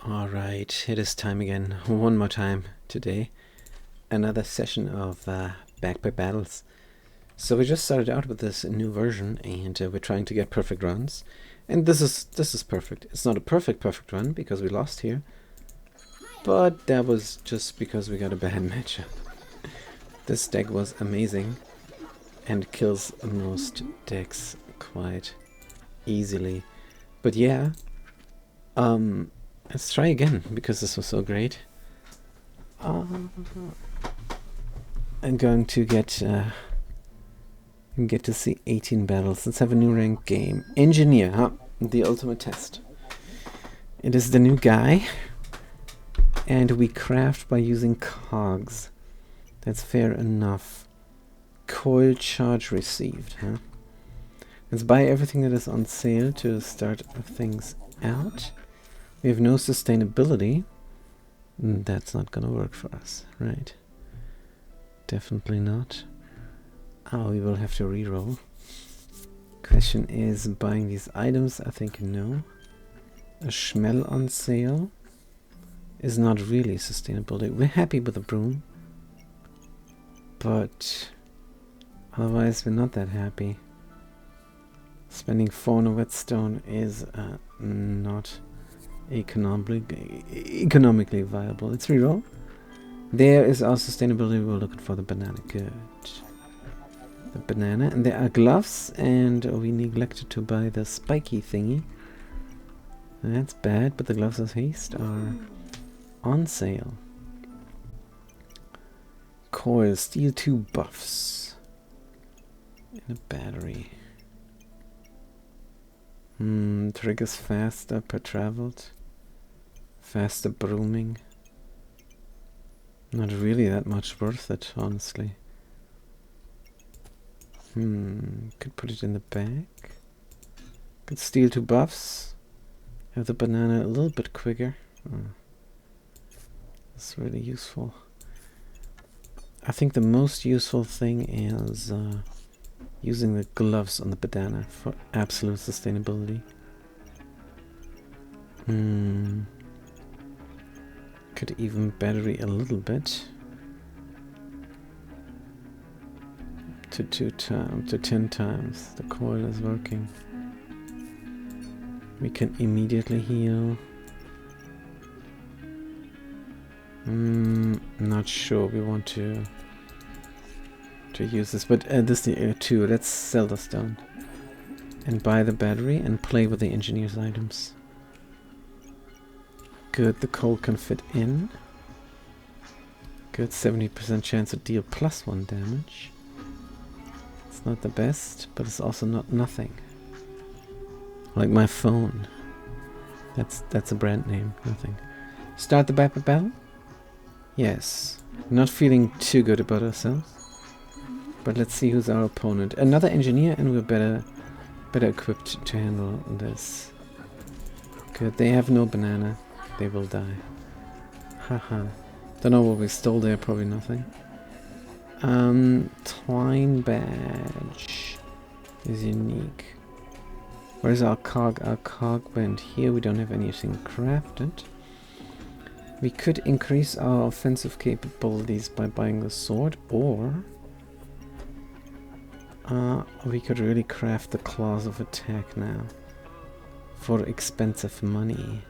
Alright, it is time again, one more time today. Another session of Backpack Battles. So we just started out with this new version and we're trying to get perfect runs. And this is perfect. It's not a perfect run because we lost here. But that was just because we got a bad matchup. This deck was amazing and kills most decks quite easily. But yeah, let's try again because this was so great. I'm going to get to see 18 battles. Let's have a new ranked game. Engineer, huh? The ultimate test. It is the new guy, and we craft by using cogs. That's fair enough. Coil charge received, huh? Let's buy everything that is on sale to start things out. We have no sustainability. That's not gonna work for us, right? Definitely not. Oh, we will have to reroll. Question is, buying these items? I think no. A Schmell on sale is not really sustainability. We're happy with the broom, but otherwise we're not that happy. Spending 4 on a whetstone is not economically viable. Let's reroll. There is our sustainability. We're looking for the banana. Good. The banana. And there are gloves, and we neglected to buy the spiky thingy. That's bad, but the gloves of haste are on sale. Coil, steel 2 buffs. And a battery. Triggers faster per traveled. Faster brooming. Not really that much worth it, honestly. Could put it in the bag. Could steal 2 buffs. Have the banana a little bit quicker. That's really useful. I think the most useful thing is using the gloves on the banana for absolute sustainability. Could even battery a little bit. To 10 times. The coil is working. We can immediately heal. Not sure we want to use this, but this is 2. Let's sell the stone and buy the battery and play with the engineer's items. Good, the coal can fit in. Good, 70% chance to deal +1 damage. It's not the best, but it's also not nothing. Like my phone. That's a brand name, nothing. Start the battle? Yes. Not feeling too good about ourselves. But let's see who's our opponent. Another engineer, and we're better equipped to handle this. Good, they have no banana. They will die. Haha. Don't know what we stole there, probably nothing. Twine badge is unique. Where's our cog? Our cog went here. We don't have anything crafted. We could increase our offensive capabilities by buying the sword, or we could really craft the claws of attack now for expensive money.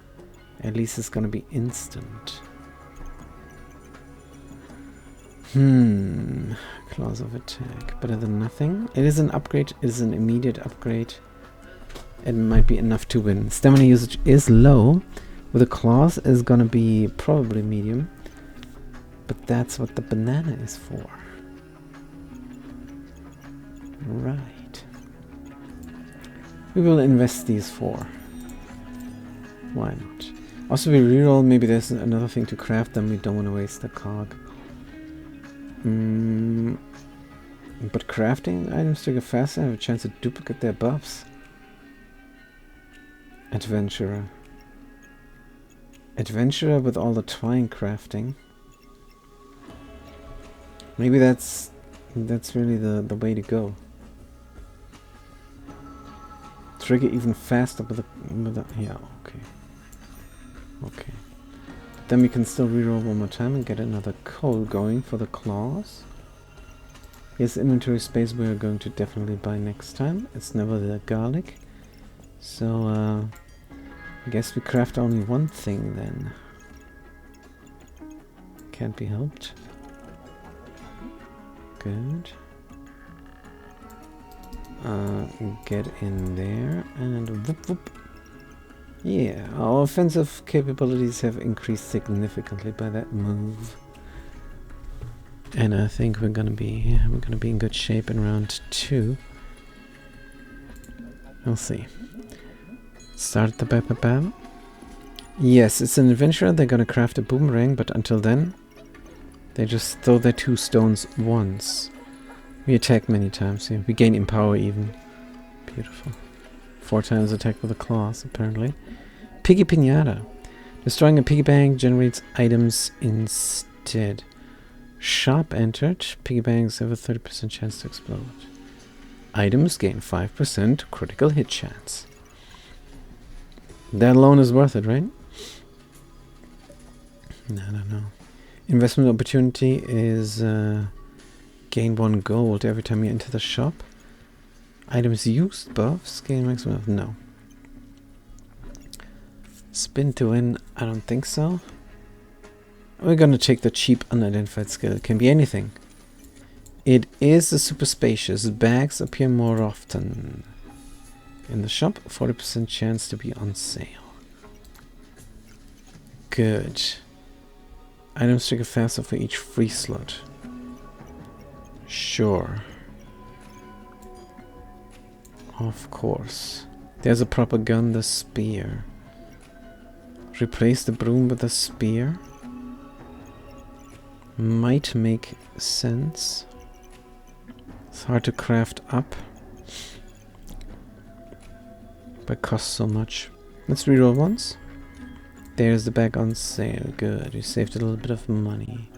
At least it's gonna be instant. Claws of attack. Better than nothing. It is an upgrade. It is an immediate upgrade. It might be enough to win. Stamina usage is low. With the claws is gonna be probably medium. But that's what the banana is for. Right. We will invest these 4. Why not? Also, we reroll. Maybe there's another thing to craft them. We don't want to waste the cog. But crafting items trigger faster and have a chance to duplicate their buffs. Adventurer. Adventurer with all the twine crafting. Maybe that's really the way to go. Trigger even faster with the yeah, okay. Okay. Then we can still reroll one more time and get another coal going for the claws. Yes, inventory space we are going to definitely buy next time. It's never the garlic. So, I guess we craft only one thing then. Can't be helped. Good. Get in there and whoop whoop. Yeah, our offensive capabilities have increased significantly by that move. And I think we're gonna be in good shape in round 2. We'll see. Start the bam. Yes, it's an adventure. They're gonna craft a boomerang, but until then, they just throw their 2 stones once. We attack many times here. We gain empower even. Beautiful. 4 times attack with the claws, apparently. Piggy Pinata. Destroying a piggy bank generates items instead. Shop entered. Piggy banks have a 30% chance to explode. Items gain 5% critical hit chance. That alone is worth it, right? No. Investment opportunity is gain 1 gold every time you enter the shop. Items used buffs gain maximum of no. Spin to win, I don't think so. We're gonna take the cheap unidentified skill. It can be anything. It is the super spacious. Bags appear more often. In the shop, 40% chance to be on sale. Good. Items trigger faster for each free slot. Sure. Of course. There's a proper gun, the spear. Replace the broom with a spear. Might make sense. It's hard to craft up. But costs so much. Let's reroll once. There's the bag on sale. Good. We saved a little bit of money.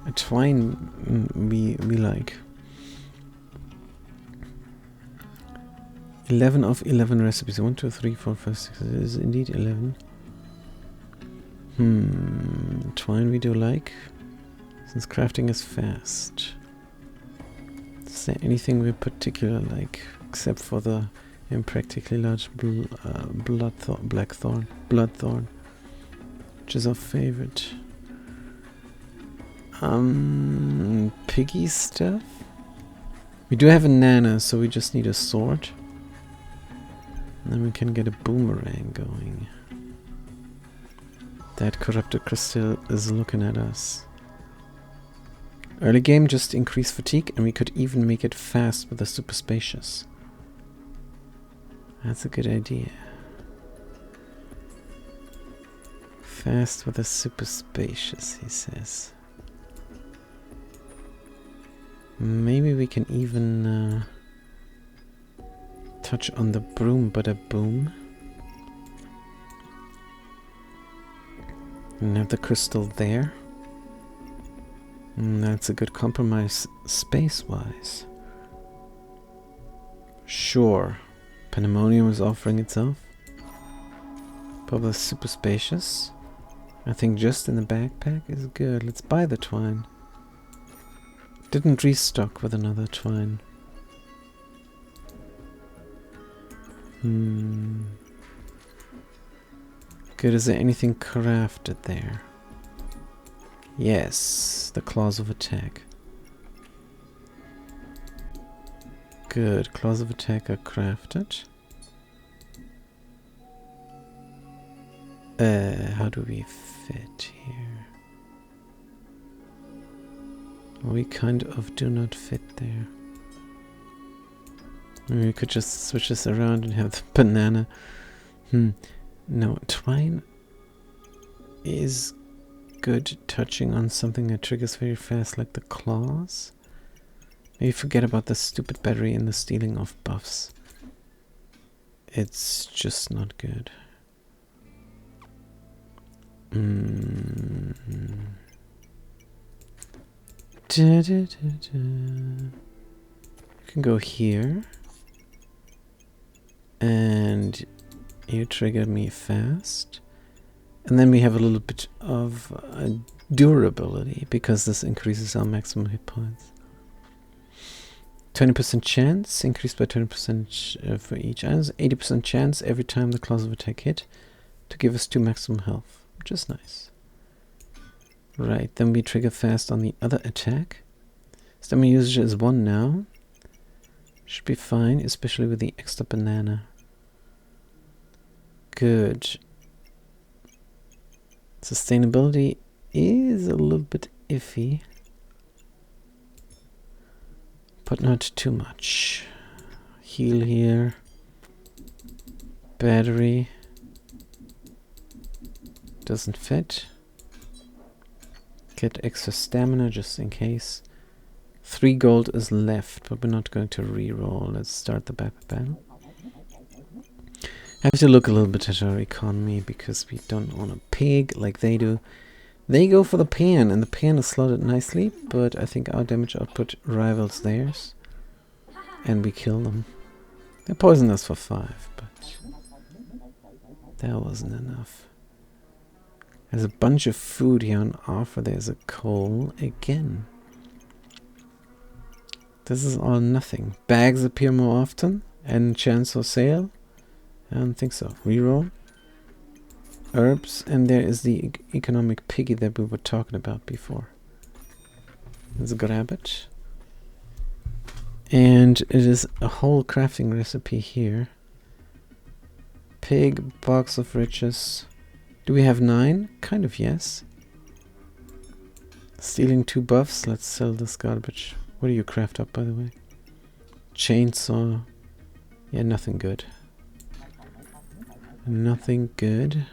A twine we like. 11 of 11 recipes. 1, 2, 3, 4, 5, 6. It is indeed 11. Twine we do like. Since crafting is fast. Is there anything we particularly like? Except for the impractically large bloodthorn. Which is our favorite. Piggy stuff? We do have a nana, so we just need a sword. And then we can get a boomerang going. That corrupted crystal is looking at us. Early game just increased fatigue, and we could even make it fast with the super spacious. That's a good idea. Fast with the super spacious, he says. Maybe we can even touch on the broom, but a boom. And have the crystal there. That's a good compromise space-wise. Sure. Pandemonium is offering itself. Probably super spacious. I think just in the backpack is good. Let's buy the twine. Didn't restock with another twine. Good, is there anything crafted there? Yes, the claws of attack. Good, claws of attack are crafted. How do we fit here? We kind of do not fit there. We could just switch this around and have the banana. No, twine is good touching on something that triggers very fast, like the claws. Maybe forget about the stupid battery and the stealing of buffs. It's just not good. You can go here. And you trigger me fast. And then we have a little bit of durability, because this increases our maximum hit points. 20% chance, increased by 20% for each. And 80% chance every time the claws of attack hit to give us 2 maximum health, which is nice. Right, then we trigger fast on the other attack. Stamina usage is 1 now. Should be fine, especially with the extra banana. Good. Sustainability is a little bit iffy, but not too much. Heal here. Battery. Doesn't fit. Get extra stamina just in case. 3 gold is left, but we're not going to re-roll. Let's start the battle. I have to look a little bit at our economy, because we don't own a pig like they do. They go for the pan, and the pan is slotted nicely, but I think our damage output rivals theirs. And we kill them. They poisoned us for 5, but that wasn't enough. There's a bunch of food here on offer. There's a coal again. This is all nothing. Bags appear more often, and chance for sale. I don't think so. Reroll. Herbs, and there is the economic piggy that we were talking about before. Let's grab it. And it is a whole crafting recipe here. Pig, box of riches. Do we have 9? Kind of, yes. Stealing 2 buffs. Let's sell this garbage. What do you craft up, by the way? Chainsaw. Yeah, nothing good. Nothing good.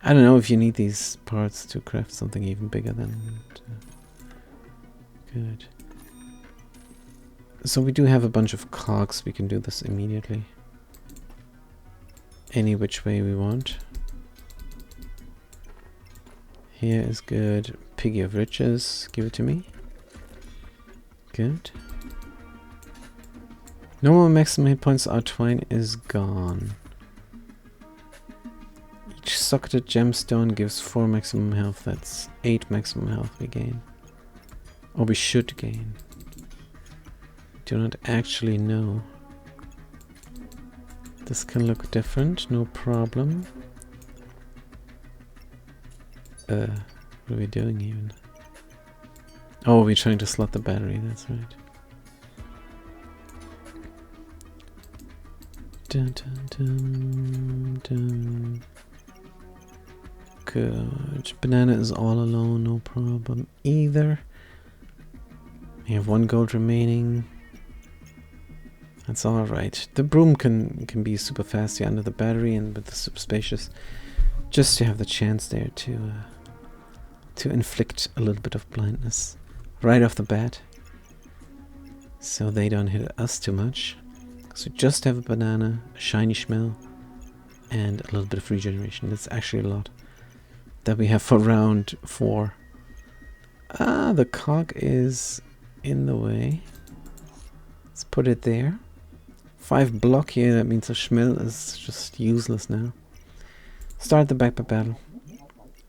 I don't know if you need these parts to craft something even bigger than good. So we do have a bunch of cogs. We can do this immediately. Any which way we want. Here is good. Piggy of riches. Give it to me. Good. No more maximum hit points. Our twine is gone. Each socketed gemstone gives 4 maximum health. That's 8 maximum health we gain. Or we should gain. Do not actually know. This can look different, no problem. What are we doing even? Oh, we're trying to slot the battery, that's right. Dun, dun, dun, dun. Good. Banana is all alone, no problem either. We have 1 gold remaining. That's alright. The broom can be super fast here under the battery and with the super spacious. Just to have the chance there to inflict a little bit of blindness right off the bat. So they don't hit us too much. So just have a banana, a shiny shmel, and a little bit of regeneration. That's actually a lot that we have for round 4. Ah, the cog is in the way. Let's put it there. 5 block here, that means the shmel is just useless now. Start the backpack battle.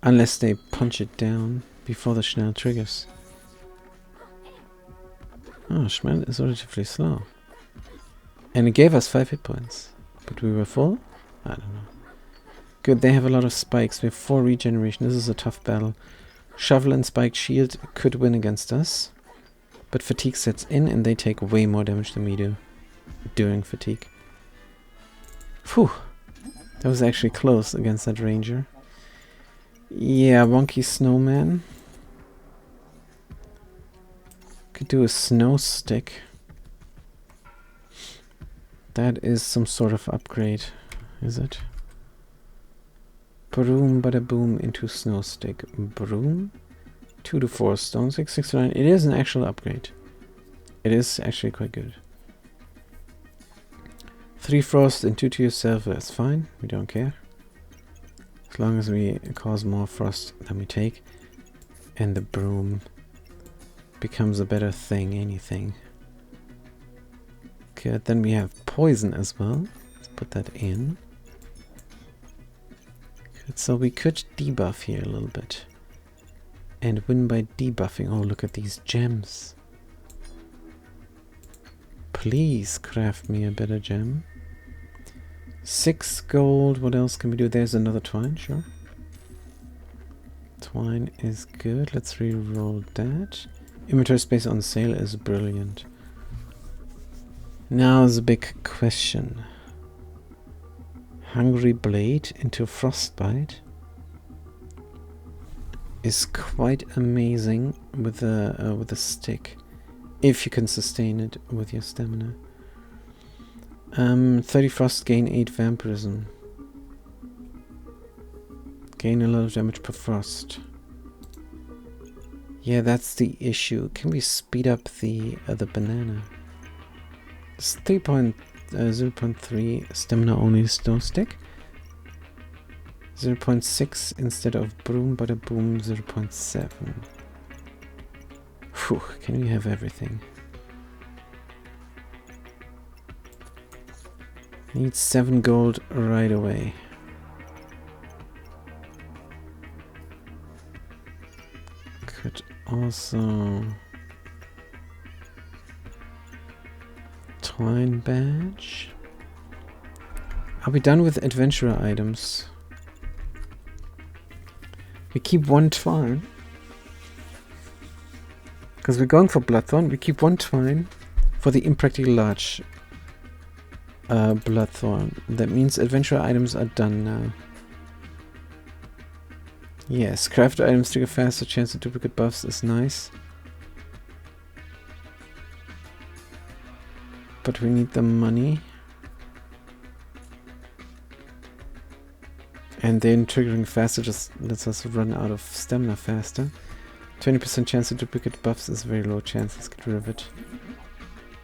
Unless they punch it down before the shmel triggers. Oh, shmel is relatively slow. And it gave us 5 hit points. But we were full? I don't know. Good, they have a lot of spikes. We have 4 regeneration. This is a tough battle. Shovel and spiked shield could win against us. But fatigue sets in and they take way more damage than we do during fatigue. Phew. That was actually close against that ranger. Yeah, wonky snowman. Could do a snow stick. That is some sort of upgrade, is it? Broom, bada boom into snow stick. Broom. 2 to 4 stone, 6 to 9. It is an actual upgrade. It is actually quite good. 3 frost and 2 to yourself, that's fine. We don't care. As long as we cause more frost than we take. And the broom becomes a better thing, anything. Good, then we have poison as well. Let's put that in. So we could debuff here a little bit. And win by debuffing. Oh, look at these gems. Please craft me a better gem. 6 gold. What else can we do? There's another twine, sure. Twine is good. Let's re-roll that. Inventory space on sale is brilliant. Now is a big question. Hungry Blade into Frostbite is quite amazing with a stick, if you can sustain it with your stamina. 30 frost, gain 8 vampirism. Gain a lot of damage per frost. Yeah, that's the issue. Can we speed up the banana? It's 0.3 stamina only snow stick. 0.6 instead of broom, but a boom 0.7. Whew, can we have everything? Need 7 gold right away. Could also... Twine badge. Are we done with adventurer items? We keep 1 twine. Because we're going for Bloodthorn, we keep 1 twine for the impractical large Bloodthorn. That means adventurer items are done now. Yes, craft items trigger faster chance of duplicate buffs is nice. But we need the money. And then triggering faster just lets us run out of stamina faster. 20% chance of duplicate buffs is very low chance. Let's get rid of it.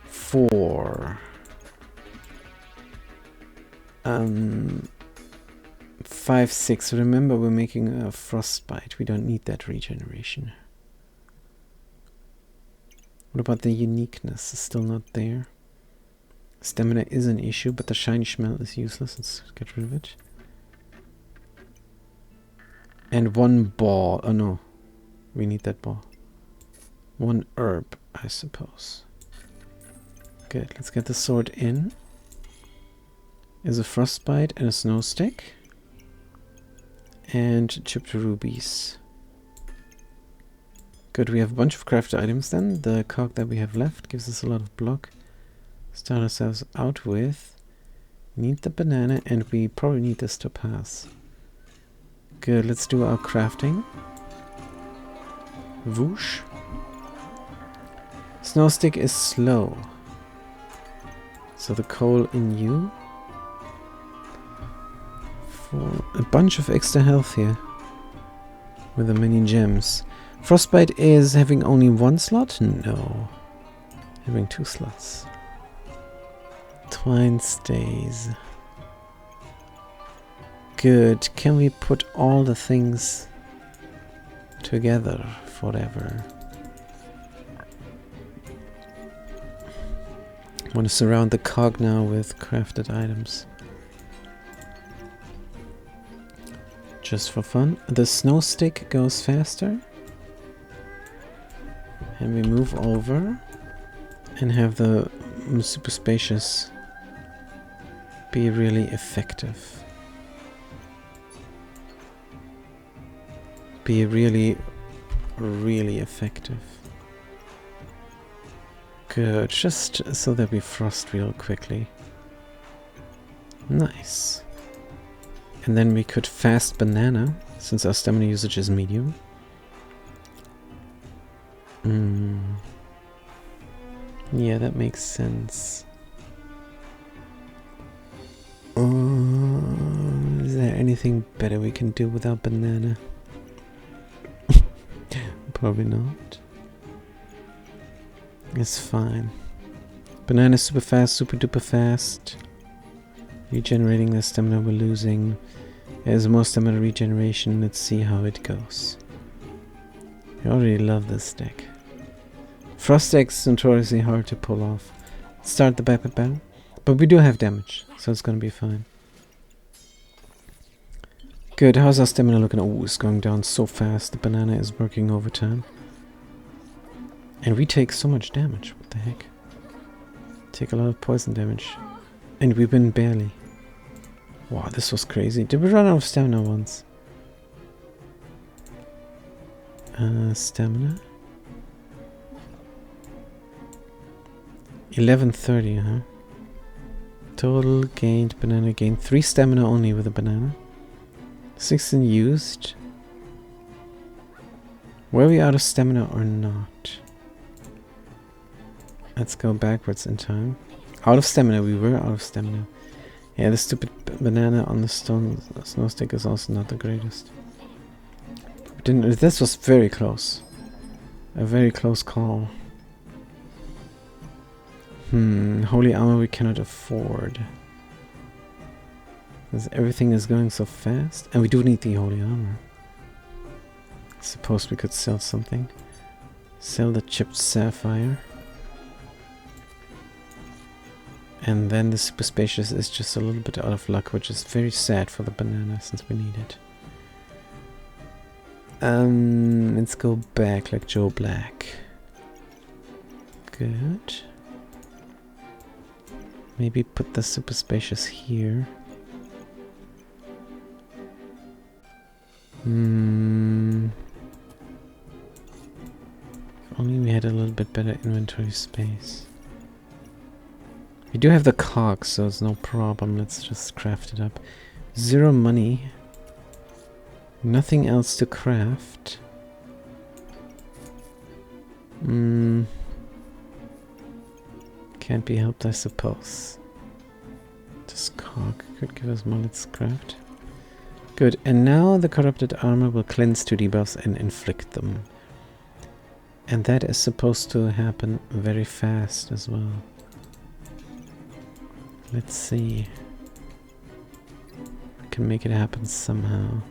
4. 5, 6. Remember, we're making a frostbite. We don't need that regeneration. What about the uniqueness? It's still not there. Stamina is an issue, but the shiny smell is useless. Let's get rid of it. And 1 ball. Oh no. We need that ball. 1 herb, I suppose. Good. Let's get the sword in. Is a frostbite and a snow stick. And chipped rubies. Good. We have a bunch of crafted items then. The cog that we have left gives us a lot of block. Start ourselves out with. Need the banana, and we probably need this to pass. Good, let's do our crafting. Whoosh. Snow stick is slow. So the coal in you. For a bunch of extra health here. With the many gems. Frostbite is having only 1 slot? No. Having 2 slots. Twine stays. Good. Can we put all the things together forever? I want to surround the cog now with crafted items. Just for fun. The snow stick goes faster. And we move over and have the super spacious be really effective. Be really, really effective. Good, just so that we frost real quickly. Nice. And then we could fast banana, since our stamina usage is medium. Yeah, that makes sense. Is there anything better we can do without banana? Probably not. It's fine. Banana is super fast, super duper fast. Regenerating the stamina we're losing. There's more stamina regeneration. Let's see how it goes. I already love this deck. Frost deck's notoriously hard to pull off. Start the battle. But we do have damage, so it's gonna be fine. Good, how's our stamina looking? Oh, it's going down so fast. The banana is working overtime. And we take so much damage. What the heck? Take a lot of poison damage. And we win barely. Wow, this was crazy. Did we run out of stamina once? Stamina? 1130, huh? Total gained banana gain. 3 stamina only with a banana. 16 used. Were we out of stamina or not? Let's go backwards in time. Out of stamina, we were out of stamina. Yeah, the stupid banana on the snow stick is also not the greatest. This was very close. A very close call. Holy armor we cannot afford. Because everything is going so fast. And we do need the holy armor. Suppose we could sell something. Sell the chipped sapphire. And then the super spacious is just a little bit out of luck, which is very sad for the banana since we need it. Let's go back like Joe Black. Good. Maybe put the super spacious here. If only we had a little bit better inventory space. We do have the cogs, so it's no problem. Let's just craft it up. 0 money. Nothing else to craft. Can't be helped, I suppose. This cog could give us more. Let's craft. Good, and now the corrupted armor will cleanse 2 debuffs and inflict them. And that is supposed to happen very fast as well. Let's see. We can make it happen somehow.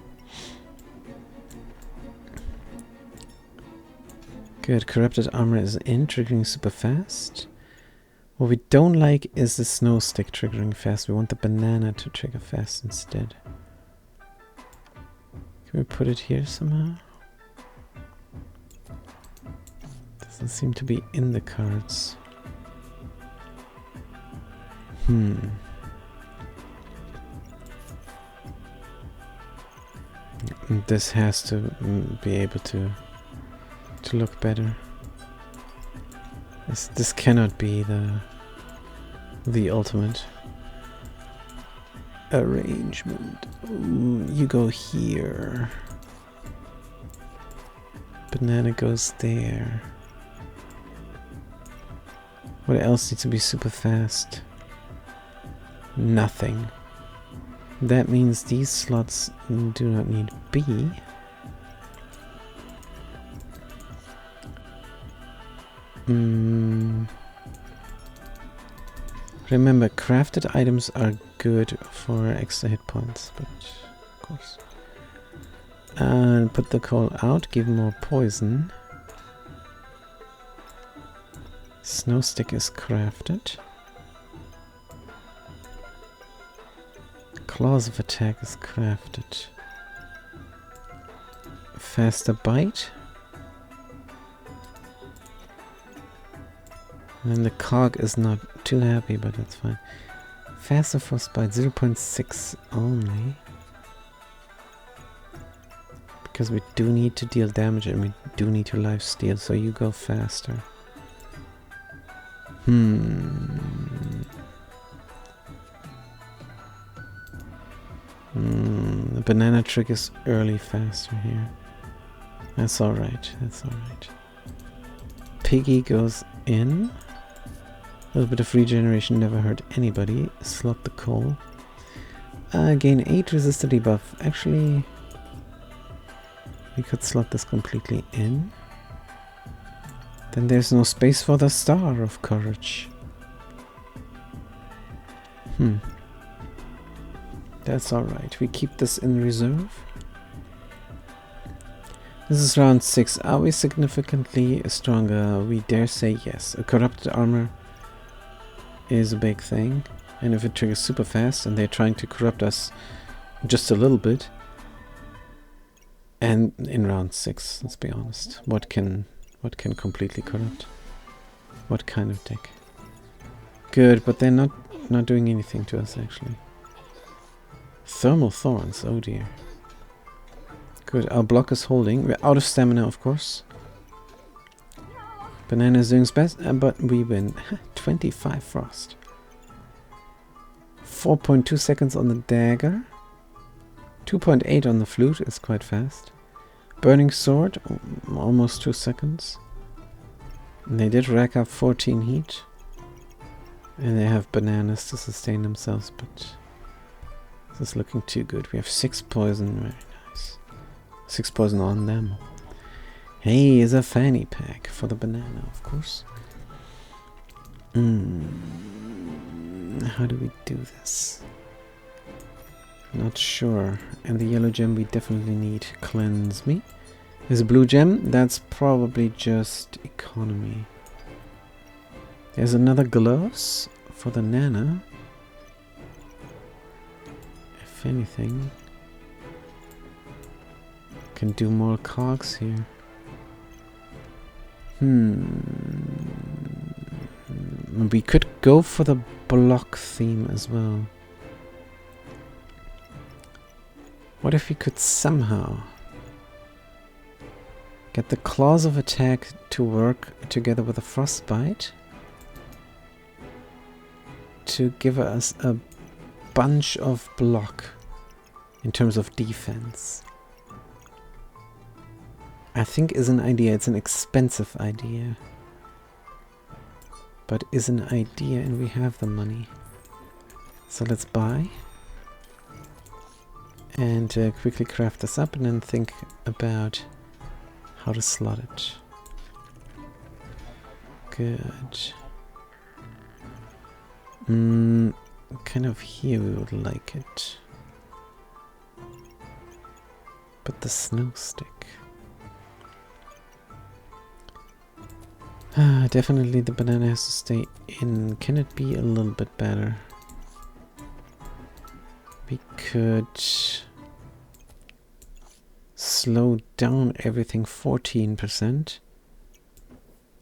Good, corrupted armor is in, triggering super fast. What we don't like is the snow stick triggering fast. We want the banana to trigger fast instead. Can we put it here somehow? Doesn't seem to be in the cards. This has to be able to look better. This cannot be the ultimate arrangement. Ooh, you go here. Banana goes there. What else needs to be super fast? Nothing. That means these slots do not need B. Remember, crafted items are good for extra hit points, but of course. And put the coal out, give more poison. Snow stick is crafted. Claws of attack is crafted. Faster bite. And the cog is not too happy, but that's fine. Faster frostbite, 0.6 only. Because we do need to deal damage and we do need to lifesteal, so you go faster. The banana triggers early faster here. That's alright, that's alright. Piggy goes in. A little bit of regeneration never hurt anybody. Slot the coal. Gain 8 resistor debuff. Actually, we could slot this completely in. Then there's no space for the Star of Courage. That's alright. We keep this in reserve. This is round 6. Are we significantly stronger? We dare say yes. A corrupted armor is a big thing. And if it triggers super fast and they're trying to corrupt us just a little bit, And in round 6, let's be honest. What can completely corrupt? What kind of deck? Good, but they're not doing anything to us actually. Thermal Thorns, oh dear. Good, our block is holding. We're out of stamina, of course. Banana is doing its best, but we win. 25 frost. 4.2 seconds on the dagger. 2.8 on the flute is quite fast. Burning sword, almost 2 seconds. And they did rack up 14 heat. And they have bananas to sustain themselves, but this is looking too good. We have 6 poison, very nice. 6 poison on them. Hey, is a fanny pack for the banana, of course. How do we do this? Not sure. And the yellow gem we definitely need. Cleanse me. There's a blue gem. That's probably just economy. There's another gloves for the Nana. If anything. Can do more cogs here. We could go for the block theme as well. What if we could somehow get the claws of attack to work together with a frostbite to give us a bunch of block in terms of defense? I think is an idea. It's an expensive idea, but is an idea, and we have the money. So let's buy and quickly craft this up and then think about how to slot it. Good. Kind of here we would like it. But the snow stick. Definitely the banana has to stay in. Can it be a little bit better? We could slow down everything 14%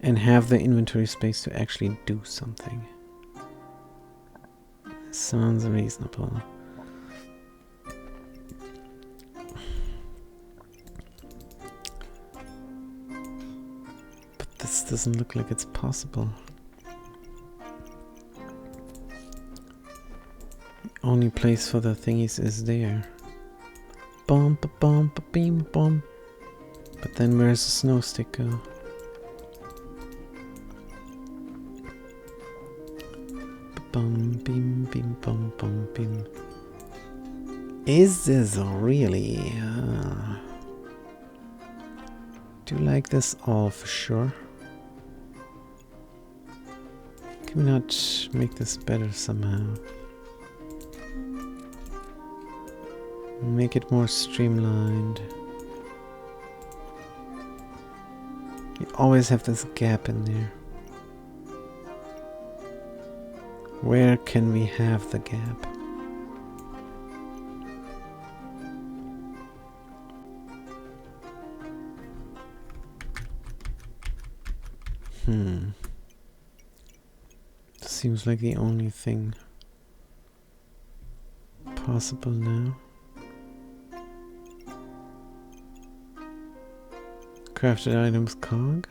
and have the inventory space to actually do something. Sounds reasonable. But this doesn't look like it's possible. The only place for the thingies is there. Bum ba bum ba beam bum. But then where's the snow stick go? Bum beam beam bum bum beam. Is this really? Do you like this all for sure? Can we not make this better somehow? Make it more streamlined. You always have this gap in there. Where can we have the gap? Seems like the only thing possible now. Crafted items cog.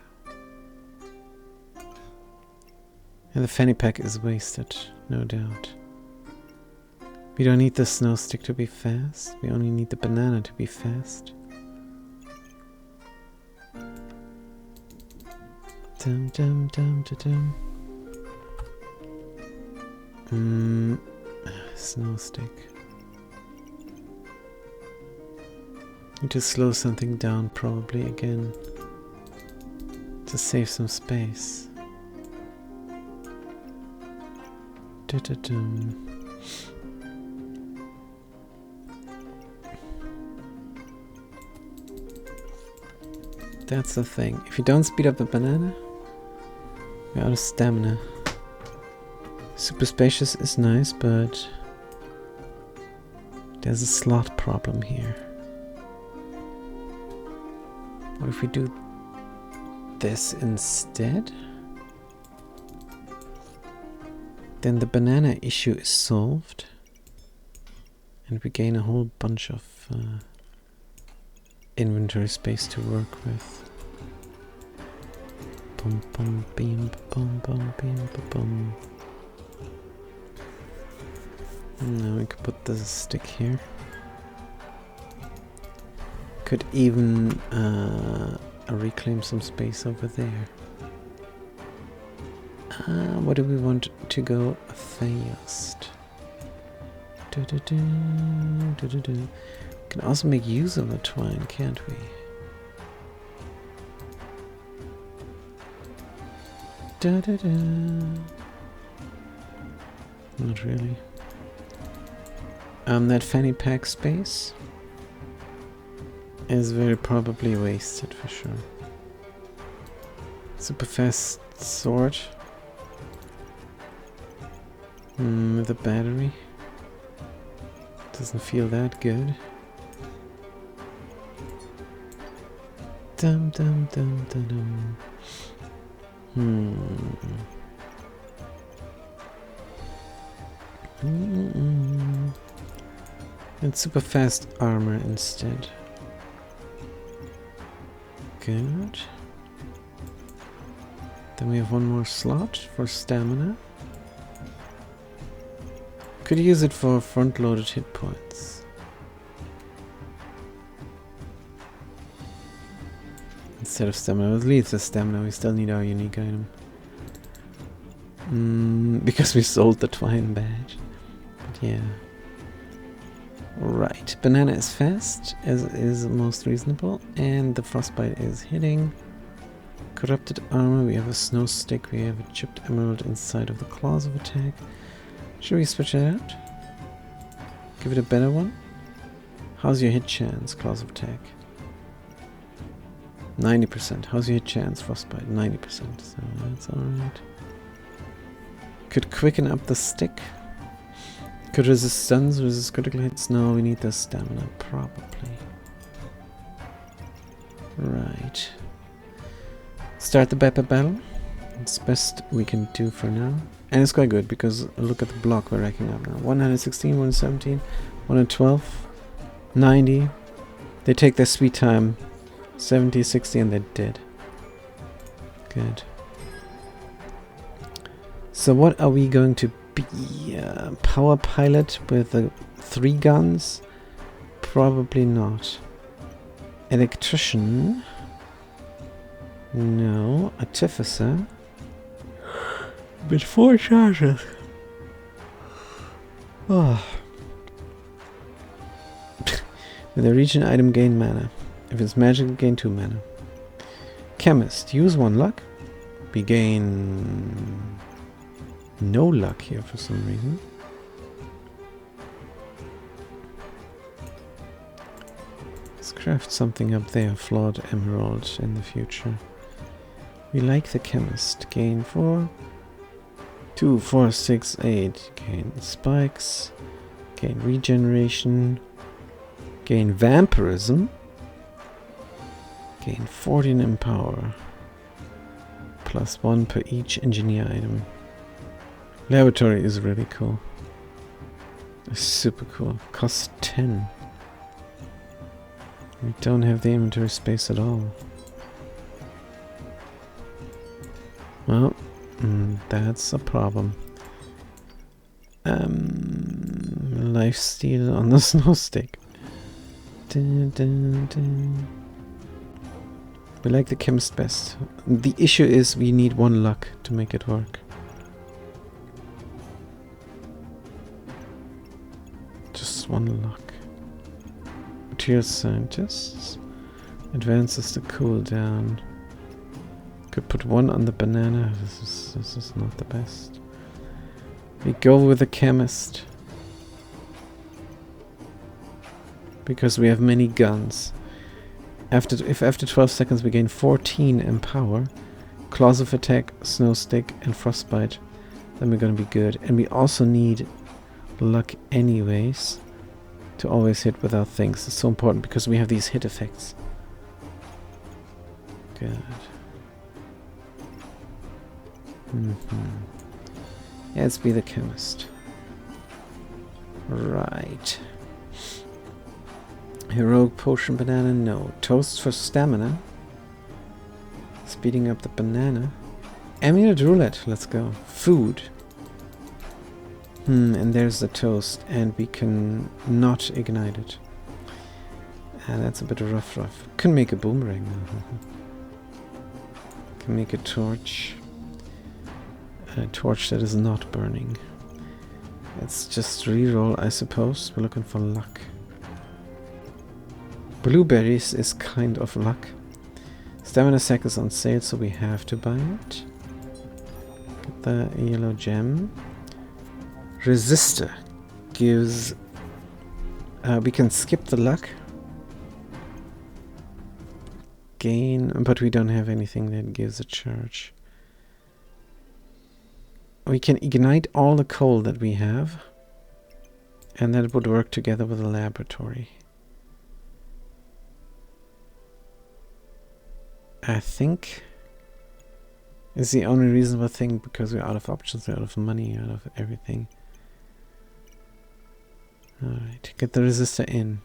And the fanny pack is wasted, no doubt. We don't need the snow stick to be fast, we only need the banana to be fast. Dum dum dum dum dum. Snow stick. Need to slow something down probably again to save some space. Da-da-dum. That's the thing. If you don't speed up the banana, we're out of stamina. Super spacious is nice, but there's a slot problem here. What if we do this instead? Then the banana issue is solved. And we gain a whole bunch of inventory space to work with. Bum bum beam bum bum beam bum. Now we could put the stick here. Could even reclaim some space over there. What do we want to go fast? We can also make use of the twine, can't we? Not really. That fanny pack space is very probably wasted for sure. Super fast sword with a battery. Doesn't feel that good. Dum dum dum dum dum. And super fast armor instead. Good. Then we have one more slot for stamina. Could use it for front-loaded hit points. Instead of stamina, at least the stamina, we still need our unique item. Because we sold the twine badge. But yeah. Right, banana is fast, as is most reasonable, and the frostbite is hitting. Corrupted armor, we have a snow stick, we have a chipped emerald inside of the claws of attack. Should we switch it out? Give it a better one? How's your hit chance, claws of attack? 90%. How's your hit chance, frostbite? 90%, so that's alright. Could quicken up the stick. Could resist stuns, resist critical hits? No, we need the stamina, probably. Right. Start the Beppa battle. It's best we can do for now. And it's quite good, because look at the block we're racking up now. 116, 117, 112, 90. They take their sweet time. 70, 60, and they're dead. Good. So what are we going to be? Power pilot with 3 guns? Probably not. Electrician? No. Artificer? With 4 charges. Oh. With a region item, gain mana. If it's magic, gain 2 mana. Chemist, use 1 luck. We gain no luck here for some reason. Let's craft something up there, flawed emerald in the future. We like the chemist. Gain 4. 2, 4, 6, 8. Gain spikes. Gain regeneration. Gain vampirism. Gain 14 in power. +1 per each engineer item. Laboratory is really cool. It's super cool. Costs 10. We don't have the inventory space at all. Well, that's a problem. Lifesteal on the snow stick. Dun, dun, dun. We like the chemist best. The issue is we need 1 luck to make it work. Just 1 luck. Material scientists. Advances the cooldown. Could put 1 on the banana. This is not the best. We go with the chemist. Because we have many guns. If after 12 seconds we gain 14 in power, claws of attack, snow stick, and frostbite, then we're gonna be good. And we also need luck anyways to always hit without things. It's so important because we have these hit effects. Good. Let's be the chemist. Right. Heroic potion banana, no. Toast for stamina. Speeding up the banana. Amulet roulette, let's go. Food. And there's the toast, and we can not ignite it. And that's a bit rough. Can make a boomerang now. Can make a torch. A torch that is not burning. Let's just reroll, I suppose. We're looking for luck. Blueberries is kind of luck. Stamina sack is on sale, so we have to buy it. Get the yellow gem. Resistor gives... we can skip the luck. Gain, but we don't have anything that gives a charge. We can ignite all the coal that we have, and that would work together with the laboratory. I think is the only reasonable thing, because we're out of options, we're out of money, out of everything. Alright, get the resistor in.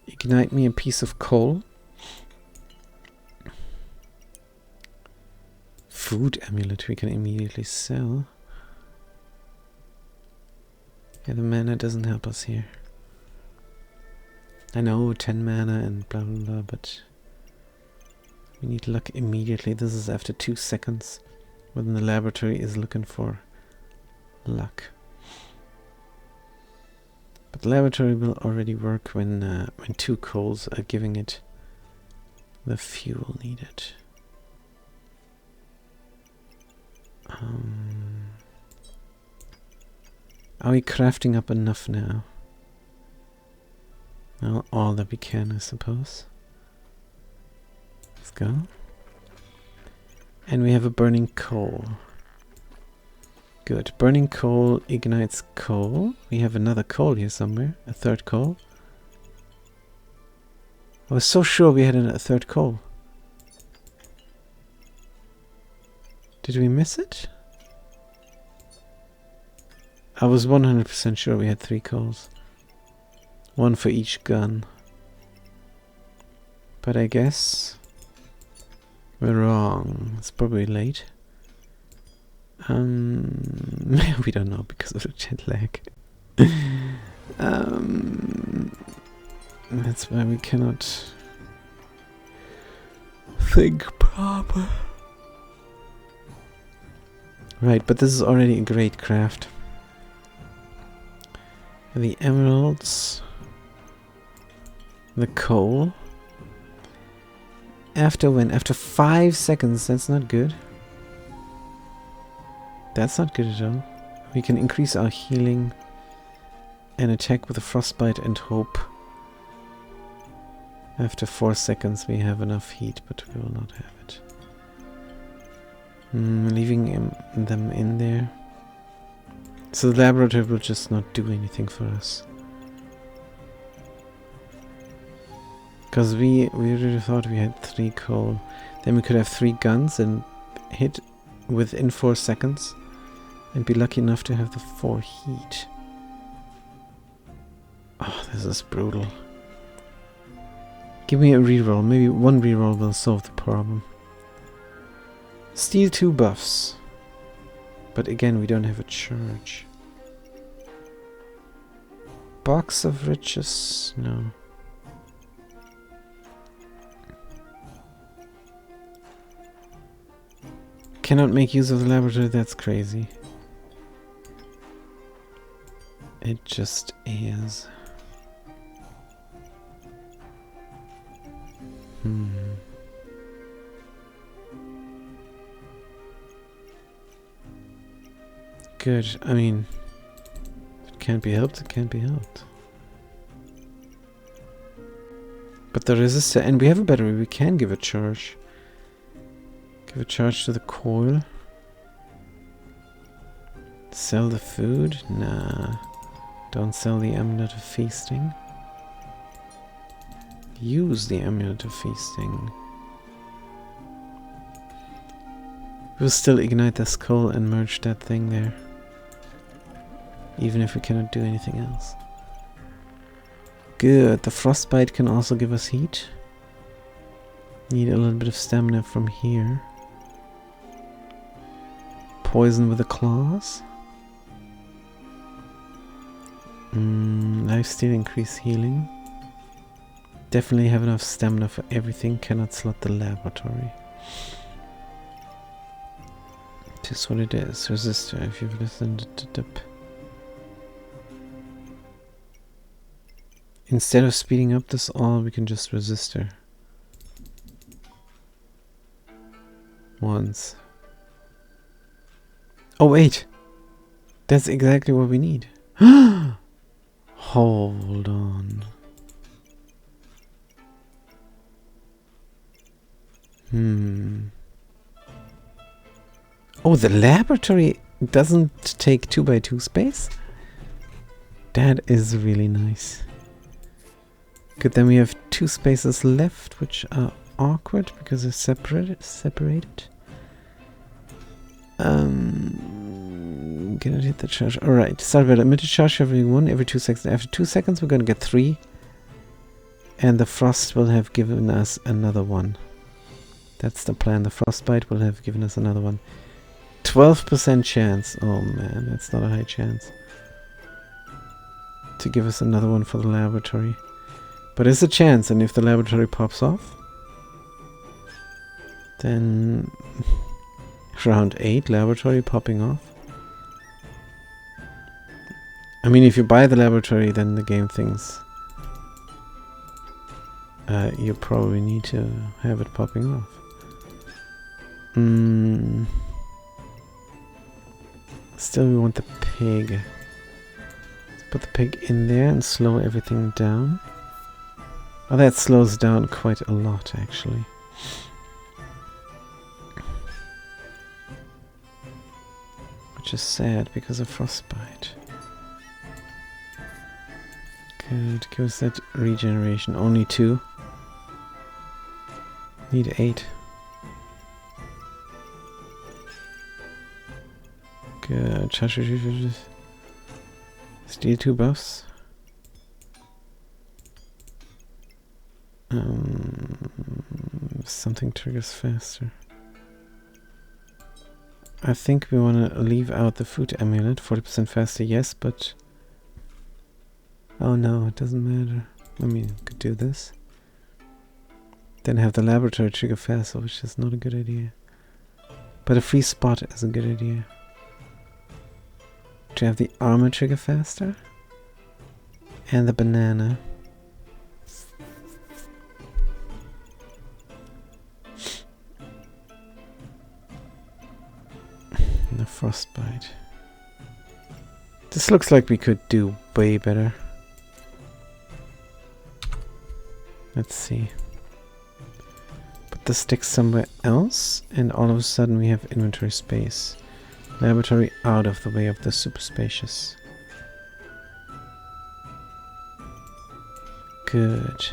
Ignite me a piece of coal. Food amulet we can immediately sell. Yeah, the mana doesn't help us here. I know, 10 mana and blah blah blah, but we need luck immediately. This is after 2 seconds when the laboratory is looking for luck. But the laboratory will already work when 2 coals are giving it the fuel needed. Are we crafting up enough now? Well, all that we can, I suppose. Let's go. And we have a burning coal. Good. Burning coal ignites coal. We have another coal here somewhere. A third coal. I was so sure we had a third coal. Did we miss it? I was 100% sure we had 3 coals. 1 for each gun. But I guess we're wrong. It's probably late. We don't know because of the jet lag. That's why we cannot think proper. Right, but this is already a great craft. The emeralds, the coal. After when? After 5 seconds, that's not good. That's not good at all. We can increase our healing and attack with a frostbite and hope. After 4 seconds we have enough heat, but we will not have it. Leaving them in there. So the laboratory will just not do anything for us. Because we really thought we had 3 coal. Then we could have 3 guns and hit within 4 seconds. And be lucky enough to have the 4 heat. Oh, this is brutal. Give me a reroll. Maybe 1 reroll will solve the problem. Steal 2 buffs. But again, we don't have a charge. Box of riches? No. Cannot make use of the laboratory? That's crazy. It just is. Good. I mean, if it can't be helped, it can't be helped. But the resistor, and we have a battery, we can give a charge. Give a charge to the coil. Sell the food? Nah. Don't sell the amulet of feasting. Use the amulet of feasting. We'll still ignite the skull and merge that thing there. Even if we cannot do anything else. Good. The frostbite can also give us heat. Need a little bit of stamina from here. Poison with the claws. Lifesteal, increase healing. Definitely have enough stamina for everything. Cannot slot the laboratory. Just what it is. Resistor, if you've listened to dip. Instead of speeding up this all, we can just resistor. Once. Oh wait! That's exactly what we need. Hold on. Oh, the laboratory doesn't take 2x2 space? That is really nice. Good, then we have 2 spaces left, which are awkward because they're separated. Can I hit the charge? Alright, start with emitted charge every 2 seconds. After 2 seconds we're gonna get 3. And the frost will have given us another one. That's the plan. The frostbite will have given us another one. 12% chance. Oh man, that's not a high chance. To give us another one for the laboratory. But it's a chance, and if the laboratory pops off, then round 8, laboratory popping off. I mean, if you buy the laboratory, then the game thinks you probably need to have it popping off. Still, we want the pig. Let's put the pig in there and slow everything down. Oh, that slows down quite a lot, actually. Which is sad because of frostbite. Good, give us that regeneration. Only 2. Need 8. Good. Steal 2 buffs. Something triggers faster. I think we want to leave out the food amulet. 40% faster, yes, but... Oh no, it doesn't matter. I mean, we could do this. Then have the laboratory trigger faster, which is not a good idea. But a free spot is a good idea. To have the armor trigger faster. And the banana. And the frostbite. This looks like we could do way better. Let's see. Put the stick somewhere else, and all of a sudden we have inventory space. Laboratory out of the way of the super spacious. Good.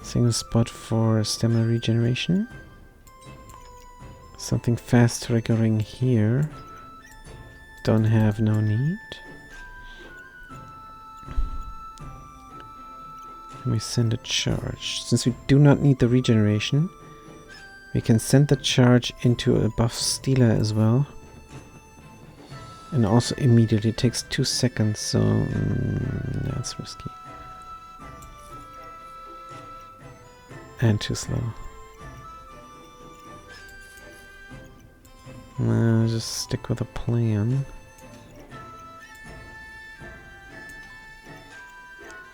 Single spot for stamina regeneration. Something fast triggering here. Don't have no need. Let me send a charge. Since we do not need the regeneration, we can send the charge into a buff stealer as well. And also immediately. It takes 2 seconds, so that's risky. And too slow. I'll just stick with a plan.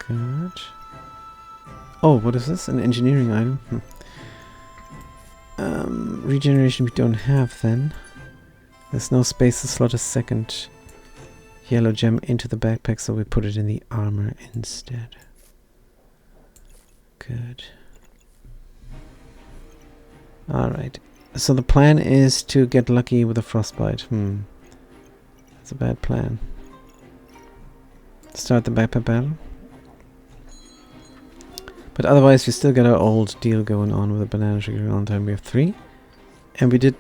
Good. Oh, what is this? An engineering item? Regeneration we don't have then. There's no space to slot a second yellow gem into the backpack, so we put it in the armor instead. Good. Alright. So the plan is to get lucky with a frostbite. That's a bad plan. Start the backpack battle. But otherwise we still got our old deal going on with the banana trigger on time. We have 3. And we did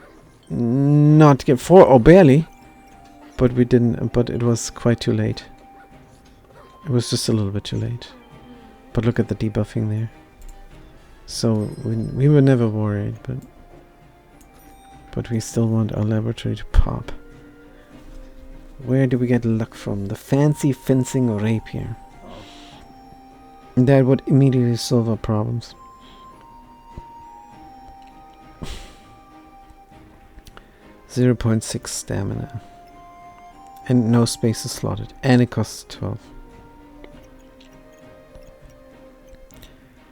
not get 4, or barely. But we didn't, but it was quite too late. It was just a little bit too late. But look at the debuffing there. So we were never worried, but we still want our laboratory to pop. Where do we get luck from? The fancy fencing rapier. That would immediately solve our problems. .6 stamina. And no space is slotted. And it costs 12.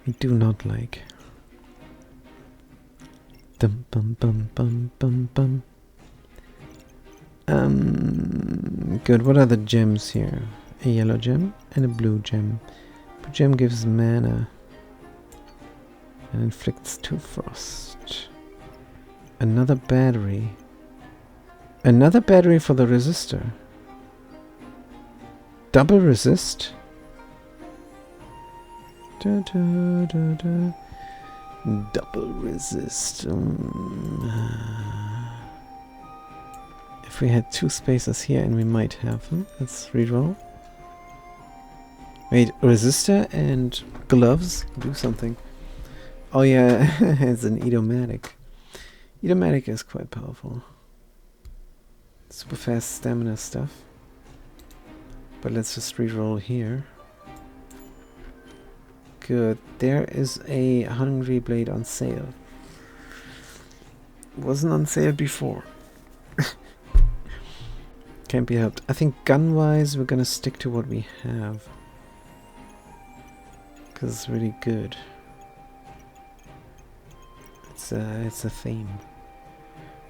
We do not like. Dum bum bum bum bum bum. Good. What are the gems here? A yellow gem and a blue gem. Blue gem gives mana and inflicts 2 frost. Another battery. Another battery for the resistor. Double resist. Da, da, da, da. Double resist. If we had 2 spaces here, and we might have them. Let's reroll. Wait, resistor and gloves do something. Oh yeah, it's an Edomatic. Edomatic is quite powerful. Super fast stamina stuff. But let's just reroll here. Good. There is a Hungry Blade on sale. Wasn't on sale before. Can't be helped. I think gun-wise, we're gonna stick to what we have. Because it's really good. It's a theme.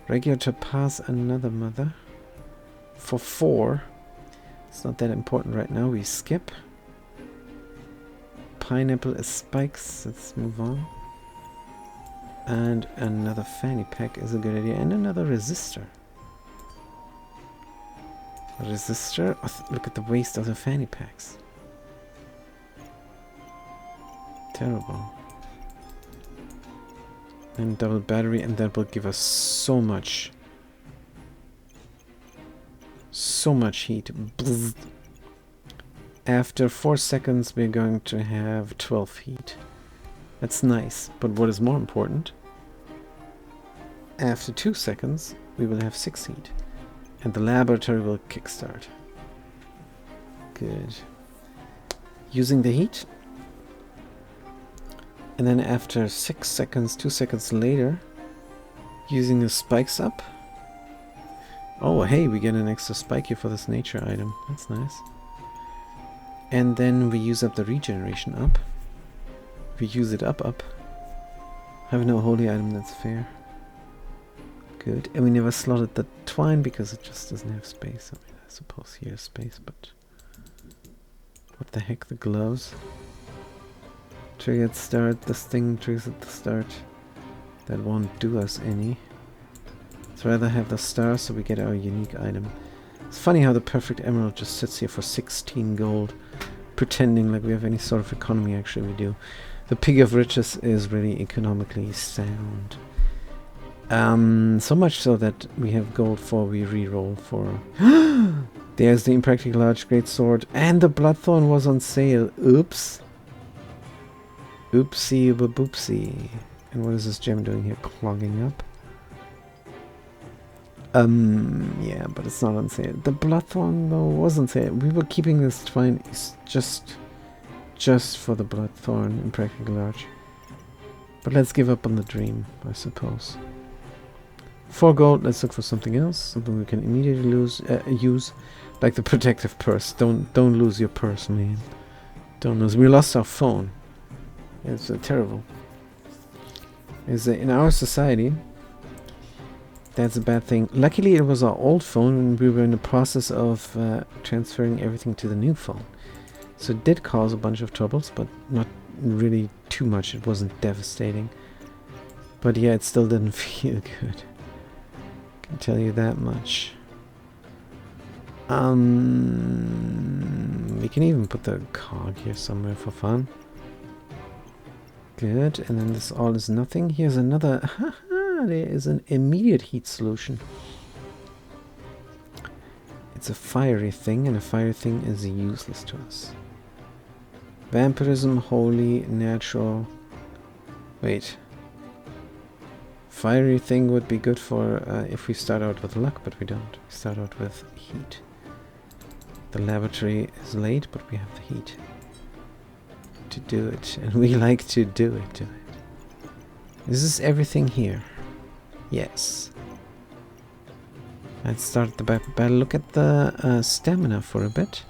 Regular to pass another mother. For 4. It's not that important right now. We skip. Pineapple is spikes. Let's move on. And another fanny pack is a good idea. And another resistor. A resistor? Oh, look at the waste of the fanny packs. Terrible. And double battery, and that will give us so much heat. Bzz. After 4 seconds we're going to have 12 heat. That's nice, but what is more important, after 2 seconds we will have 6 heat and the laboratory will kickstart. Good. Using the heat, and then after 6 seconds, 2 seconds later, using the spikes up. Oh hey, we get an extra spike here for this nature item. That's nice. And then we use up the regeneration up. We use it up. Have no holy item, that's fair. Good. And we never slotted the twine because it just doesn't have space. I mean, I suppose here is space, but what the heck, the gloves? Trigger at start, this thing triggers at the start. That won't do us any. Let's rather have the star so we get our unique item. It's funny how the perfect emerald just sits here for 16 gold, pretending like we have any sort of economy. Actually we do. The pig of riches is really economically sound. So much so that we have gold for we reroll for. There's the impractical large great sword, and the bloodthorn was on sale. Oops. Oopsie boopsie. And what is this gem doing here? Clogging up. Yeah, but it's not on sale. The bloodthorn though was on sale. We were keeping this twine just for the bloodthorn impractical large. But let's give up on the dream, I suppose. 4 gold, let's look for something else. Something we can immediately use. Like the protective purse. Don't lose your purse, man. Don't lose. We lost our phone. It's terrible. In our society, that's a bad thing. Luckily it was our old phone and we were in the process of transferring everything to the new phone. So it did cause a bunch of troubles, but not really too much. It wasn't devastating. But yeah, it still didn't feel good. Can tell you that much. We can even put the cog here somewhere for fun. Good, and then this all is nothing. Here's another Ah, there is an immediate heat solution. It's a fiery thing, and a fiery thing is useless to us. Vampirism, holy, natural. Wait. Fiery thing would be good for if we start out with luck, but we don't. We start out with heat. The laboratory is late, but we have the heat to do it, and we like to do it. Is this everything here? Yes. Let's start the battle. Look at the stamina for a bit.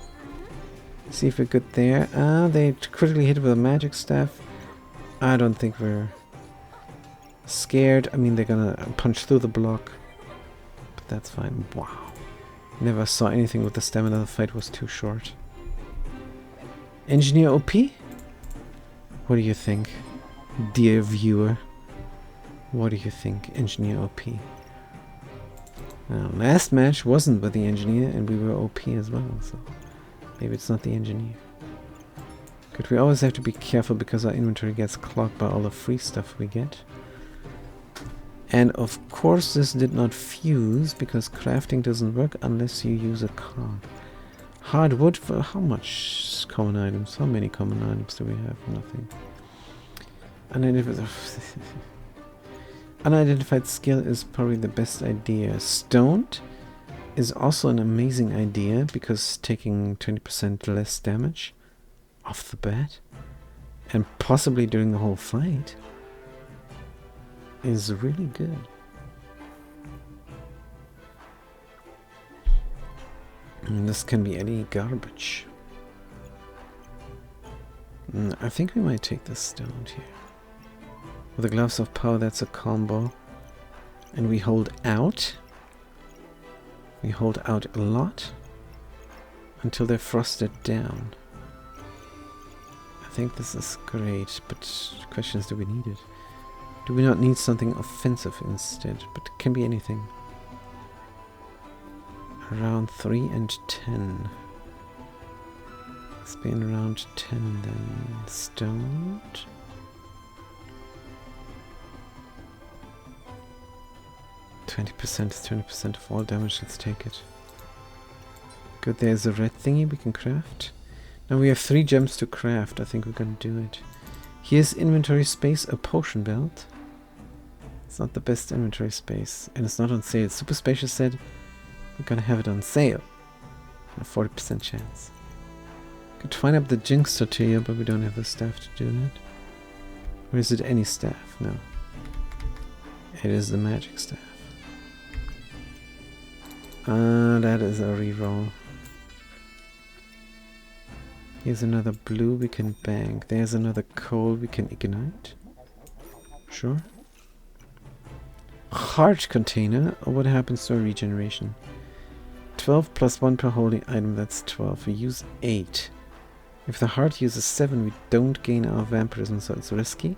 See if we're good there. They critically hit with a magic staff. I don't think we're scared. I mean, they're gonna punch through the block, but that's fine. Wow. Never saw anything with the stamina. The fight was too short. Engineer OP? What do you think, dear viewer? What do you think, Engineer OP? Now, last match wasn't with the engineer, and we were OP as well, so maybe it's not the engineer. Good, we always have to be careful because our inventory gets clogged by all the free stuff we get. And of course this did not fuse, because crafting doesn't work unless you use a card. Hardwood for how much common items? How many common items do we have? Nothing. Unidentified skill is probably the best idea. Stoned is also an amazing idea, because taking 20% less damage off the bat, and possibly during the whole fight, is really good. And this can be any garbage. I think we might take this stoned here. With the gloves of power, that's a combo. And we hold out. We hold out a lot until they're frosted down. I think this is great, but the question is, do we need it? Do we not need something offensive instead? But it can be anything. Around 3 and 10. Let's be in around 10 then. Stoned. %, 20% of all damage, let's take it. Good, there's a red thingy we can craft. Now we have 3 gems to craft, I think we're gonna do it. Here's inventory space, a potion belt. It's not the best inventory space, and it's not on sale. Super Spacious said we're gonna have it on sale. A 40% chance. Could find up the Jinx tortilla, but we don't have the staff to do that. Or is it any staff? No. It is the magic staff. That is a reroll. Here's another blue we can bang. There's another coal we can ignite. Sure. Heart container. What happens to our regeneration? 12 plus 1 per holy item, that's 12. We use 8. If the heart uses 7, we don't gain our vampirism, so it's risky.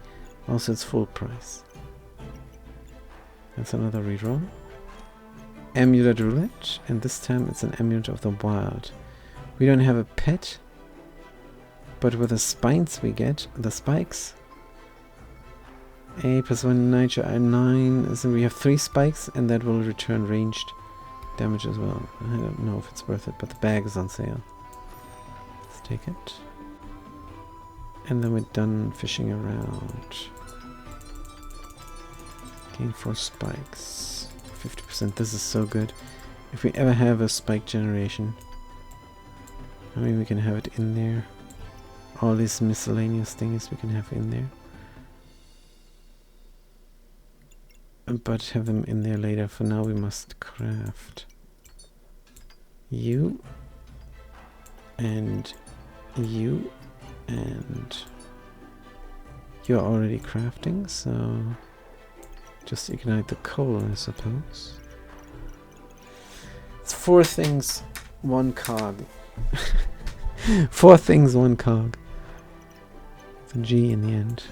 Also, it's full price. That's another reroll. Amulet roulette, and this time it's an amulet of the wild. We don't have a pet, but with the spines we get, the spikes. A plus 1 nature, 9, so we have 3 spikes, and that will return ranged damage as well. I don't know if it's worth it, but the bag is on sale. Let's take it. And then we're done fishing around. Gain 4 spikes. 50%, this is so good. If we ever have a spike generation, I mean, we can have it in there. All these miscellaneous things we can have in there. But have them in there later. For now we must craft you and you, and you're already crafting, so just ignite the coal, I suppose. It's 4 things, 1 cog. 4 things, 1 cog. It's a G in the end.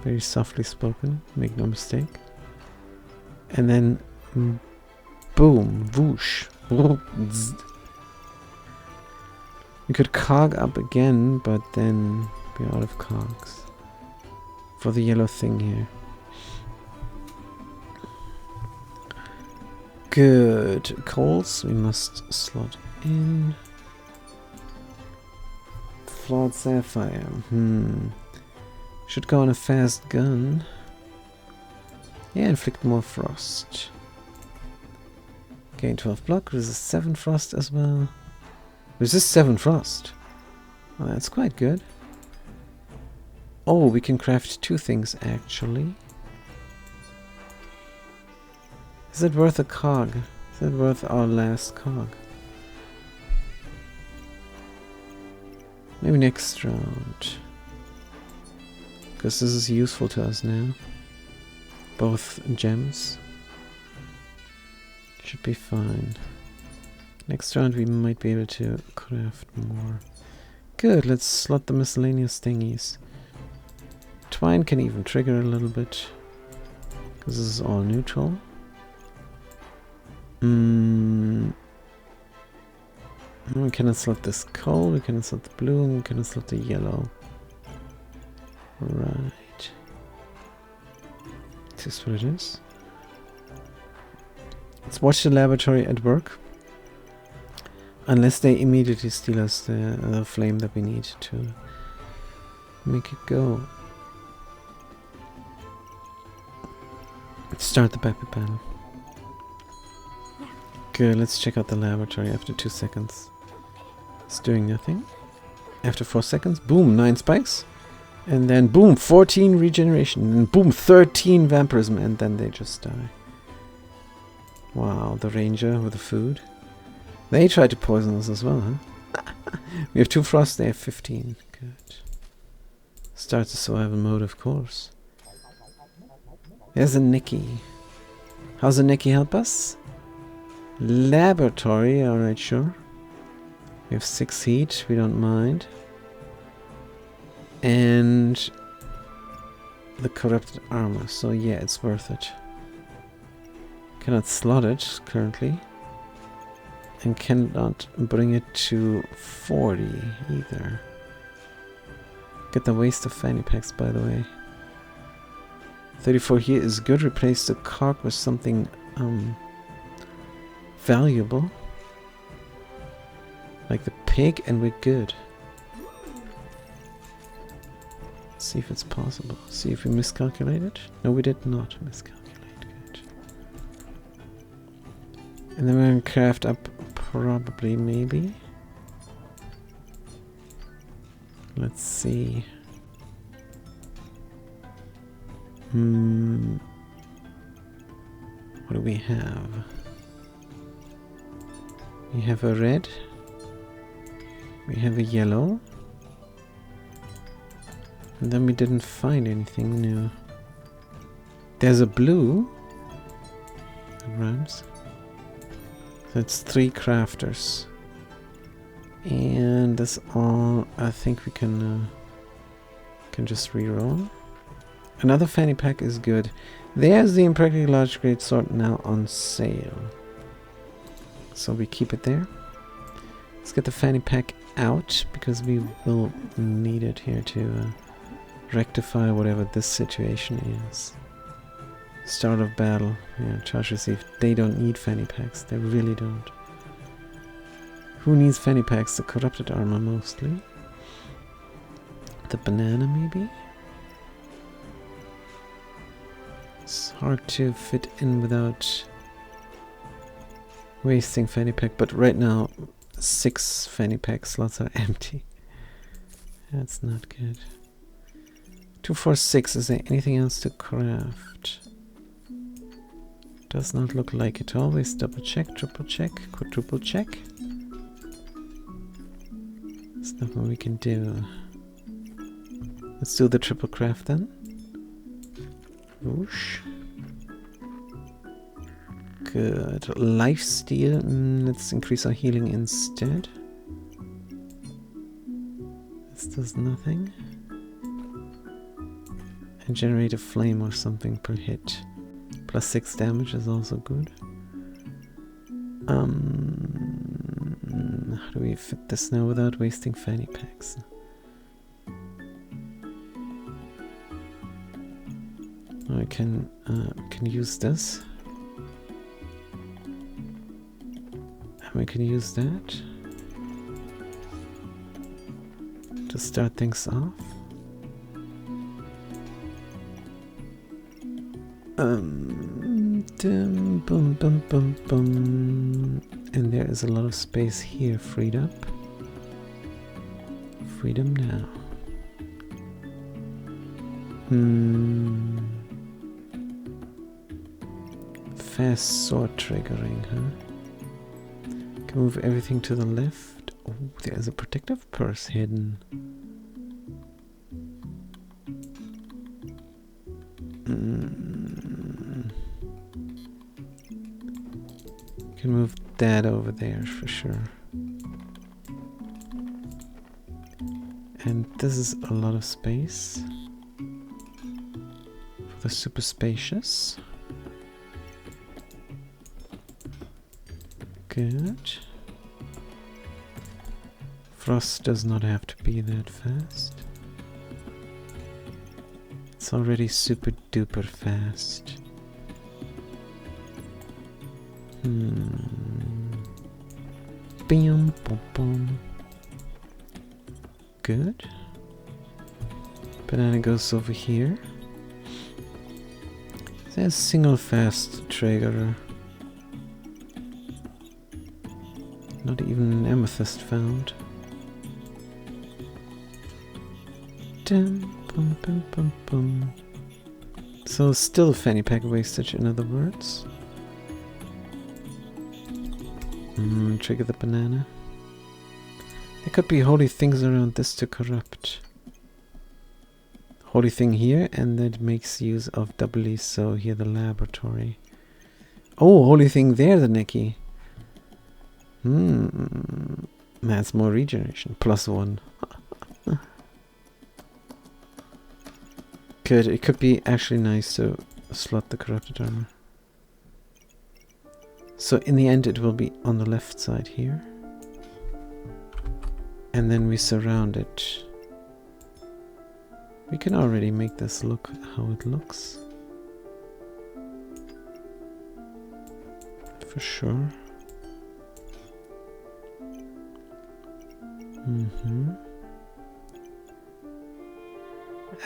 Very softly spoken, make no mistake. And then, boom, whoosh. We could cog up again, but then we're out of cogs. For the yellow thing here. Good. Coals we must slot in. Flawed sapphire. Should go on a fast gun. Yeah, inflict more frost. Gain 12 block, resist 7 frost as well. Resist 7 frost. Well, that's quite good. Oh, we can craft 2 things actually. Is it worth a cog? Is it worth our last cog? Maybe next round. Because this is useful to us now. Both gems. Should be fine. Next round we might be able to craft more. Good, let's slot the miscellaneous thingies. Twine can even trigger a little bit. Because this is all neutral. We cannot slot this coal, we cannot slot the blue, and we cannot slot the yellow. Right. Is this what it is? Let's watch the laboratory at work. Unless they immediately steal us the flame that we need to make it go. Let's start the battle. Good, let's check out the laboratory after 2 seconds. It's doing nothing. After 4 seconds, boom, 9 spikes. And then boom, 14 regeneration. And boom, 13 vampirism. And then they just die. Wow, the ranger with the food. They tried to poison us as well, huh? We have 2 frost, they have 15. Good. Start the survival mode, of course. There's a Nikki. How's a Nikki help us? Laboratory, alright, sure. We have 6 heat, we don't mind. And the corrupted armor, so yeah, it's worth it. Cannot slot it currently. And cannot bring it to 40 either. Get the waste of fanny packs, by the way. 34 here is good. Replace the cog with something valuable. Like the pig, and we're good. Let's see if it's possible. See if we miscalculated. No, we did not miscalculate. Good. And then we're going to craft up probably, maybe. Let's see. What do we have? We have a red. We have a yellow. And then we didn't find anything new. There's a blue. That rhymes. That's 3 crafters. And that's all. I think we can just reroll. Another fanny pack is good. There's the impractically large great sword now on sale. So we keep it there. Let's get the fanny pack out because we will need it here to rectify whatever this situation is. Start of battle. Yeah, charge received. They don't need fanny packs. They really don't. Who needs fanny packs? The corrupted armor mostly. The banana maybe? It's hard to fit in without wasting fanny pack, but right now 6 fanny pack slots are empty. That's not good. 2, 4, 6. Is there anything else to craft? Does not look like it. Always double check, triple check, quadruple check. There's nothing we can do. Let's do the triple craft then. Whoosh. Good. Lifesteal. Let's increase our healing instead. This does nothing. And generate a flame or something per hit. Plus 6 damage is also good. How do we fit this now without wasting fanny packs? I can use this. And we can use that to start things off. Boom, boom, boom, boom. And there is a lot of space here freed up. Freedom now. Fast sword triggering, huh? Can move everything to the left. Oh, there's a protective purse hidden. Can move that over there for sure. And this is a lot of space for the super spacious. Good. Frost does not have to be that fast. It's already super duper fast. Bam, boom, boom. Good. Banana goes over here. There's single fast trigger. Not even an amethyst found. Dum, bum, bum, bum, bum. So still fanny pack wastage, in other words. Trigger the banana. There could be holy things around this to corrupt. Holy thing here, and that makes use of doubly so here the laboratory. Oh, holy thing there, the Neki. That's more regeneration. +1. Good. It could be actually nice to slot the corrupted armor. So in the end it will be on the left side here. And then we surround it. We can already make this look how it looks. For sure.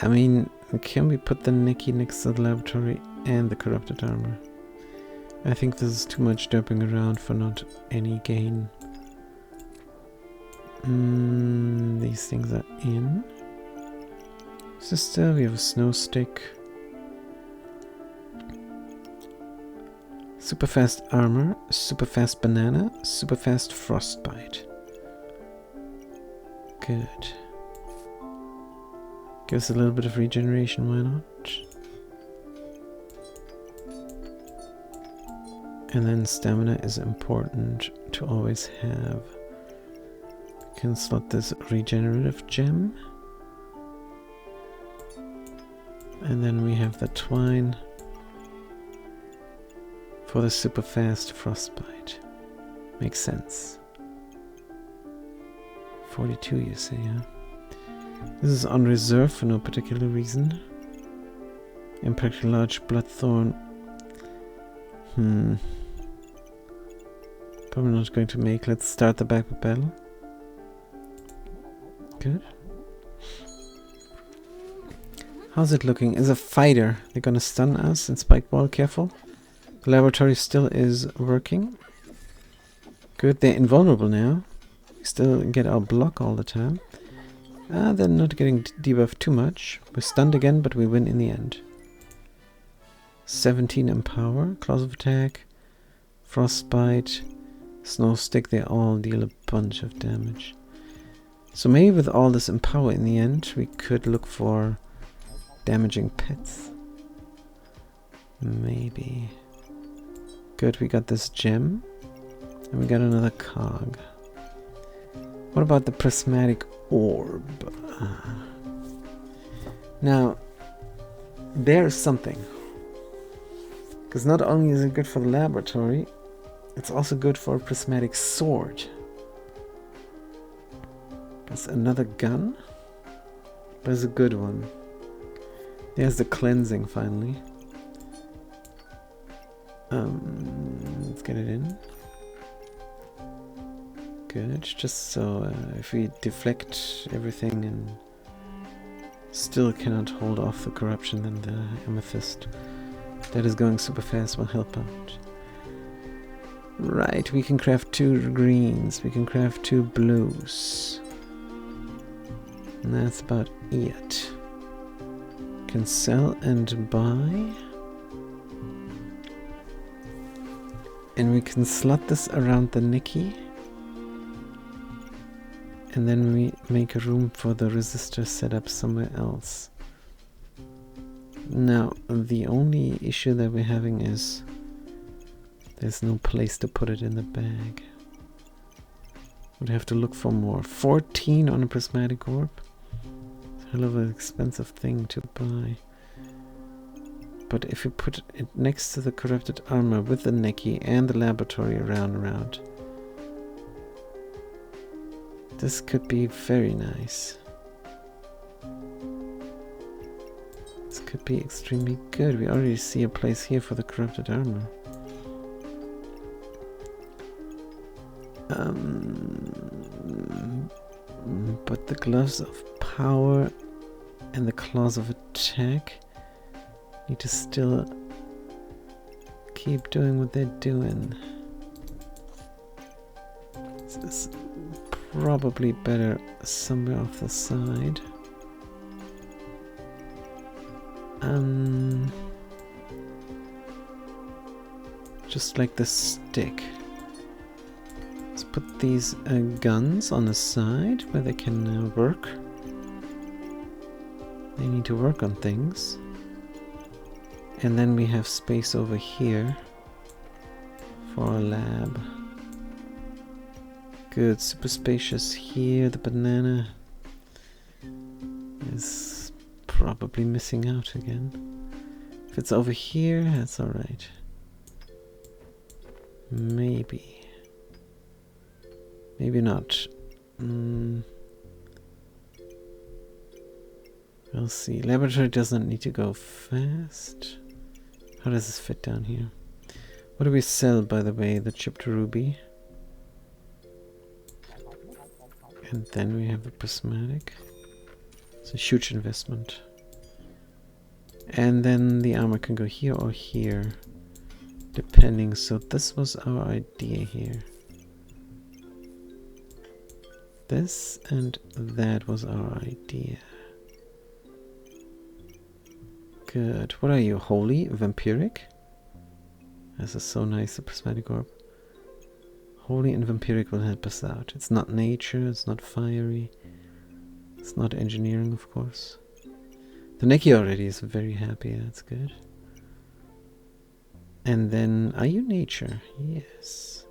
I mean, can we put the Neki next to the laboratory and the corrupted armor? I think this is too much jumping around for not any gain. These things are in. Sister, we have a snow stick. Super fast armor, super fast banana, super fast frostbite. Good. Give us a little bit of regeneration, why not? And then stamina is important to always have. We can slot this regenerative gem. And then we have the twine for the super fast frostbite. Makes sense. 42 you say, huh? This is on reserve for no particular reason. Impact large bloodthorn. Probably not going to make. Let's start the backward battle. Good. How's it looking? Is a fighter. They're gonna stun us and spike ball. Careful. The laboratory still is working. Good. They're invulnerable now. We still get our block all the time. They're not getting debuffed too much. We're stunned again, but we win in the end. 17 empower. Claws of attack. Frostbite. Snow stick. They all deal a bunch of damage. So maybe with all this empower in the end, we could look for damaging pets. Maybe. Good, we got this gem. And we got another cog. What about the prismatic orb? Now, there's something. Because not only is it good for the laboratory, it's also good for a prismatic sword. That's another gun. But it's a good one. There's the cleansing finally. Let's get it in. Good, just so if we deflect everything and still cannot hold off the corruption, then the amethyst that is going super fast will help out. Right, we can craft 2 greens, we can craft 2 blues. And that's about it. Can sell and buy. And we can slot this around the Nikki. And then we make room for the resistor setup somewhere else. Now, the only issue that we're having is there's no place to put it in the bag. Would have to look for more. 14 on a prismatic orb. It's a hell of an expensive thing to buy. But if you put it next to the corrupted armor with the Nikki and the laboratory around, this could be very nice. This could be extremely good. We already see a place here for the corrupted armor. But the gloves of power and the claws of attack need to still keep doing what they're doing. This is probably better somewhere off the side. Just like the stick. Let's put these guns on the side where they can work. They need to work on things. And then we have space over here for a lab. Good, super spacious here. The banana is probably missing out again. If it's over here, that's alright. Maybe. Maybe not. We'll see. Laboratory doesn't need to go fast. How does this fit down here? What do we sell, by the way? The chipped ruby. And then we have the prismatic. It's a huge investment. And then the armor can go here or here, depending. So this was our idea here. This and that was our idea. Good. What are you? Holy? Vampiric? This is so nice, the prismatic orb. Holy and vampiric will help us out. It's not nature, it's not fiery. It's not engineering, of course. The Nikki already is very happy, that's good. And then, are you nature? Yes.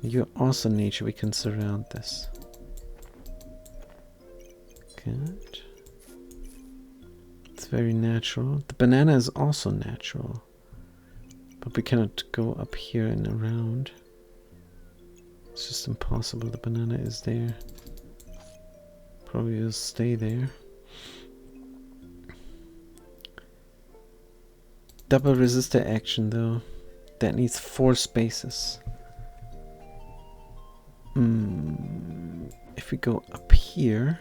You're also nature, we can surround this. Good. It's very natural. The banana is also natural. But we cannot go up here and around. It's just impossible. The banana is there. Probably will stay there. Double resistor action though. That needs 4 spaces. If we go up here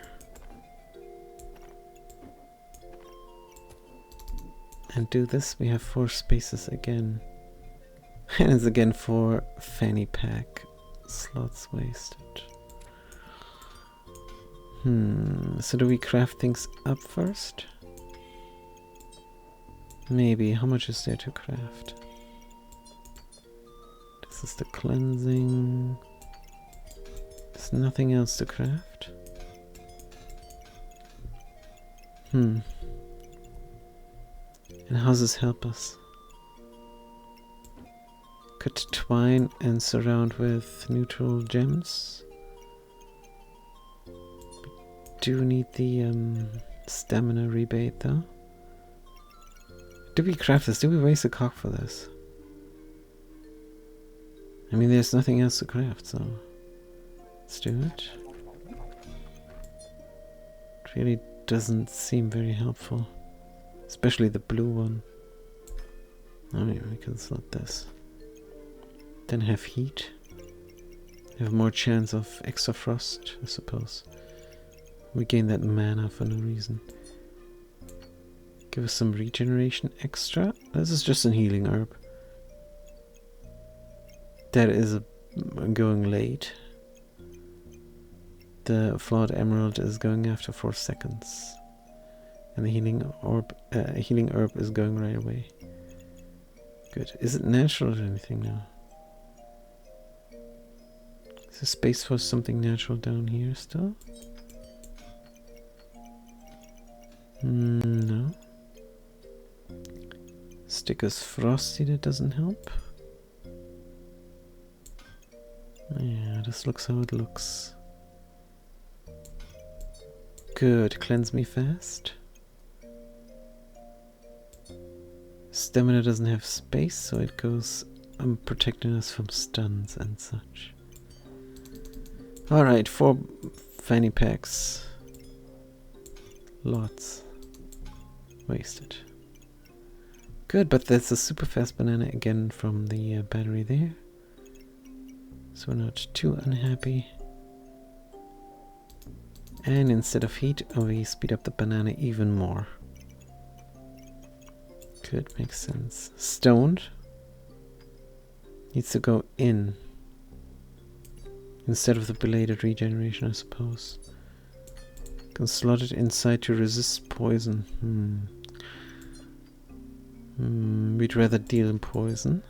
and do this, we have 4 spaces again. And it's again 4 fanny pack slots wasted. So do we craft things up first? Maybe. How much is there to craft? This is the cleansing. There's nothing else to craft. And how does this help us? Cut twine and surround with neutral gems. We do need the stamina rebate though. Did we craft this? Did we waste a cock for this? I mean, there's nothing else to craft, so let's do it. It really doesn't seem very helpful. Especially the blue one. I mean, we can slot this. Then have heat. Have more chance of extra frost, I suppose. We gain that mana for no reason. Give us some regeneration extra. This is just a healing herb. That is going late. The flawed emerald is going after 4 seconds. And the healing herb is going right away. Good. Is it natural or anything now? Is there space for something natural down here still? No. Sticker's frosty, that doesn't help. Yeah, this looks how it looks. Good, cleanse me fast. Stamina doesn't have space, so it goes protecting us from stuns and such. Alright, 4 fanny packs. Lots. Wasted. Good, but there's a super fast banana again from the battery there. So we're not too unhappy. And instead of heat, we speed up the banana even more. Good, makes sense. Stoned needs to go in instead of the belated regeneration, I suppose. Can slot it inside to resist poison. We'd rather deal in poison.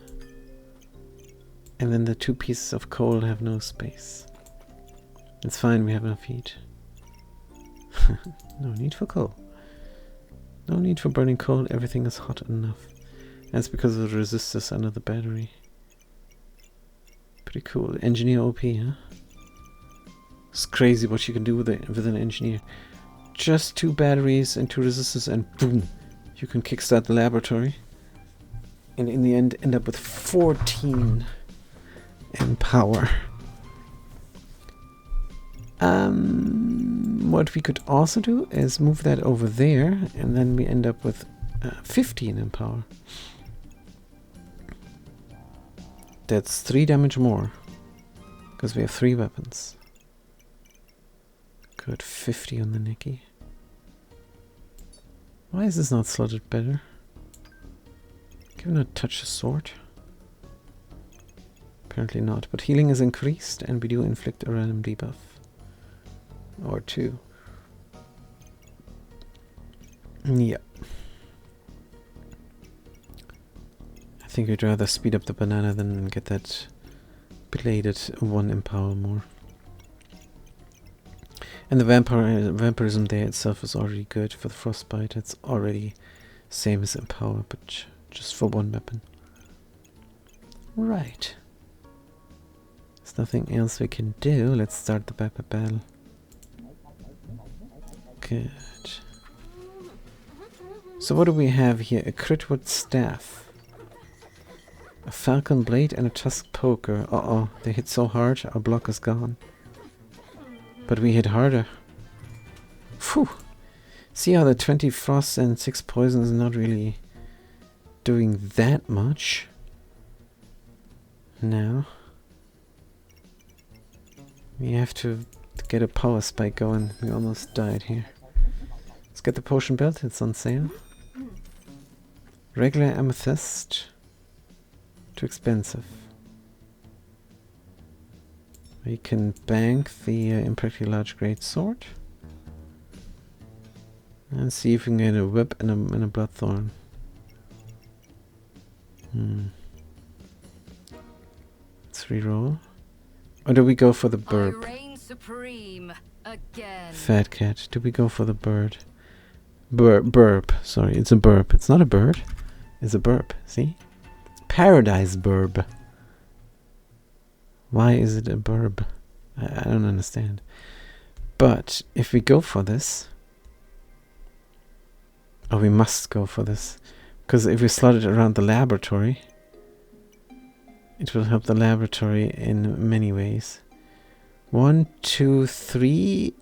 And then the 2 pieces of coal have no space. It's fine, we have enough heat. No need for coal. No need for burning coal, everything is hot enough. That's because of the resistors under the battery. Pretty cool. Engineer OP, huh? It's crazy what you can do with an engineer. Just 2 batteries and 2 resistors and boom! You can kickstart the laboratory. And in the end up with 14 in power. What we could also do is move that over there, and then we end up with 15 in power. That's 3 damage more, because we have 3 weapons. Good, 50 on the Nicky. Why is this not slotted better? Can we not touch the sword? Apparently not, but healing is increased, and we do inflict a random debuff. Or 2. Yeah. I think we'd rather speed up the banana than get that belated 1 empower more. And the vampirism there itself is already good for the frostbite. It's already same as empower, but just for 1 weapon. Right. There's nothing else we can do. Let's start the battle. Good. So what do we have here? A Critwood staff, a falcon blade, and a tusk poker. Uh-oh, they hit so hard, our block is gone. But we hit harder. Phew! See how the 20 frost and 6 poison is not really doing that much. Now we have to get a power spike going. We almost died here. Let's get the potion belt, it's on sale. Regular amethyst. Too expensive. We can bank the impractically large great sword. And see if we can get a whip and a bloodthorn. Let's reroll. Or do we go for the burp? Supreme again. Fat cat. Do we go for the bird? Burp. Sorry, it's a burp. It's not a bird. It's a burp. See? Paradise burb. Why is it a burb? I don't understand. But if we go for this... Oh, we must go for this. Because if we slot it around the laboratory, it will help the laboratory in many ways. 1, 2, 3,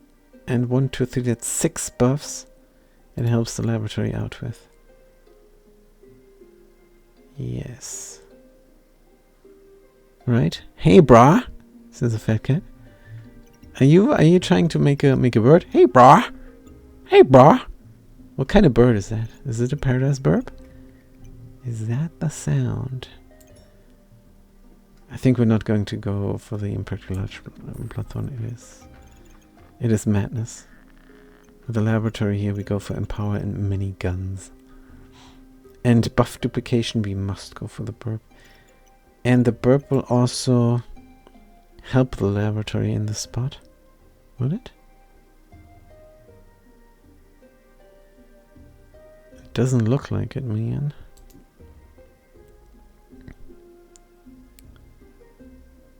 and 1, 2, 3, that's 6 buffs it helps the laboratory out with. Yes. Right? Hey, brah! says a fat cat. Are you trying to make a bird? Hey brah! Hey brah! What kind of bird is that? Is it a paradise burp? Is that the sound? I think we're not going to go for the Impractical Bloodthorn. It is madness. With the laboratory here, we go for Empower and mini guns. And buff duplication, we must go for the burp. And the burp will also help the laboratory in this spot. Will it? It doesn't look like it, man.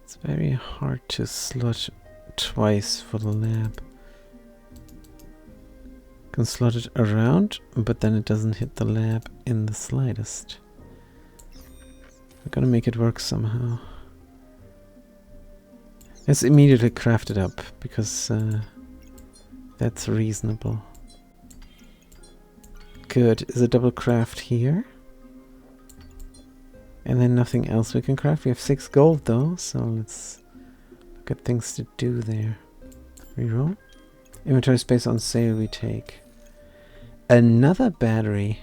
It's very hard to slot twice for the lab. Can slot it around, but then it doesn't hit the lab in the slightest. We're gonna make it work somehow. Let's immediately craft it up, because that's reasonable. Good. Is a double craft here? And then nothing else we can craft. We have 6 gold though, so let's look at things to do there. Reroll. Inventory space on sale we take. Another battery.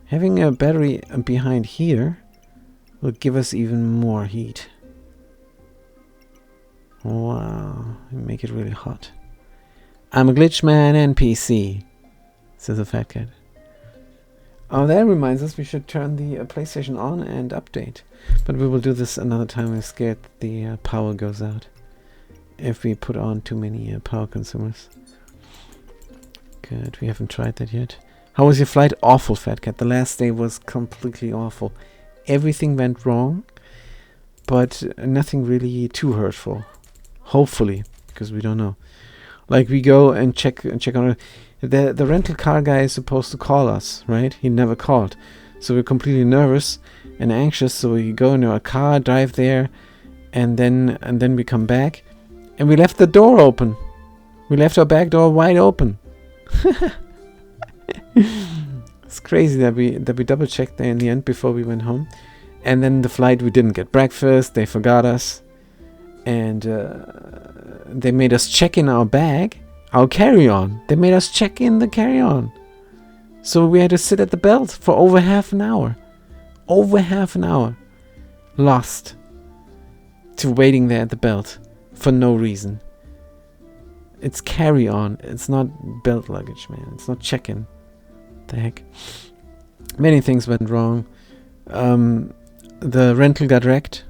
Having a battery behind here will give us even more heat. Wow, make it really hot. I'm a Glitchman NPC, says a fat cat. Oh, that reminds us we should turn the PlayStation on and update. But we will do this another time. We're scared the power goes out if we put on too many power consumers. Good, we haven't tried that yet. How was your flight? Awful, fat cat. The last day was completely awful. Everything went wrong, but nothing really too hurtful. Hopefully, because we don't know. Like, we go and check on it. The rental car guy is supposed to call us, right? He never called. So we're completely nervous and anxious. So we go into our car, drive there, and then we come back. And we left the door open. We left our back door wide open. It's crazy that we double checked there in the end before we went home. And then the flight, we didn't get breakfast. They forgot us. And they made us check in our bag, our carry-on. They made us check in the carry-on. So we had to sit at the belt for over half an hour. Over half an hour. Lost. To waiting there at the belt. For no reason. It's carry-on. It's not belt luggage, man. It's not check-in. The heck. Many things went wrong. The rental got wrecked.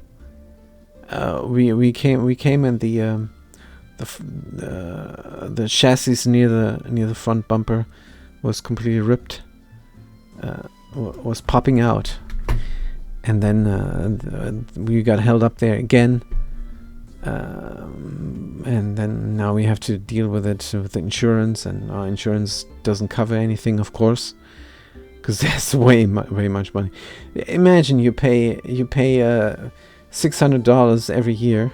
We came and the chassis near the front bumper was completely ripped. Was popping out, and then we got held up there again. And then now we have to deal with it with the insurance, and our insurance doesn't cover anything, of course, because that's way much money. Imagine you pay $600 every year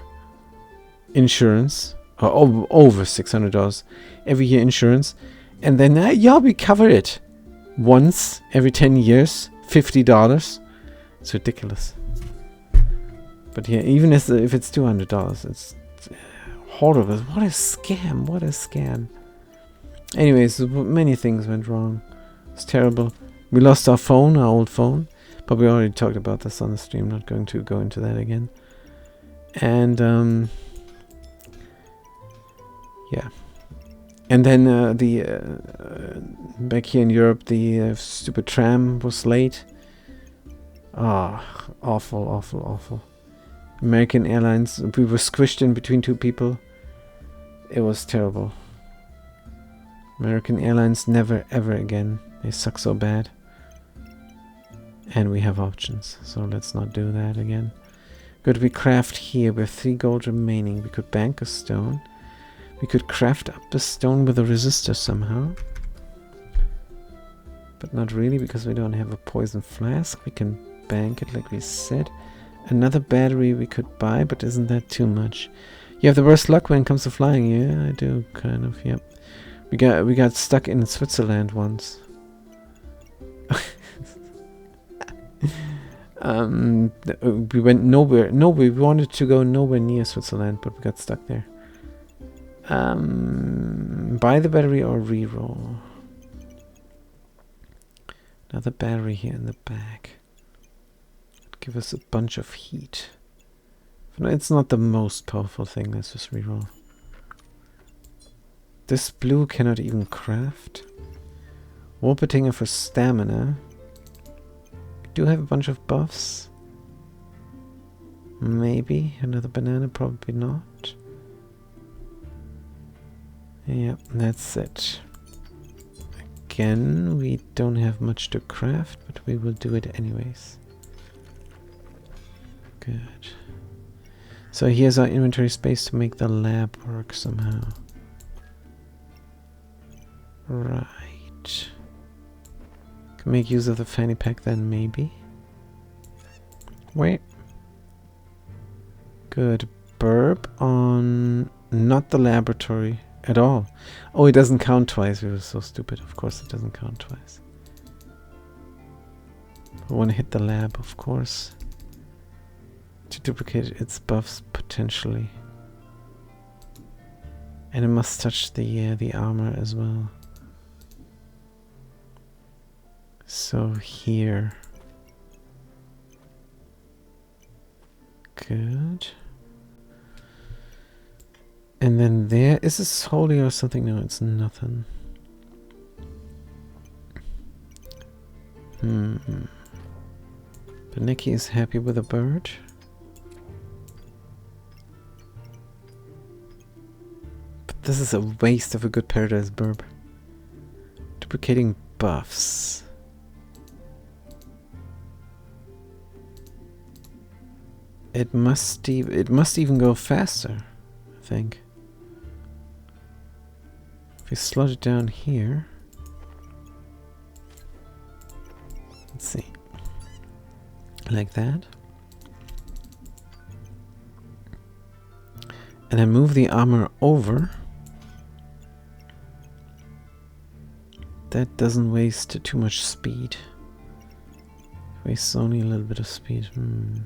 insurance, or over $600 every year insurance, and then yeah, we cover it once every 10 years, $50. It's ridiculous. But yeah, even if it's $200, it's horrible. What a scam! What a scam! Anyways, many things went wrong. It's terrible. We lost our phone, our old phone, but we already talked about this on the stream. Not going to go into that again. And yeah. And then back here in Europe, the stupid tram was late. Ah, awful, awful, awful. American Airlines, we were squished in between two people. It was terrible. American Airlines, never ever again. They suck so bad. And we have options, so let's not do that again. Good, we craft here. We have 3 gold remaining. We could bank a stone. We could craft up a stone with a resistor somehow. But not really, because we don't have a poison flask. We can bank it like we said. Another battery we could buy, but isn't that too much? You have the worst luck when it comes to flying. Yeah, I do, kind of, yep. We got stuck in Switzerland once. We went nowhere. No, we wanted to go nowhere near Switzerland, but we got stuck there. Buy the battery or reroll. Another battery here in the back. Give us a bunch of heat. No, it's not the most powerful thing. Let's just reroll. This blue cannot even craft. Warpetinger for stamina. Do have a bunch of buffs. Maybe another banana, probably not. Yep, that's it. Again, we don't have much to craft, but we will do it anyways. Good. So here's our inventory space to make the lab work somehow. Right. Can make use of the fanny pack then, maybe. Wait. Good. Burp on not the laboratory at all. Oh, it doesn't count twice. We were so stupid. Of course it doesn't count twice. We want to hit the lab, of course. To duplicate its buffs potentially. And it must touch the armor as well. So here. Good. And then there, is this holy or something? No, it's nothing. But Nikki is happy with a bird. But this is a waste of a good paradise burb. Duplicating buffs. It must even go faster, I think. If we slot it down here. Let's see. Like that. And I move the armor over. That doesn't waste too much speed. Wastes only a little bit of speed. And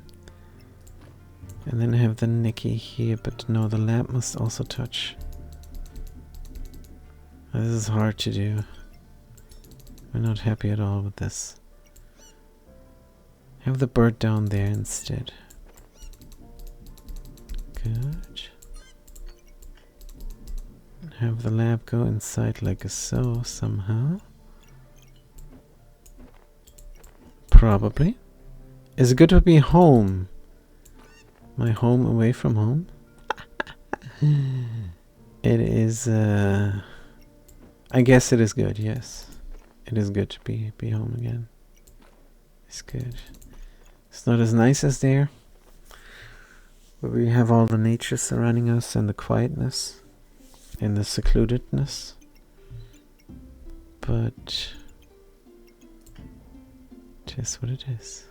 then I have the Nikki here, but no, the lamp must also touch. This is hard to do. We're not happy at all with this. Have the bird down there instead. Good. Have the lab go inside like so somehow. Probably. Is it good to be home? My home away from home? It is, I guess it is good, yes. It is good to be home again. It's good. It's not as nice as there, where we have all the nature surrounding us and the quietness and the secludedness. But it is what it is.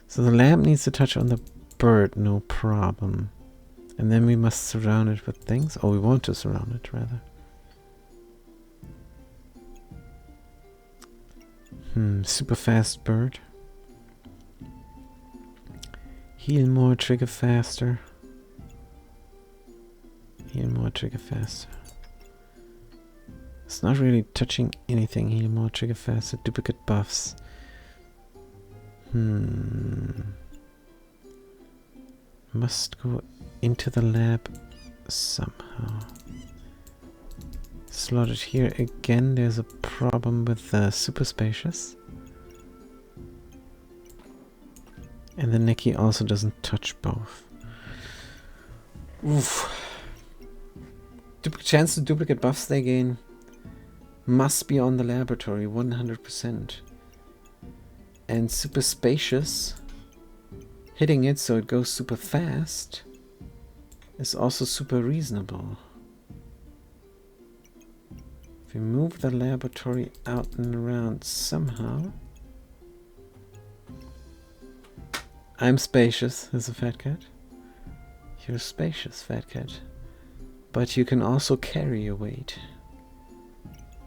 So the lamp needs to touch on the bird, no problem. And then we must surround it with things. Oh, we want to surround it, rather. Super fast bird. Heal more, trigger faster. Heal more, trigger faster. It's not really touching anything. Heal more, trigger faster. Duplicate buffs. Must go into the lab somehow. Slot it here again. There's a problem with the super spacious. And the Nikki also doesn't touch both. Oof. Chance to duplicate buffs they gain must be on the laboratory 100%. And super spacious, hitting it so it goes super fast, is also super reasonable. If we move the laboratory out and around somehow. I'm spacious as a fat cat. You're spacious, fat cat. But you can also carry your weight.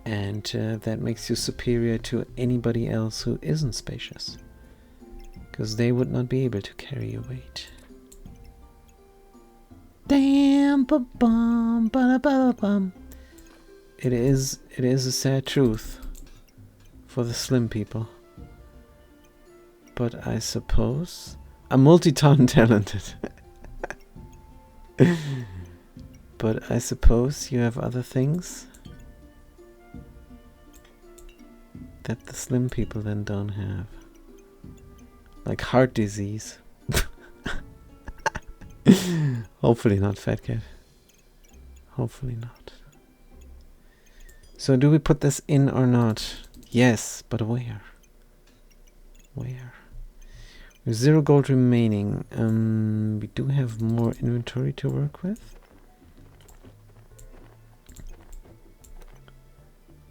And that makes you superior to anybody else who isn't spacious. Because they would not be able to carry your weight. Damn, ba-bum, ba-da-ba-bum. It is a sad truth for the slim people. But I suppose I'm multi-ton talented. But I suppose you have other things that the slim people then don't have. Like heart disease. Hopefully not, Fat Cat. Hopefully not. So do we put this in or not? Yes, but where? Where? We have 0 gold remaining. We do have more inventory to work with.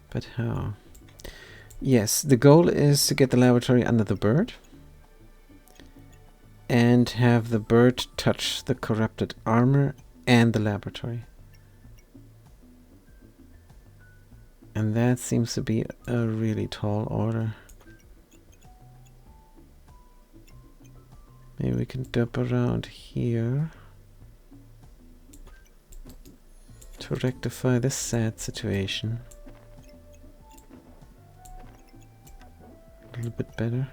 But how? Yes, the goal is to get the laboratory under the bird. And have the bird touch the corrupted armor and the laboratory. And that seems to be a really tall order. Maybe we can dip around here to rectify this sad situation. A little bit better.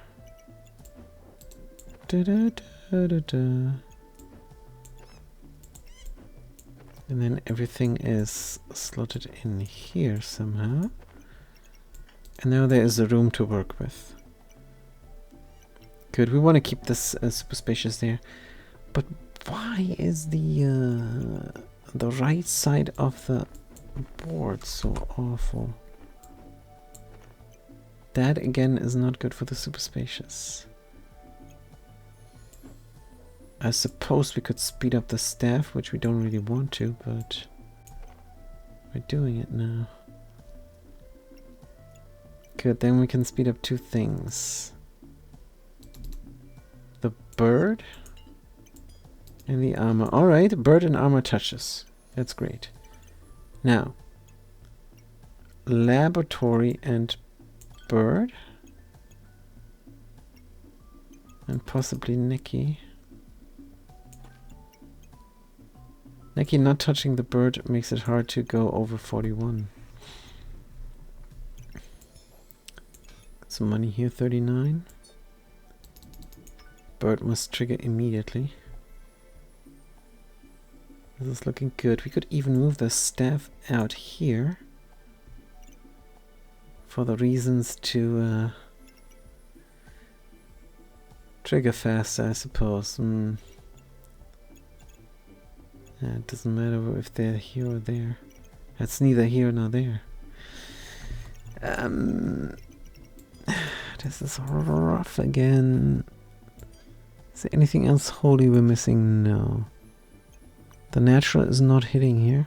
Da-da-da-da-da. And then everything is slotted in here somehow. And now there is a room to work with. Good, we want to keep this super spacious there. But why is the right side of the board so awful? That again is not good for the super spacious. I suppose we could speed up the staff, which we don't really want to, but we're doing it now. Good, then we can speed up 2 things. The bird and the armor. Alright, bird and armor touches. That's great. Now, laboratory and bird. And possibly Nikki. Nikki not touching the bird makes it hard to go over 41. Got some money here, 39. Bird must trigger immediately. This is looking good. We could even move the staff out here for the reasons to trigger faster, I suppose. It doesn't matter if they're here or there. That's neither here nor there. This is rough again. Is there anything else holy we're missing? No. The natural is not hitting here.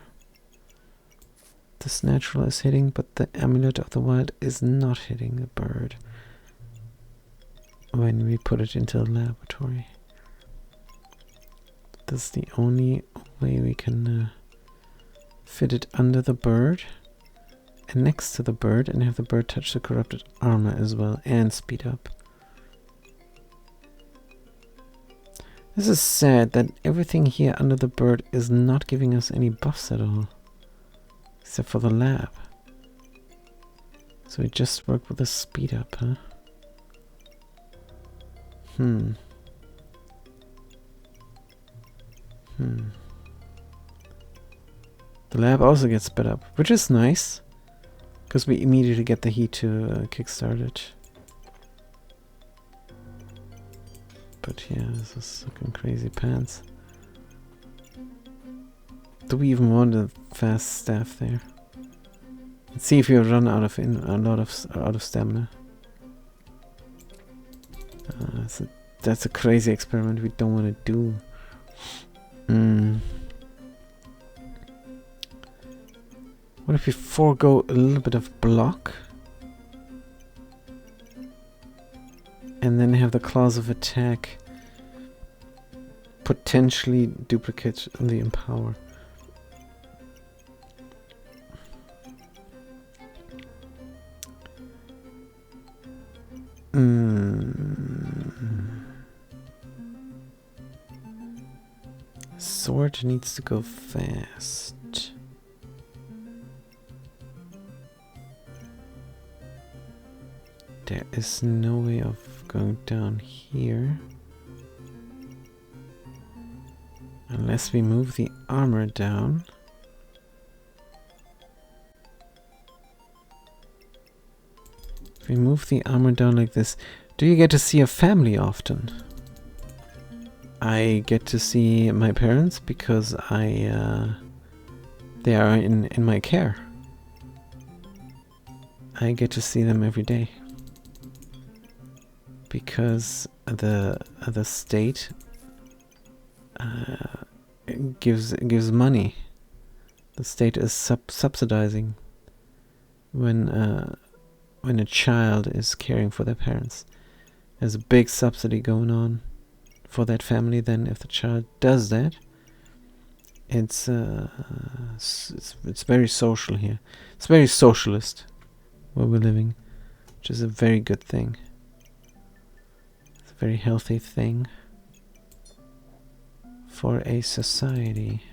This natural is hitting, but the amulet of the wild is not hitting the bird when we put it into the laboratory. That's the only way we can fit it under the bird and next to the bird and have the bird touch the corrupted armor as well and speed up. This is sad that everything here under the bird is not giving us any buffs at all. Except for the lab. So we just work with the speed up, huh? The lab also gets sped up, which is nice. Because we immediately get the heat to kickstart it. But yeah, this is looking crazy pants. Do we even want a fast staff there? Let's see if we run out of out of stamina. That's a crazy experiment we don't want to do. What if we forego a little bit of block? And then have the claws of attack potentially duplicate the empower. bird needs to go fast. There is no way of going down here. Unless we move the armor down. If we move the armor down like this, do you get to see a family often? I get to see my parents because they are in my care. I get to see them every day. Because the state gives money. The state is subsidizing when a child is caring for their parents. There's a big subsidy going on for that family. Then, if the child does that, it's very social here. It's very socialist where we're living, which is a very good thing. It's a very healthy thing for a society.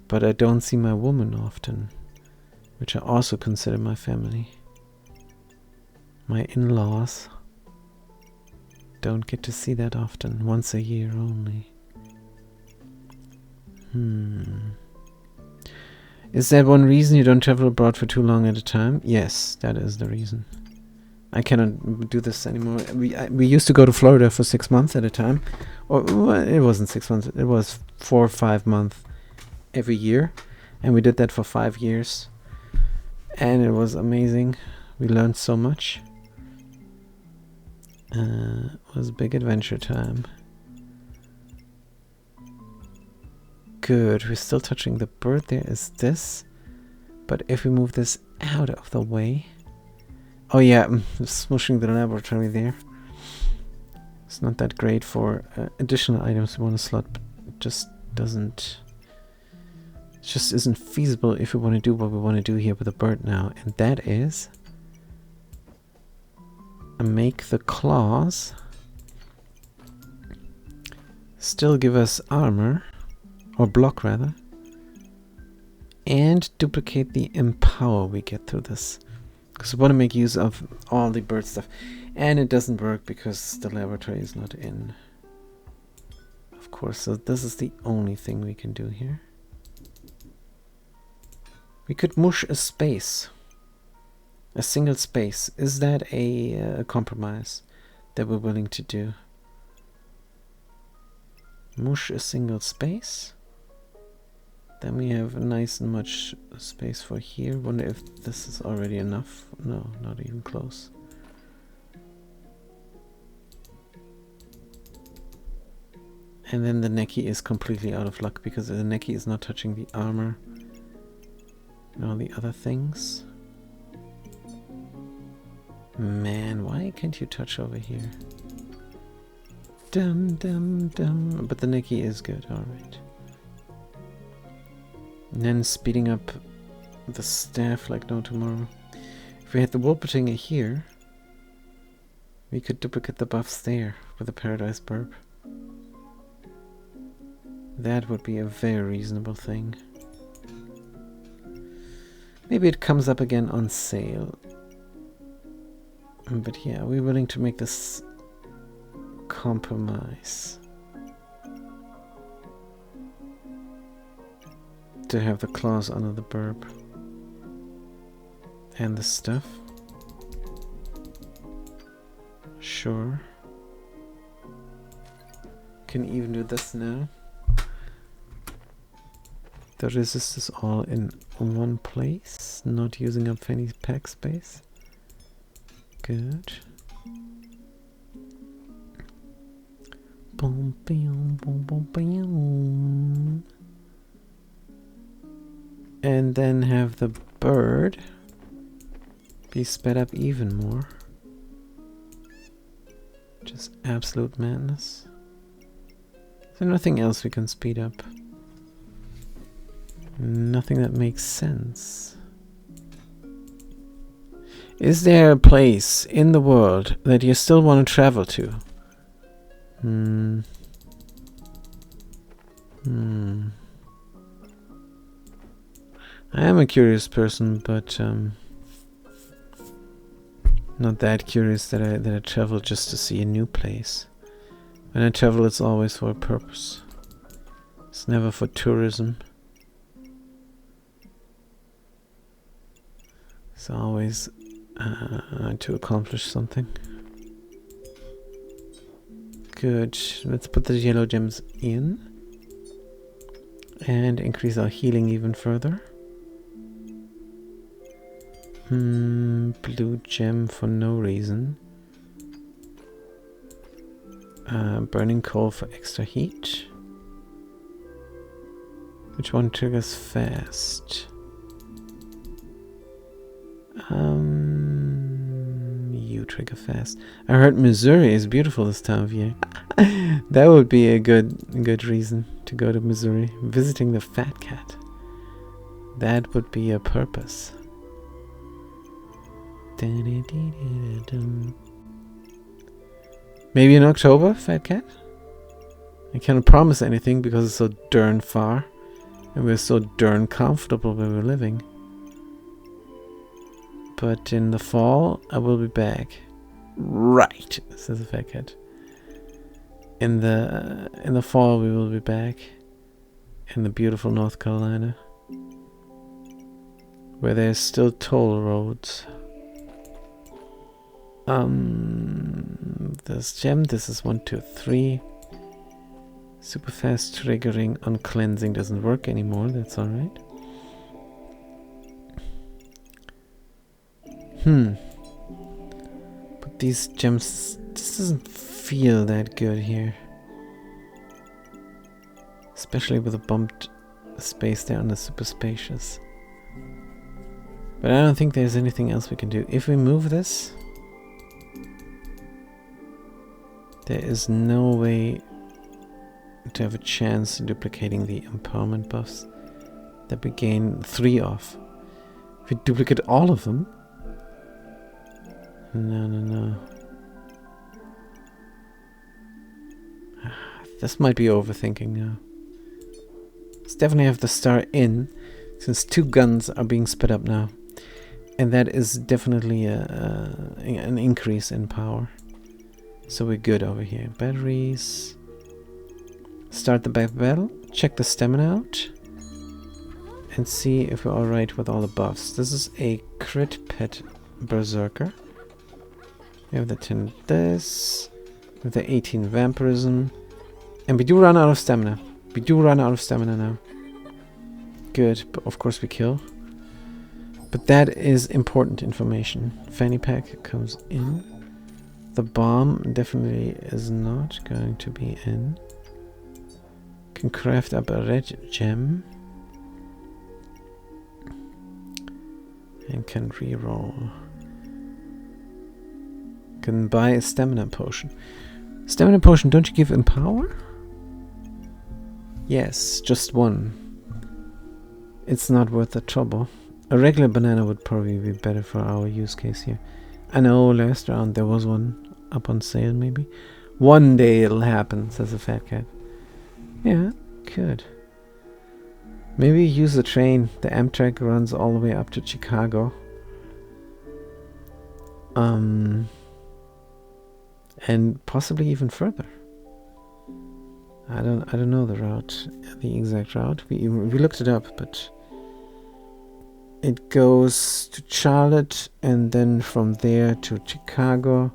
But I don't see my woman often, which I also consider my family. My in-laws don't get to see that often, once a year only. Is that one reason you don't travel abroad for too long at a time? Yes, that is the reason. I cannot do this anymore. We used to go to Florida for 6 months at a time. Or well, it wasn't 6 months, it was 4 or 5 months every year. And we did that for 5 years. And it was amazing. We learned so much. It was a big adventure time. Good, we're still touching the bird. There is this. But if we move this out of the way... Oh yeah, smushing the laboratory there. It's not that great for additional items we want to slot, but it just doesn't... It just isn't feasible if we want to do what we want to do here with the bird now. And that is... make the claws still give us armor, or block rather, and duplicate the empower we get through this, because we want to make use of all the bird stuff. And it doesn't work because the laboratory is not in, of course, so this is the only thing we can do here. We could mush a space. A single space. Is that a compromise that we're willing to do? Mush a single space. Then we have nice and much space for here. Wonder if this is already enough. No, not even close. And then the Neki is completely out of luck because the Neki is not touching the armor and all the other things. Man, why can't you touch over here? Dum dum dum. But the Neki is good, alright. And then speeding up the staff like no tomorrow. If we had the Wolpertinger here, we could duplicate the buffs there with the Paradise Burp. That would be a very reasonable thing. Maybe it comes up again on sale. But yeah, we're willing to make this compromise. To have the claws under the burp. And the stuff. Sure. Can even do this now. The resist is all in one place, not using up any pack space. Good. Boom, boom, boom, boom, boom. And then have the bird be sped up even more. Just absolute madness. Is there nothing else we can speed up? Nothing that makes sense. Is there a place in the world that you still want to travel to? I am a curious person, but not that curious that I travel just to see a new place. When I travel, it's always for a purpose. It's never for tourism. It's always to accomplish something. Good. Let's put the yellow gems in and increase our healing even further. Blue gem for no reason. Burning coal for extra heat. Which one triggers fast? You trigger fast. I heard Missouri is beautiful this time of year. That would be a good reason to go to Missouri. Visiting the Fat Cat. That would be a purpose. Maybe in October, Fat Cat? I can't promise anything because it's so darn far. And we're so darn comfortable where we're living. But in the fall, I will be back. Right, says the Fat Cat. In the fall, we will be back in the beautiful North Carolina, where there's still toll roads. This gem. This is 1, 2, 3. Super fast triggering on cleansing doesn't work anymore. That's all right. But these gems, this doesn't feel that good here. Especially with a bumped space there on the super spacious. But I don't think there's anything else we can do. If we move this, there is no way to have a chance of duplicating the empowerment buffs that we gain 3 of. If we duplicate all of them, no. This might be overthinking now. Let's definitely have the star in, since 2 guns are being sped up now. And that is definitely an increase in power. So we're good over here. Batteries. Start the battle. Check the stamina out. And see if we're alright with all the buffs. This is a crit pet berserker. We have the 10 this. We have the 18 vampirism. And we do run out of stamina. We do run out of stamina now. Good, but of course we kill. But that is important information. Fanny pack comes in. The bomb definitely is not going to be in. Can craft up a red gem. And can reroll. Can buy a stamina potion. Stamina potion, don't you give empower? Yes, just 1. It's not worth the trouble. A regular banana would probably be better for our use case here. I know last round there was one up on sale maybe. One day it'll happen, says the Fat Cat. Yeah, good. Maybe use the train. The Amtrak runs all the way up to Chicago. And possibly even further. I don't know the route, the exact route. We looked it up, but it goes to Charlotte and then from there to Chicago,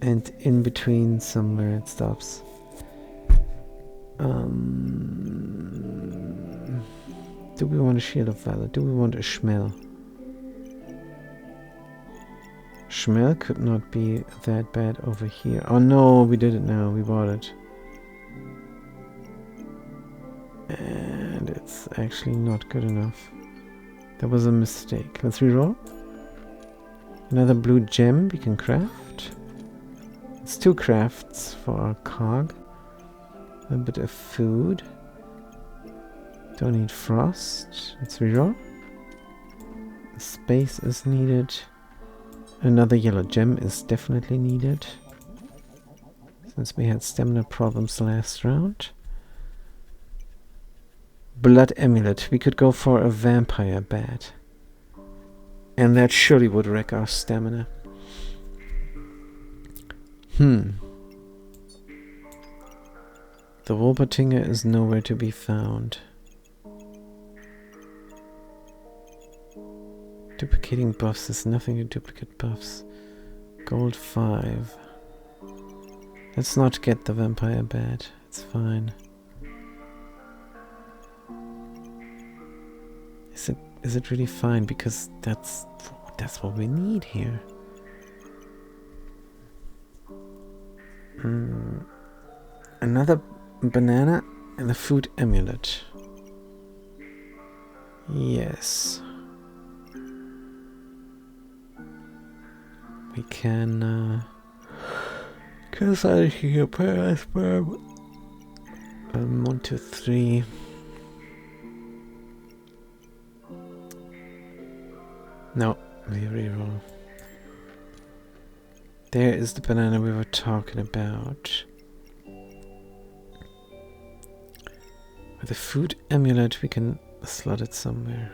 and in between somewhere it stops. Do we want a Shield of Valor? Do we want a Schmel? Schmel could not be that bad over here. Oh no, we did it now. We bought it. And it's actually not good enough. That was a mistake. Let's reroll. Another blue gem we can craft. It's 2 crafts for our cog. A bit of food. Don't need frost. Let's reroll. Space is needed. Another yellow gem is definitely needed, since we had stamina problems last round. Blood amulet. We could go for a vampire bat. And that surely would wreck our stamina. The Wolpertinger is nowhere to be found. Duplicating buffs is nothing to duplicate buffs. Gold 5. Let's not get the vampire bat. It's fine. Is it really fine? Because that's what we need here. Another banana and a food amulet. Yes. We can I here sperm. 1, 2, 3. No, we reroll. There is the banana we were talking about. With the food amulet we can slot it somewhere.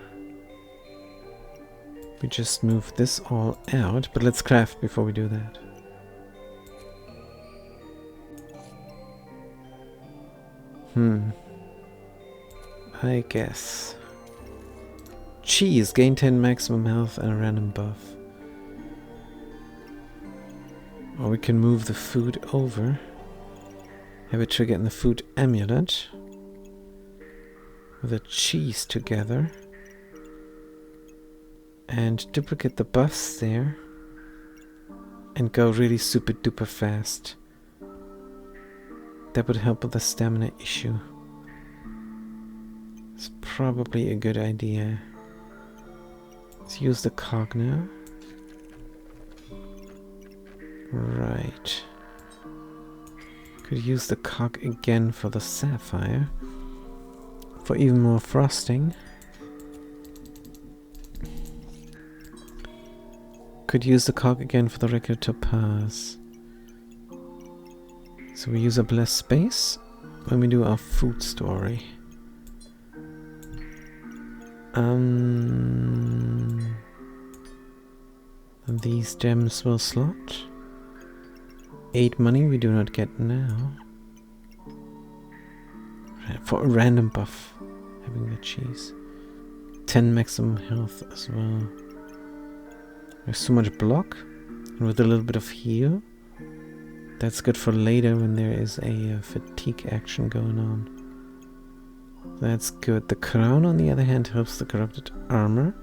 We just move this all out, but let's craft before we do that. I guess. Cheese, gain 10 maximum health and a random buff. Or we can move the food over. Have it trigger in the food amulet. With the cheese together. And duplicate the buffs there. And go really super duper fast. That would help with the stamina issue. It's probably a good idea. Let's use the cog now. Right. Could use the cog again for the sapphire. For even more frosting. Could use the cog again for the regular topaz. So we use up less space when we do our food story. These gems will slot. 8 money we do not get now. For a random buff, having the cheese. 10 maximum health as well. There's so much block, and with a little bit of heal. That's good for later when there is a fatigue action going on. That's good. The crown, on the other hand, helps the corrupted armor.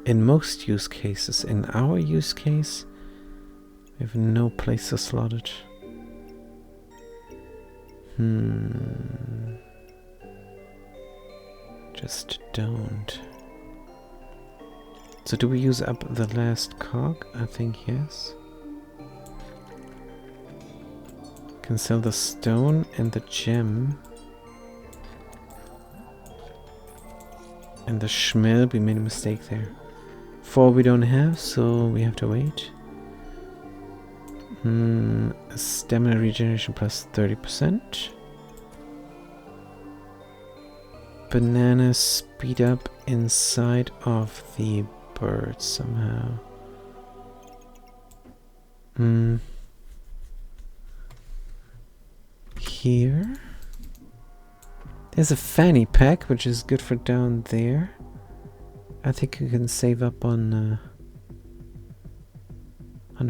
In most use cases. In our use case, we have no place to slot it. Just don't. So do we use up the last cog? I think yes. Can sell the stone and the gem. And the schmel, we made a mistake there. 4 we don't have, so we have to wait. Stamina regeneration plus 30%. Banana speed up inside of the bird somehow. Here. There's a fanny pack, which is good for down there. I think you can save up on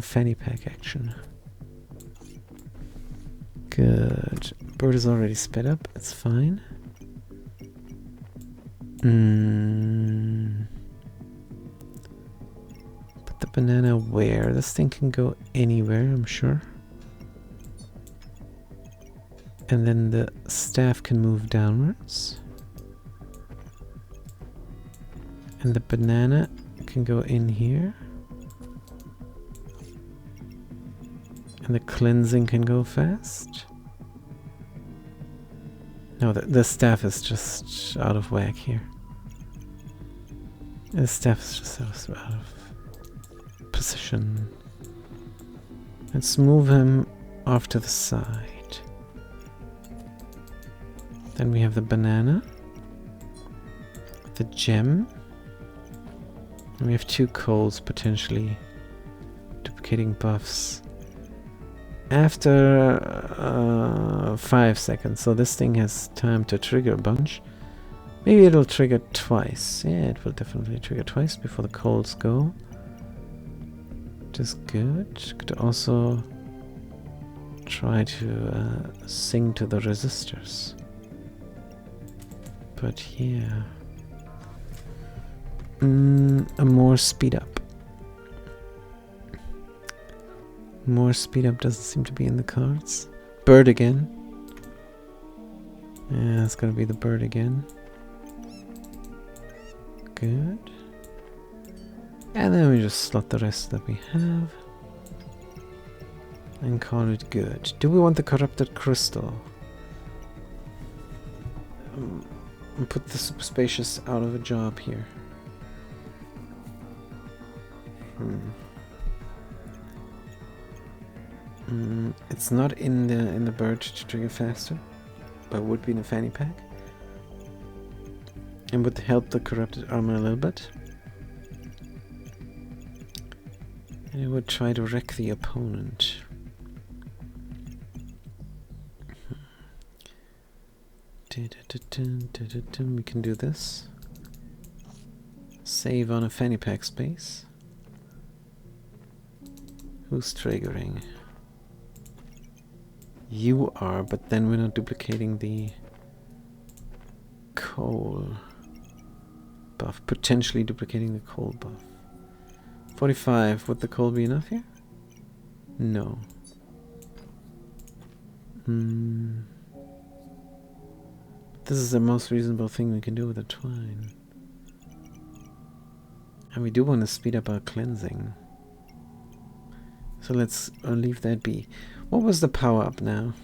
fanny pack action. Good. Bird is already sped up. It's fine. Put the banana where? This thing can go anywhere, I'm sure. And then the staff can move downwards. And the banana can go in here. And the cleansing can go fast. No, the staff is just out of whack here. The staff is just out of position. Let's move him off to the side. Then we have the banana. the gem. We have 2 coals potentially duplicating buffs after 5 seconds, so this thing has time to trigger a bunch. Maybe it'll trigger twice. Yeah, it will definitely trigger twice before the coals go. Which is good. Could also try to sing to the resistors. But yeah. A more speed up. More speed up doesn't seem to be in the cards. Bird again. Yeah, it's gonna be the bird again. Good. And then we just slot the rest that we have. And call it good. Do we want the corrupted crystal? And put the super spacious out of a job here. It's not in the bird to trigger faster, but would be in the fanny pack. And would help the corrupted armor a little bit. And it would try to wreck the opponent. We can do this. Save on a fanny pack space. Who's triggering? You are, but then we're not duplicating the coal buff. Potentially duplicating the coal buff. 45. Would the coal be enough here? No. This is the most reasonable thing we can do with the twine. And we do want to speed up our cleansing. So let's leave that be. What was the power up now?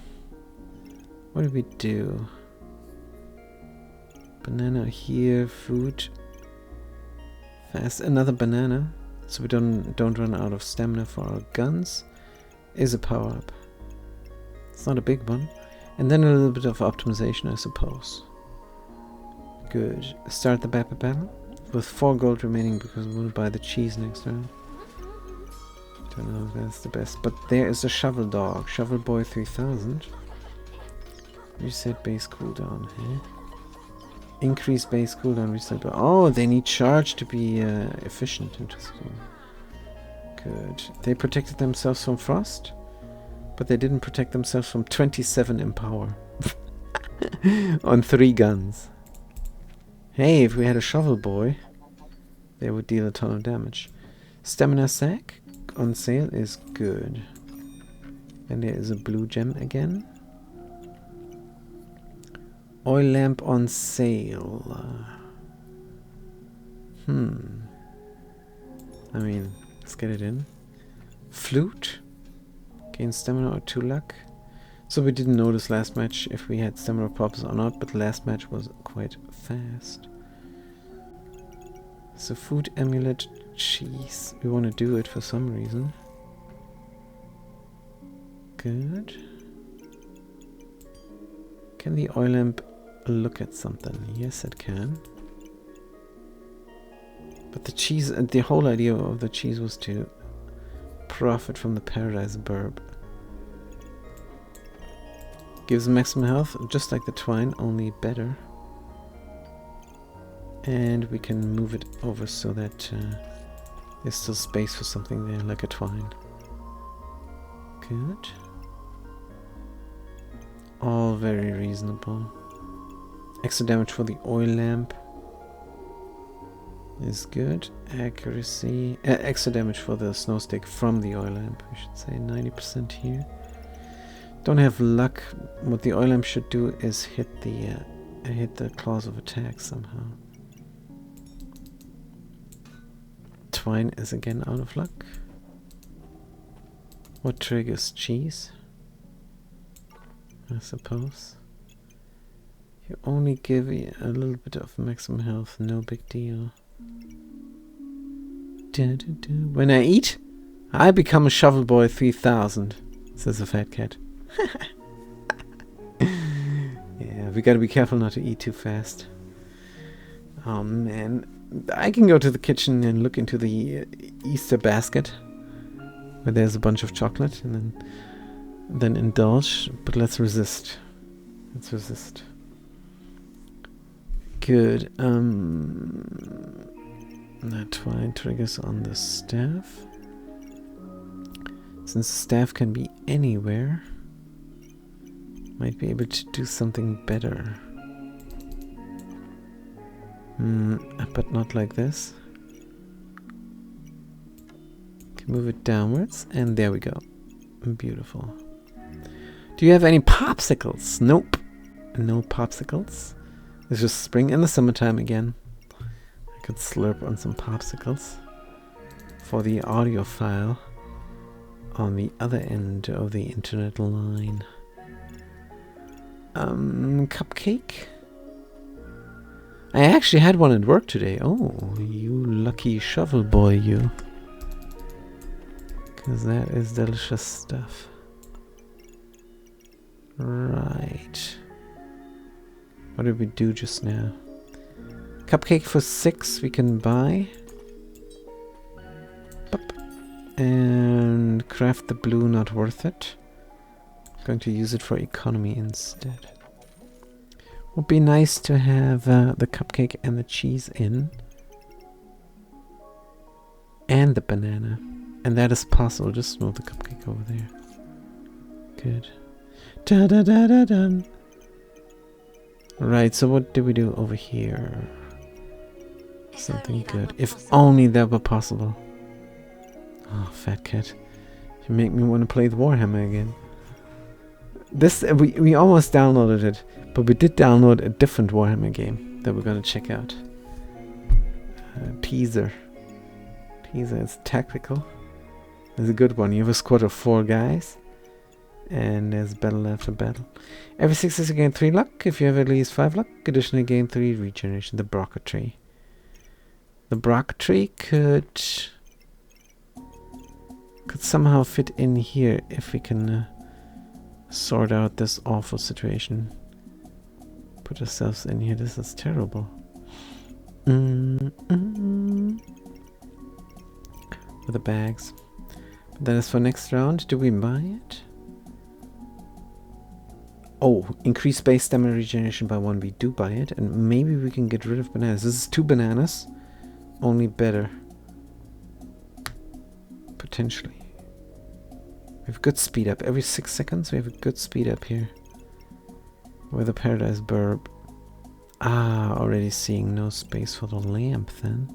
What did we do? Banana here, food. Fast, another banana. So we don't run out of stamina for our guns. Is a power up. It's not a big one. And then a little bit of optimization, I suppose. Good. Start the battle with 4 gold remaining because we'll buy the cheese next round. Don't know if that's the best, but there is a shovel dog, shovel boy 3000. Reset base cooldown, huh? Increase base cooldown, reset. Oh, they need charge to be efficient. Interesting. Good. They protected themselves from frost, but they didn't protect themselves from 27 empower on 3 guns. Hey, if we had a shovel boy, they would deal a ton of damage. Stamina sack on sale is good. And there is a blue gem again. Oil lamp on sale. I mean, let's get it in. Flute. Gain stamina or 2 luck. So we didn't notice last match if we had stamina problems or not, but the last match was quite fast. So food amulet cheese. We want to do it for some reason. Good. Can the oil lamp look at something? Yes, it can. But the cheese, the whole idea of the cheese was to profit from the paradise burb. Gives maximum health, just like the twine, only better. And we can move it over so that there's still space for something there, like a twine. Good. All very reasonable. Extra damage for the oil lamp is good. Accuracy. Extra damage for the snow stick from the oil lamp. We should say 90% here. Don't have luck. What the oil lamp should do is hit the claws of attack somehow. Twine is again out of luck. What triggers cheese? I suppose. You only give a little bit of maximum health, no big deal. When I eat, I become a shovel boy 3000, says the fat cat. Yeah, we gotta be careful not to eat too fast. Oh man, I can go to the kitchen and look into the Easter basket where there's a bunch of chocolate, and then indulge. But let's resist. Let's resist. Good. That twine triggers on the staff. Since the staff can be anywhere, might be able to do something better. But not like this. Can move it downwards, and there we go. Beautiful. Do you have any popsicles? Nope. No popsicles. It's just spring in the summertime again. I could slurp on some popsicles for the audiophile on the other end of the internet line. Cupcake? I actually had one at work today. Oh, you lucky shovel boy, you. Because that is delicious stuff. Right. What did we do just now? Cupcake for 6 we can buy. Bup. And craft the blue, not worth it. Going to use it for economy instead. Would be nice to have the cupcake and the cheese in. And the banana. And that is possible. Just move the cupcake over there. Good. Da da da da dum. Right, so what do we do over here? Something good. If only that were possible. Oh, fat cat. You make me want to play the Warhammer again. This we almost downloaded it, but we did download a different Warhammer game that we're gonna check out. Teaser. Teaser is tactical. It's a good one. You have a squad of 4 guys, and there's battle after battle. Every 6 days you gain 3 luck. If you have at least 5 luck, additionally gain 3 regeneration. The Broca tree. The Broca tree could somehow fit in here if we can sort out this awful situation. Put ourselves in here. This is terrible. With the bags. But that is for next round. Do we buy it? Oh, increase base stamina regeneration by 1. We do buy it. And maybe we can get rid of bananas. This is 2 bananas. Only better. Potentially. We have good speed up. Every 6 seconds we have a good speed up here. With a Paradise Burb. Ah, already seeing no space for the lamp then.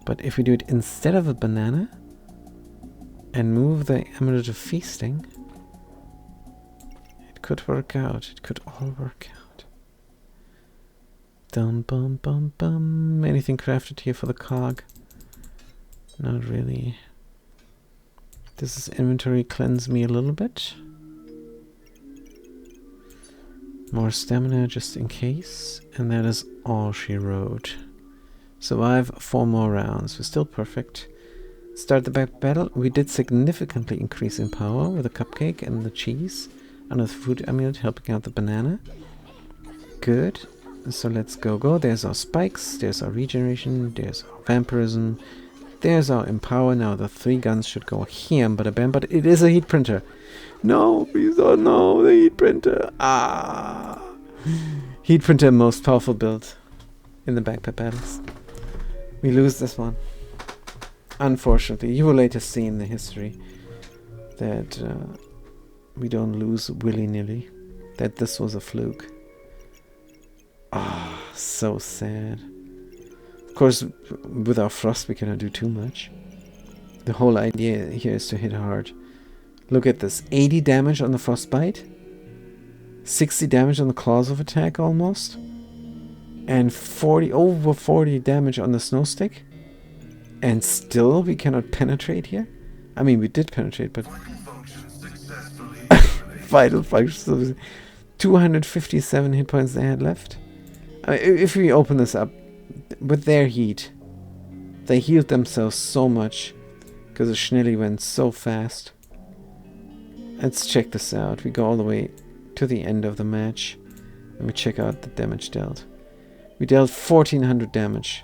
But if we do it instead of a banana and move the Amulet of Feasting, it could work out. It could all work out. Dum bum bum bum. Anything crafted here for the cog? Not really. Does this inventory cleanse me a little bit? More stamina just in case. And that is all she wrote. Survive 4 more rounds. We're still perfect. Start the back battle. We did significantly increase in power with the cupcake and the cheese. And the food amulet helping out the banana. Good. So let's go. There's our spikes. There's our regeneration. There's our vampirism. There's our empower. Now the 3 guns should go here, but it is a heat printer. No, please don't know the heat printer. Ah, heat printer, most powerful build in the backpack battles. We lose this one. Unfortunately, you will later see in the history that we don't lose willy-nilly. That this was a fluke. Ah, so sad. Of course, with our frost we cannot do too much. The whole idea here is to hit hard. Look at this. 80 damage on the frostbite. 60 damage on the claws of attack almost. And over 40 damage on the snow stick. And still we cannot penetrate here? I mean, we did penetrate, but... Vital function. 257 hit points they had left. If we open this up, with their heat, they healed themselves so much. Because the Schnelly went so fast. Let's check this out. We go all the way to the end of the match. Let me check out the damage dealt. We dealt 1400 damage.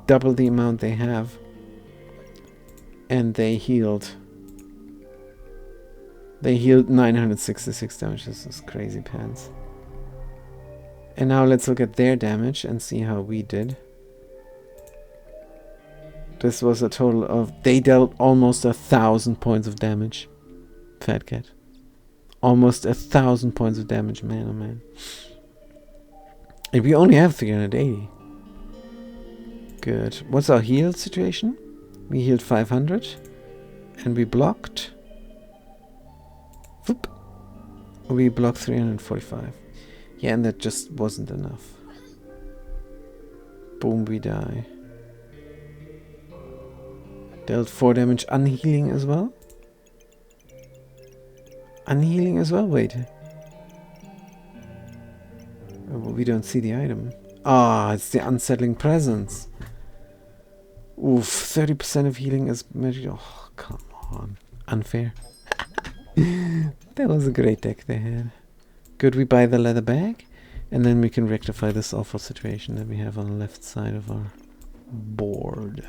Double the amount they have. And they healed. They healed 966 damage. This is crazy pants. And now let's look at their damage and see how we did. This was a total of... They dealt almost 1,000 points of damage. Fat Cat. Almost 1,000 points of damage, man, oh man. And we only have 380. Good. What's our heal situation? We healed 500. And we blocked... Whoop. We blocked 345. Yeah, and that just wasn't enough. Boom, we die. Dealt 4 damage unhealing as well. Unhealing as well, wait. Oh, well, we don't see the item. Ah, it's the unsettling presence. Oof, 30% of healing is magic. Oh, come on. Unfair. That was a great deck they had. Good, we buy the leather bag. And then we can rectify this awful situation that we have on the left side of our board.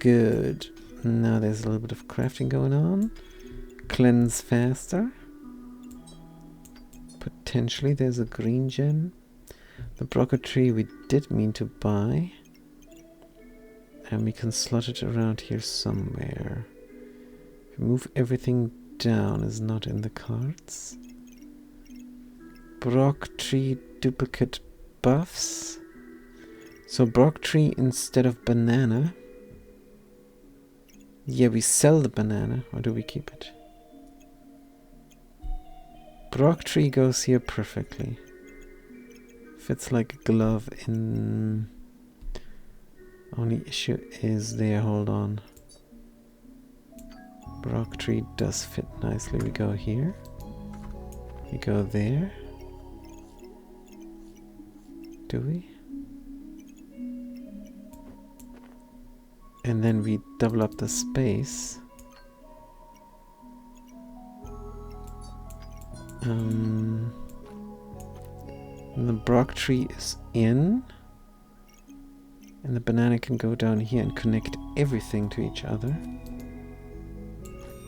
Good. Now there's a little bit of crafting going on. Cleanse faster. Potentially there's a green gem. The Broca tree we did mean to buy. And we can slot it around here somewhere. Move everything down is not in the cards. Broc tree duplicate buffs. So Broc tree instead of banana. Yeah, we sell the banana, or do we keep it? Broc tree goes here perfectly. Fits like a glove in... Only issue is there, hold on. Broc tree does fit nicely. We go here. We go there. Do we? And then we double up the space. And the Broc tree is in. And the banana can go down here and connect everything to each other.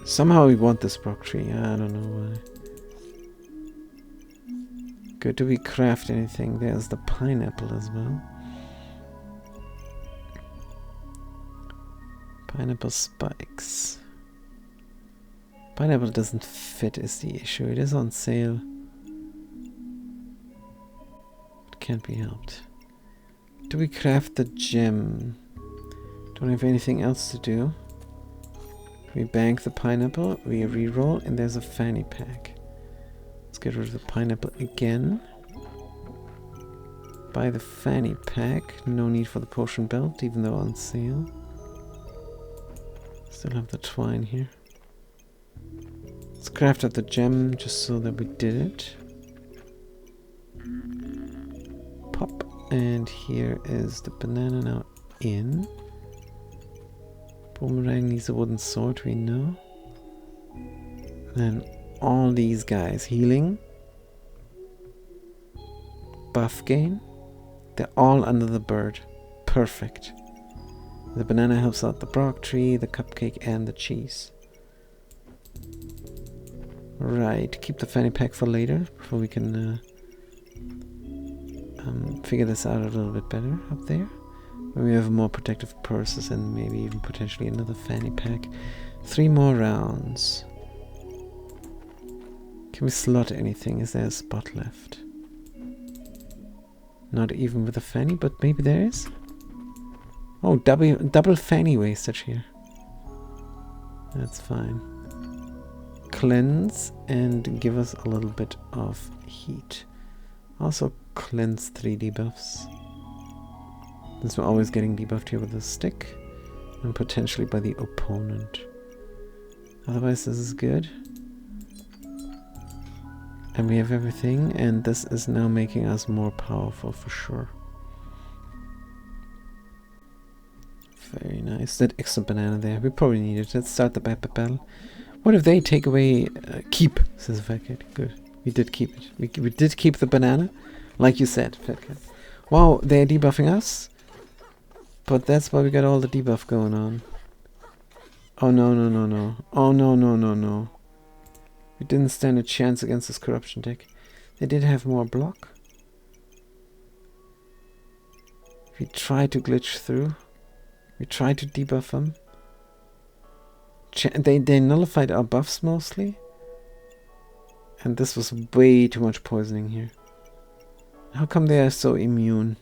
Somehow we want this Broc tree. I don't know why. Good. Do we craft anything? There's the pineapple as well. Pineapple spikes. Pineapple doesn't fit is the issue. It is on sale. It can't be helped. Do we craft the gem? Don't have anything else to do. We bank the pineapple, we reroll, and there's a fanny pack. Let's get rid of the pineapple again. Buy the fanny pack. No need for the potion belt, even though on sale. Still have the twine here. Let's craft up the gem just so that we did it. Pop. And here is the banana now in. Boomerang needs a wooden sword, we know. Then all these guys. Healing. Buff gain. They're all under the bird. Perfect. The banana helps out the Broc tree, the cupcake, and the cheese. Right, keep the fanny pack for later, before we can figure this out a little bit better up there. When we have more protective purses and maybe even potentially another fanny pack. 3 more rounds. Can we slot anything? Is there a spot left? Not even with a fanny, but maybe there is. Oh, double fanny wastage here. That's fine. Cleanse and give us a little bit of heat. Also cleanse 3 debuffs. Since we're always getting debuffed here with a stick. And potentially by the opponent. Otherwise this is good. And we have everything, and this is now making us more powerful for sure. Very nice. That extra banana there, we probably need it. Let's start the battle. What if they take away... keep, says Vacat. Good. We did keep it. We did keep the banana. Like you said, Fat Cat. Wow, they're debuffing us? But that's why we got all the debuff going on. Oh no, no, no, no. Oh no, no, no, no. We didn't stand a chance against this corruption deck. They did have more block. We tried to glitch through. We tried to debuff them. They nullified our buffs mostly. And this was way too much poisoning here. How come they are so immune?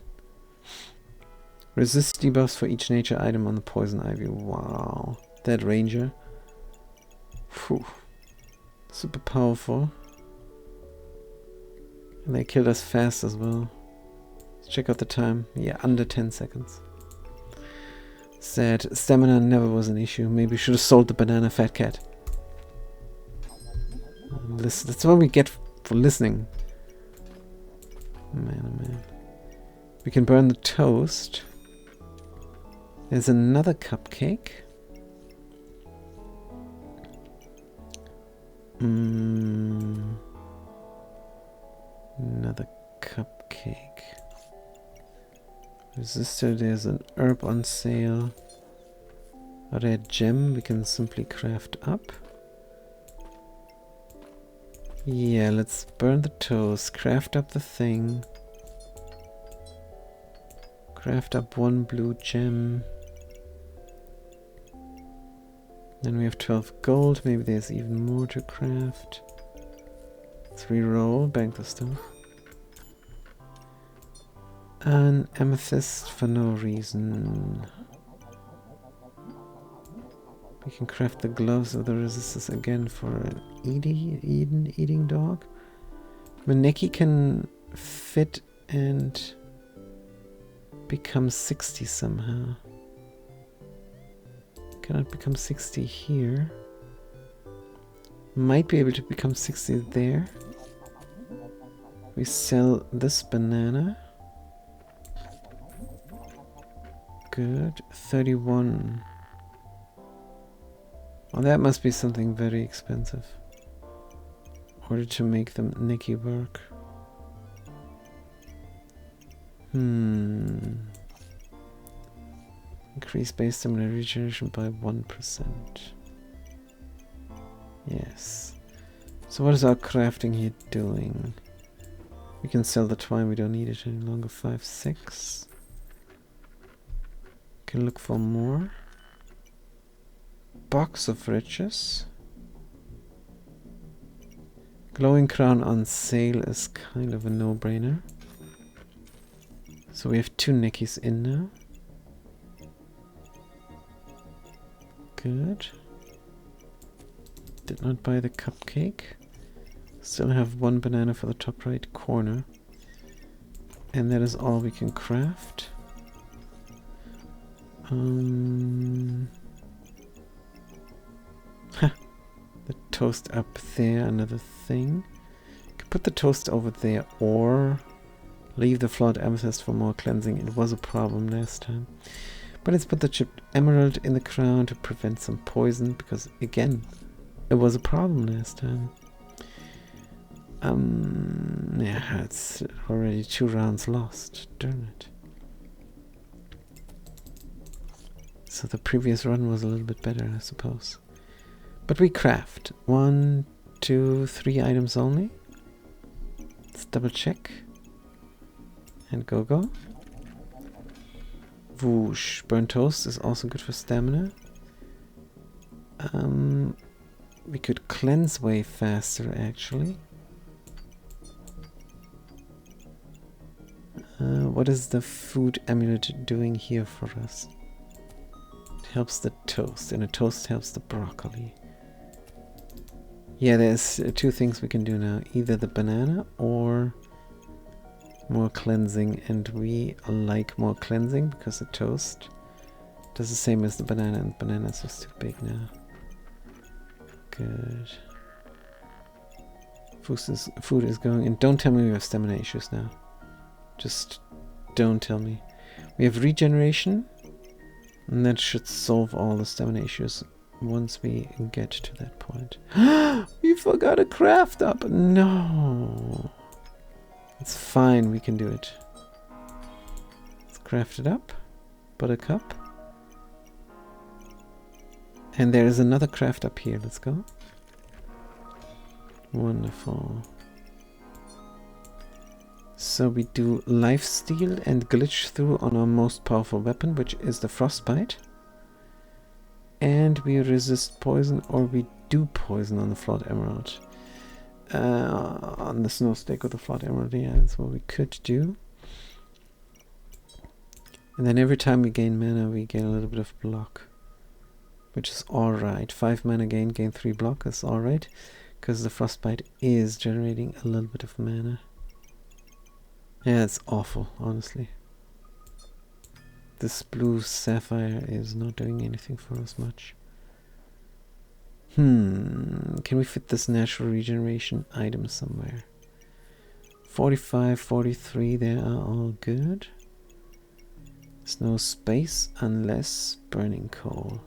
Resist debuffs for each nature item on the poison ivy. Wow. That ranger. Phew. Super powerful. And they killed us fast as well. Let's check out the time. Yeah, under 10 seconds. Sad. Stamina never was an issue. Maybe we should have sold the banana, Fat Cat. Listen, that's what we get for listening. Man, oh man. We can burn the toast. There's another cupcake. Another cupcake. Resistor, there's an herb on sale. A red gem we can simply craft up. Yeah, let's burn the toast, craft up the thing. Craft up one blue gem. Then we have 12 gold, maybe there's even more to craft. Let's reroll, bank the stuff. An amethyst for no reason. We can craft the gloves of the resistance again for an eating dog. Maneki can fit and become 60 somehow. Cannot become 60 here. Might be able to become 60 there. We sell this banana. Good. 31. Well, that must be something very expensive. In order to make them Nikki work. Increase base stamina regeneration by 1%. Yes. So what is our crafting here doing? We can sell the twine, we don't need it any longer. 5, 6. Can look for more. Box of riches. Glowing crown on sale is kind of a no-brainer. So we have 2 Nikis in now. Good. Did not buy the cupcake. Still have 1 banana for the top right corner. And that is all we can craft. The toast up there, another thing. Could put the toast over there or leave the flawed amethyst for more cleansing. It was a problem last time. But let's put the chipped emerald in the crown to prevent some poison, because again, it was a problem last time. Yeah, it's already 2 rounds lost. Darn it. So the previous run was a little bit better, I suppose. But we craft 1, 2, 3 items only. Let's double check. And go. Whoosh. Burnt toast is also good for stamina. We could cleanse way faster, actually. What is the food amulet doing here for us? It helps the toast, and a toast helps the broccoli. Yeah, there's 2 things we can do now. Either the banana or more cleansing, and we like more cleansing because the toast does the same as the banana, and banana is just too big now. Good. Food is going, and don't tell me we have stamina issues now. Just don't tell me. We have regeneration, and that should solve all the stamina issues once we get to that point. We forgot a craft up. No. It's fine, we can do it. Let's craft it up. Buttercup. And there is another craft up here. Let's go. Wonderful. So we do lifesteal and glitch through on our most powerful weapon, which is the frostbite. And we resist poison, or we do poison on the flawed emerald. On the snow stake with the flawed emerald, yeah, that's what we could do. And then every time we gain mana, we gain a little bit of block, which is alright. 5 mana gain, gain 3 block is alright, because the frostbite is generating a little bit of mana. Yeah, it's awful, honestly. This blue sapphire is not doing anything for us much. Can we fit this natural regeneration item somewhere? 45, 43, they are all good. There's no space unless burning coal.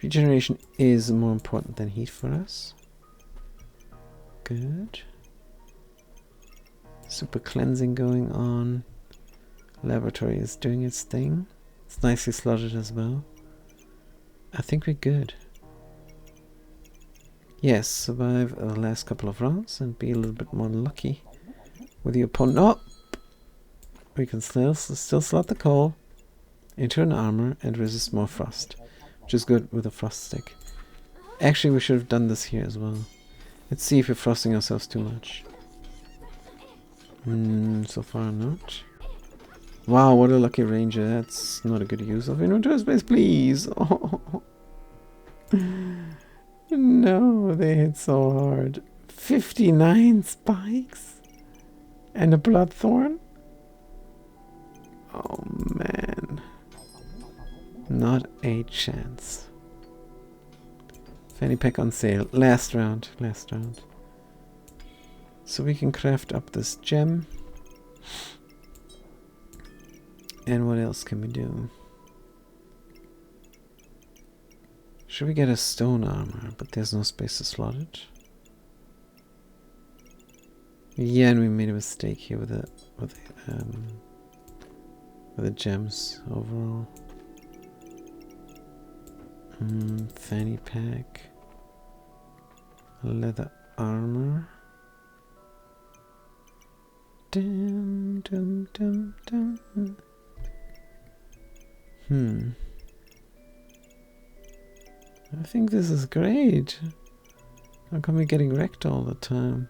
Regeneration is more important than heat for us. Good. Super cleansing going on. Laboratory is doing its thing. It's nicely slotted as well. I think we're good. Yes, survive the last couple of rounds and be a little bit more lucky with the opponent. Oh! We can still slot the coal into an armor and resist more frost, which is good with a frost stick. Actually, we should have done this here as well. Let's see if we're frosting ourselves too much. So far not. Wow, what a lucky ranger. That's not a good use of inventory space, please. Oh. No, they hit so hard. 59 spikes? And a bloodthorn? Oh man. Not a chance. Fanny pack on sale. Last round. Last round. So we can craft up this gem. And what else can we do? Should we get a stone armor? But there's no space to slot it. Yeah, and we made a mistake here with the gems overall. Fanny pack. Leather armor. Dum, dum, dum, dum. I think this is great. How come we're getting wrecked all the time?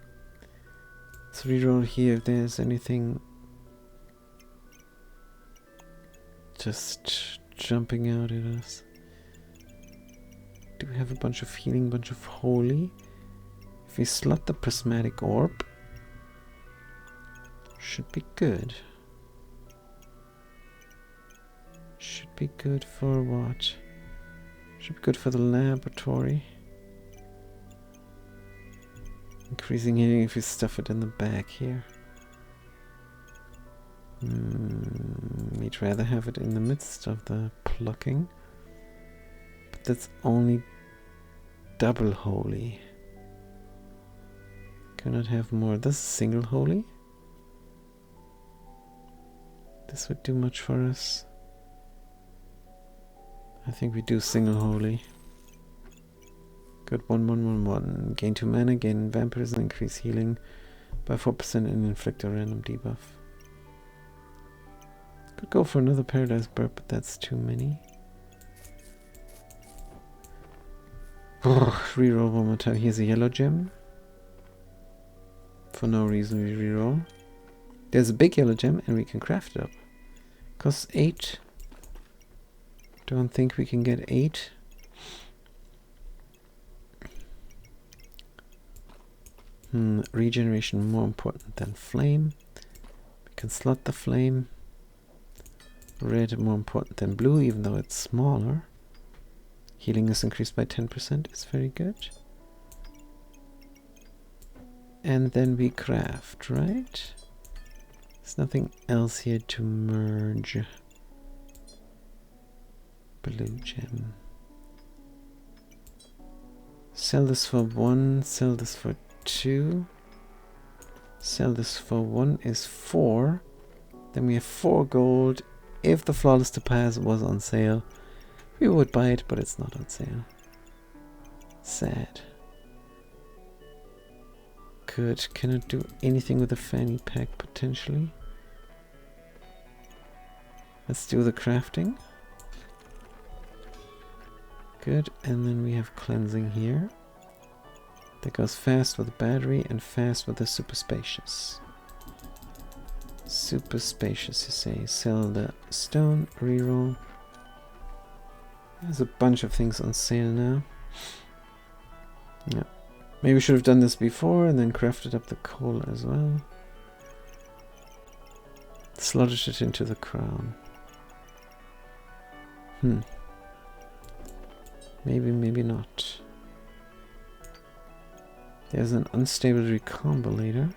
Let's reroll here if there's anything just jumping out at us. Do we have a bunch of healing, bunch of holy? If we slot the prismatic orb, should be good. Should be good for what? Should be good for the laboratory. Increasing healing if we stuff it in the back here. We'd rather have it in the midst of the plucking. But that's only double holy. Cannot have more. This is single holy. This would do much for us. I think we do single holy. Good 1-1-1-1. Gain 2 mana, gain vampirism, increase healing by 4% and inflict a random debuff. Could go for another Paradise Burp, but that's too many. Reroll one more time. Here's a yellow gem. For no reason we reroll. There's a big yellow gem and we can craft it up. Costs 8. Don't think we can get 8. Regeneration more important than flame. We can slot the flame. Red more important than blue, even though it's smaller. Healing is increased by 10%. It's very good. And then we craft, right? There's nothing else here to merge. Blue gem. Sell this for 1, sell this for 2. Sell this for 1 is 4. Then we have 4 gold. If the Flawless Topaz was on sale, we would buy it, but it's not on sale. Sad. Good. Can I do anything with the fanny pack potentially? Let's do the crafting. Good. And then we have cleansing here. That goes fast with the battery and fast with the super spacious. Super spacious, you say. Sell the stone, reroll. There's a bunch of things on sale now. Yeah. Maybe we should have done this before and then crafted up the coal as well. Slotted it into the crown. Maybe, maybe not. There's an unstable recombinator.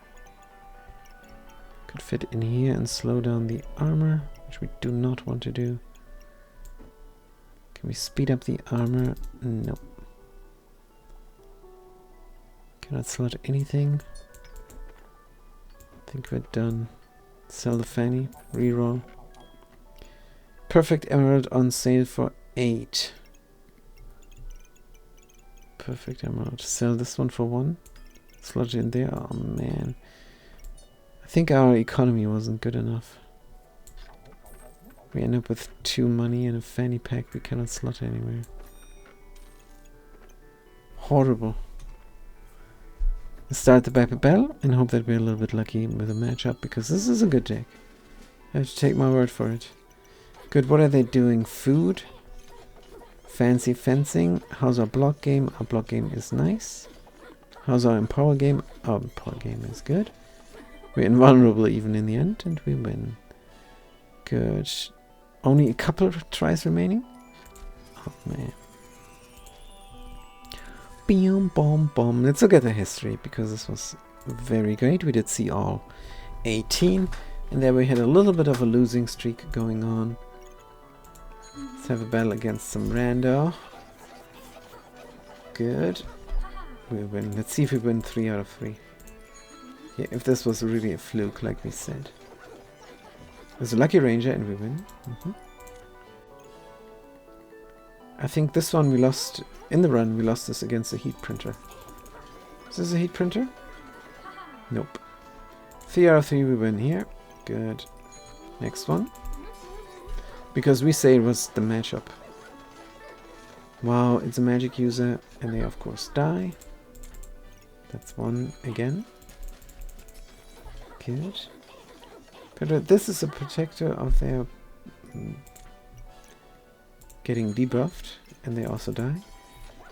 Could fit in here and slow down the armor, which we do not want to do. Can we speed up the armor? Nope. Cannot slot anything. I think we're done. Sell the fanny. Reroll. Perfect emerald on sale for 8. Perfect emerald. Sell this one for 1. Slot it in there. Oh man. I think our economy wasn't good enough. We end up with 2 money and a fanny pack we cannot slot anywhere. Horrible. Let's start the Viper Bell and hope that we're a little bit lucky with a matchup, because this is a good deck. I have to take my word for it. Good, what are they doing? Food? Fancy fencing. How's our block game? Our block game is nice. How's our empower game? Our empower game is good. We're invulnerable even in the end, and we win. Good. Only a couple of tries remaining? Oh man. Boom, boom, boom. Let's look at the history, because this was very great. We did see all 18, and there we had a little bit of a losing streak going on. Let's have a battle against some rando. Good. We win. Let's see if we win 3 out of 3. Yeah, if this was really a fluke, like we said. There's a lucky ranger and we win. I think this one we lost in the run. We lost this against a heat printer. Is this a heat printer? Nope. 3 out of 3 we win here. Good. Next one. Because we say it was the matchup. Wow, it's a magic user and they of course die. That's one again. Good. But this is a protector of their getting debuffed, and they also die.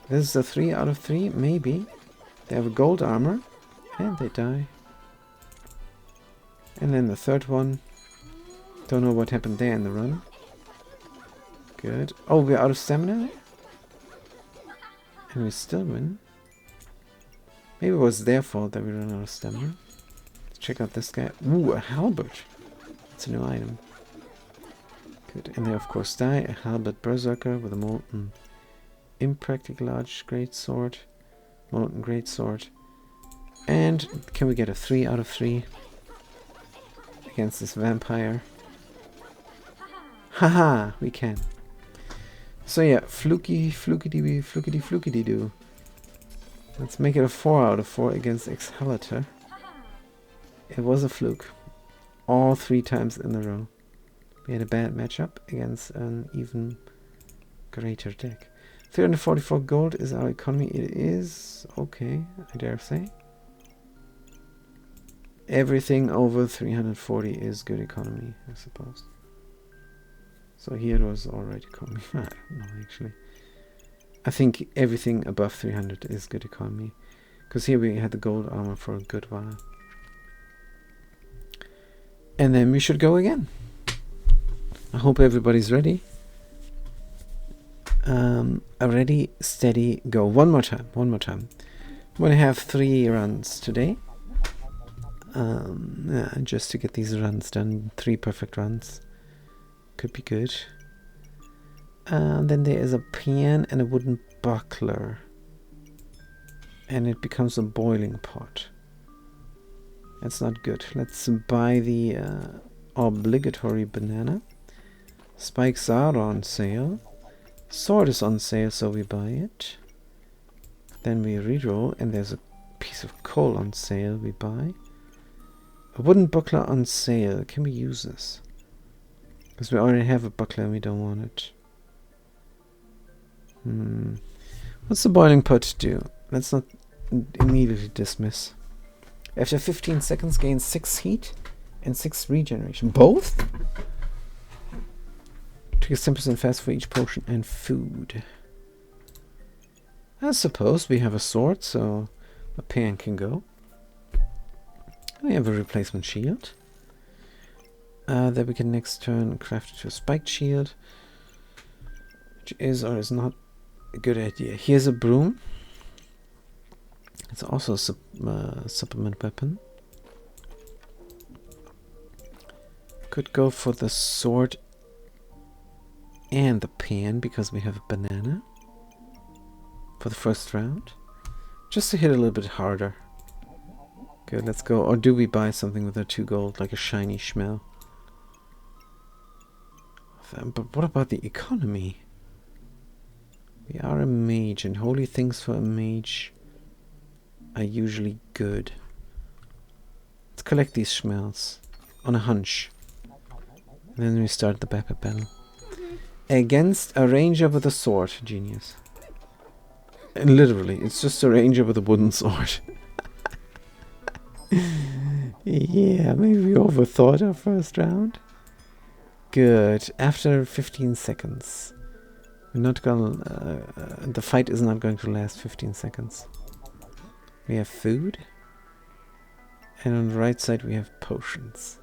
This is a 3 out of 3, maybe. They have a gold armor, and they die. And then the third one. Don't know what happened there in the run. Good. Oh, we're out of stamina? And we still win. Maybe it was their fault that we ran out of stamina. Let's check out this guy. Ooh, a halberd. That's a new item. Good. And they of course die. A halberd berserker with a molten impractical large great sword. Molten great sword. And can we get a 3 out of 3 against this vampire? Haha, we can. So yeah, flukity doo. Let's make it a 4 out of 4 against Exhalator. It was a fluke. All 3 times in a row. We had a bad matchup against an even greater deck. 344 gold is our economy. It is okay, I dare say. Everything over 340 is good economy, I suppose. So here it was alright economy. I don't know actually. I think everything above 300 is good economy. Because here we had the gold armor for a good while. And then we should go again. I hope everybody's ready. Ready, steady, go. One more time. I'm going to have 3 runs today. Just to get these runs done. 3 perfect runs. Could be good. Then there is a pan and a wooden buckler. And it becomes a boiling pot. That's not good. Let's buy the obligatory banana. Spikes are on sale. Sword is on sale, so we buy it. Then we reroll, and there's a piece of coal on sale, we buy. A wooden buckler on sale. Can we use this? Because we already have a buckler and we don't want it. What's the boiling pot do? Let's not immediately dismiss. After 15 seconds, gain 6 heat and 6 regeneration. Both? Triggers 10% fast for each potion and food. I suppose we have a sword, so a pan can go. We have a replacement shield. That we can next turn craft it to a spiked shield. Which is or is not a good idea. Here's a broom. It's also a supplement weapon. Could go for the sword and the pan because we have a banana for the first round. Just to hit a little bit harder. Good, let's go. Or do we buy something with our 2 gold, like a shiny Schmel? But what about the economy? We are a mage, and holy things for a mage are usually good. Let's collect these Schmels on a hunch. And then we start the battle. Against a ranger with a sword. Genius. And literally, it's just a ranger with a wooden sword. Yeah, maybe we overthought our first round. Good. After 15 seconds. We're not gonna... the fight is not going to last 15 seconds. We have food. And on the right side we have potions.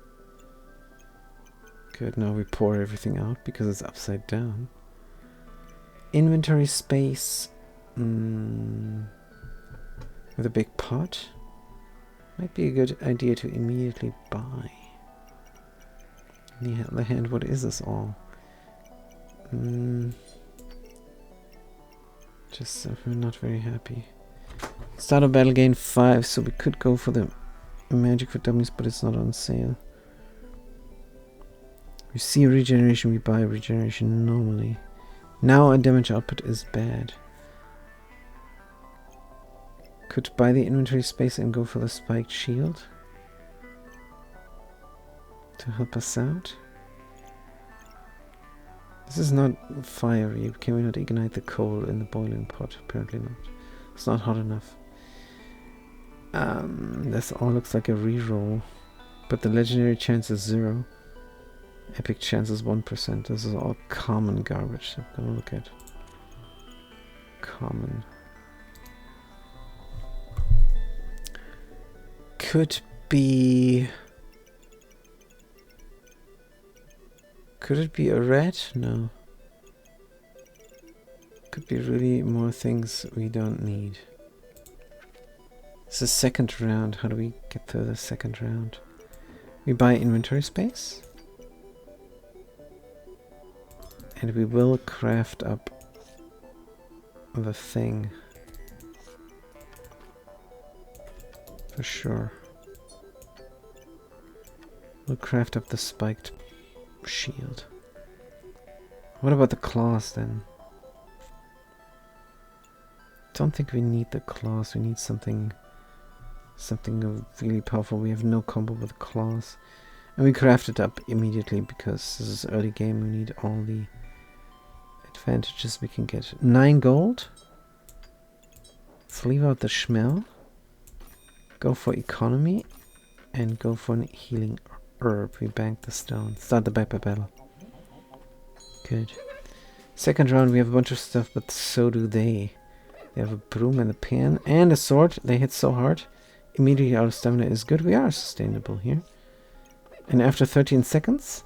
Good, now we pour everything out because it's upside down. Inventory space. With a big pot. Might be a good idea to immediately buy. On the other hand, what is this all? Just we're not very happy. Start of battle gain 5, so we could go for the magic for dummies, but it's not on sale. We see regeneration, we buy regeneration normally. Now our damage output is bad. Could buy the inventory space and go for the spiked shield to help us out. This is not fiery. Can we not ignite the coal in the boiling pot? Apparently not. It's not hot enough. This all looks like a reroll, but the legendary chance is 0. Epic chance is 1%. This is all common garbage. So I'm gonna look at common. Could be... Could it be a red? No. Could be really more things we don't need. It's the second round. How do we get through the second round? We buy inventory space. And we will craft up the thing. For sure. We'll craft up the spiked shield. What about the claws then? Don't think we need the claws. We need something really powerful. We have no combo with claws. And we craft it up immediately because this is early game. We need all the advantages we can get. 9 gold. Let's leave out the Schmel. Go for economy. And go for an healing herb. We bank the stone. Start the battle. Good. Second round we have a bunch of stuff, but so do they. They have a broom and a pan and a sword. They hit so hard. Immediately out of stamina is good. We are sustainable here. And after 13 seconds,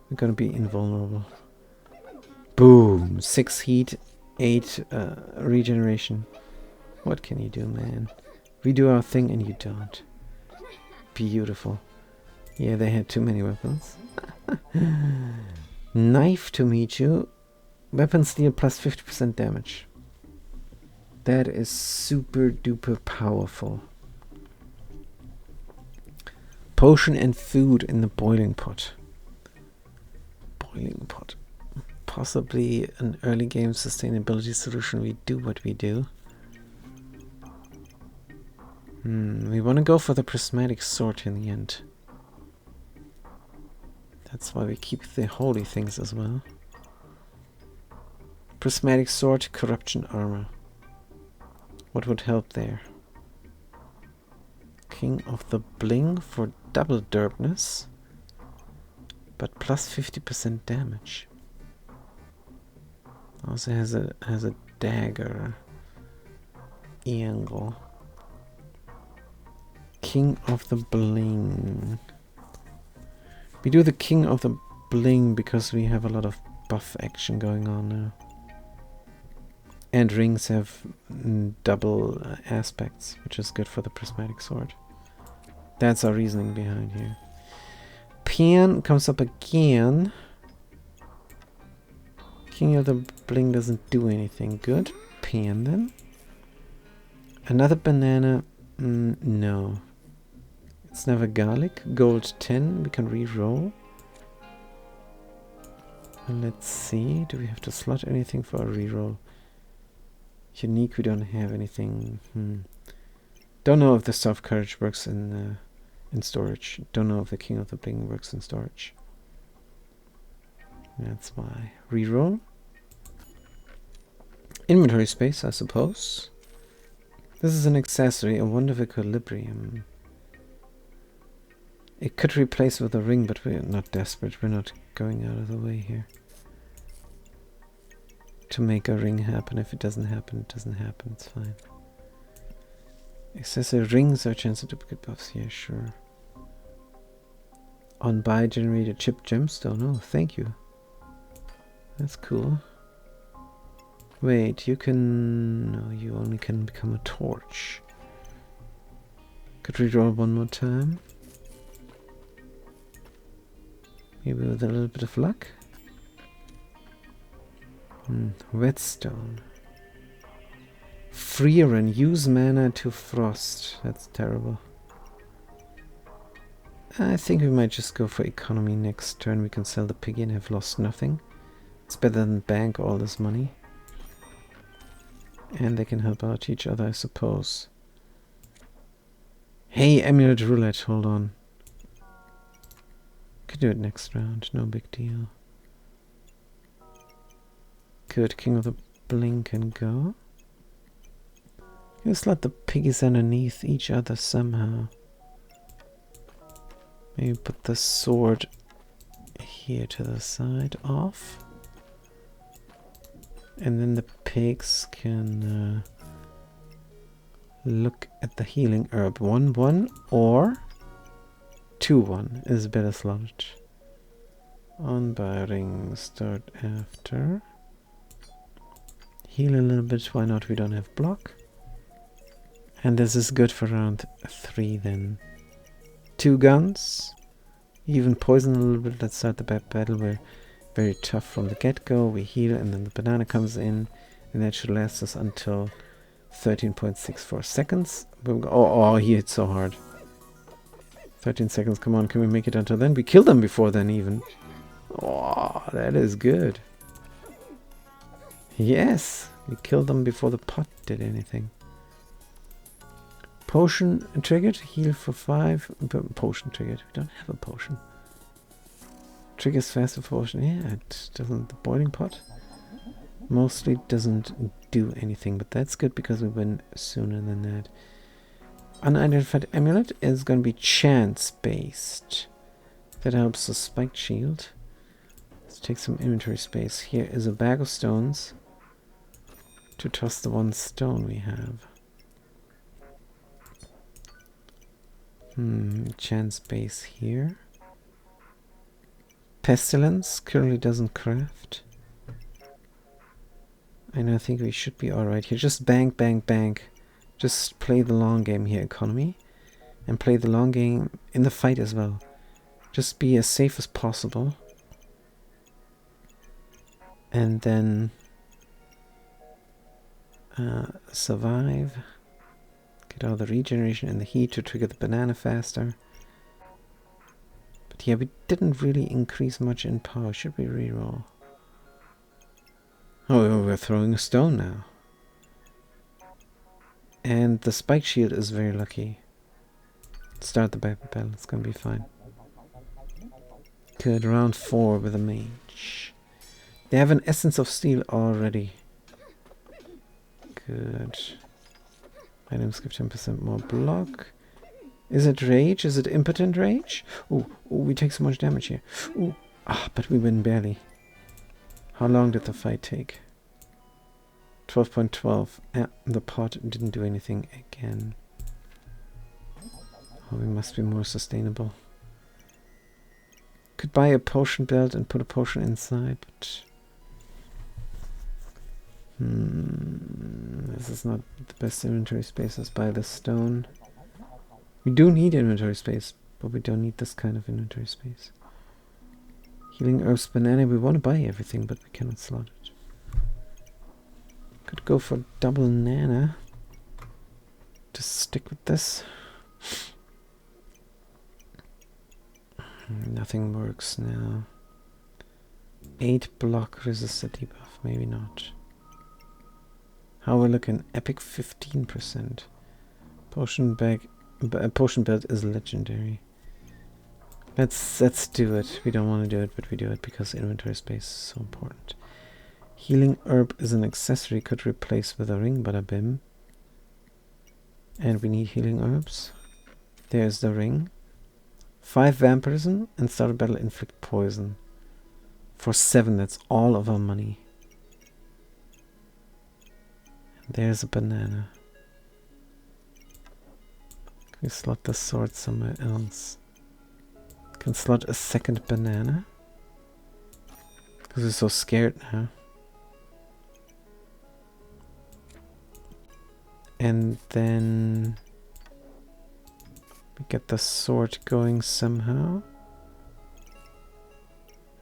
we're gonna be invulnerable. Boom! 6 heat, 8 regeneration. What can you do, man? We do our thing and you don't. Beautiful. Yeah, they had too many weapons. Knife to meet you. Weapon steal plus 50% damage. That is super duper powerful. Potion and food in the boiling pot. Boiling pot. Possibly an early game sustainability solution. We do what we do. We want to go for the prismatic sword in the end. That's why we keep the holy things as well. Prismatic sword, corruption armor. What would help there? King of the Bling for double derpness, but plus 50% damage. Also has a dagger angle. King of the Bling. We do the King of the Bling because we have a lot of buff action going on now. And rings have double aspects, which is good for the prismatic sword. That's our reasoning behind here. Pan comes up again. King of the Bling doesn't do anything good. Pan then. Another banana. No. It's never garlic. Gold 10. We can re-roll. Let's see. Do we have to slot anything for a re-roll? Unique, we don't have anything. Don't know if the soft courage works in storage. Don't know if the King of the Bling works in storage. That's why. Reroll. Inventory space, I suppose. This is an accessory, a wand of equilibrium. It could replace with a ring, but we're not desperate. We're not going out of the way here to make a ring happen. If it doesn't happen, it doesn't happen. It's fine. Accessory rings are chance of duplicate buffs. Yeah, sure. On buy, generate a chip gemstone. Oh, thank you. That's cool. Wait, you can... No, you only can become a torch. Could redraw one more time. Maybe with a little bit of luck. Whetstone. Freeren. Use mana to frost. That's terrible. I think we might just go for economy next turn. We can sell the piggy and have lost nothing. It's better than bank all this money. And they can help out each other, I suppose. Hey, Amulet Roulette, hold on. Could do it next round, no big deal. Good, King of the Bling can go. Just let the piggies underneath each other somehow. Maybe put the sword here to the side off. And then the pigs can look at the healing herb. 1-1 or 2-1 is better slotted. On by ring, start after. Heal a little bit, why not? We don't have block. And this is good for round 3 then. 2 guns. Even poison a little bit. Let's start the battle. We're very tough from the get-go. We heal and then the banana comes in. And that should last us until 13.64 seconds. Oh, he hit so hard. 13 seconds, come on, can we make it until then? We killed them before then even. Oh, that is good. Yes, we killed them before the pot did anything. Potion triggered, heal for 5. Potion triggered, we don't have a potion. Triggers faster potion, yeah, it doesn't, the boiling pot mostly doesn't do anything, but that's good because we win sooner than that. Unidentified amulet is going to be chance based. That helps the spiked shield. Let's take some inventory space. Here is a bag of stones to toss the 1 stone we have. Chance base here. Pestilence currently doesn't craft. And I think we should be alright here. Just bank, bank, bank. Just play the long game here, economy. And play the long game in the fight as well. Just be as safe as possible. And then survive. Get all the regeneration and the heat to trigger the banana faster. Yeah, we didn't really increase much in power. Should we reroll? Oh, we're throwing a stone now. And the spike shield is very lucky. Start the battle. It's gonna be fine. Good. Round 4 with a mage. They have an essence of steel already. Good. Items give 10% more block. Is it rage? Is it impotent rage? Oh, we take so much damage here. Ooh. But we win barely. How long did the fight take? 12.12. The pot didn't do anything again. Oh, we must be more sustainable. Could buy a potion belt and put a potion inside, but... this is not the best inventory space. Let's buy the stone. We do need inventory space, but we don't need this kind of inventory space. Healing herbs, banana. We want to buy everything, but we cannot slot it. Could go for double nana. Just stick with this. Nothing works now. 8 block resist a debuff. Maybe not. How we looking? Epic 15%. Potion bag. Potion belt is legendary. Let's do it. We don't want to do it, but we do it because inventory space is so important. Healing herb is an accessory. Could replace with a ring, bada bim. And we need healing herbs. There's the ring. 5 vampirism and start a battle inflict poison. For 7, that's all of our money. There's a banana. Can we slot the sword somewhere else? Can slot a second banana? Because we're so scared now. And then we get the sword going somehow.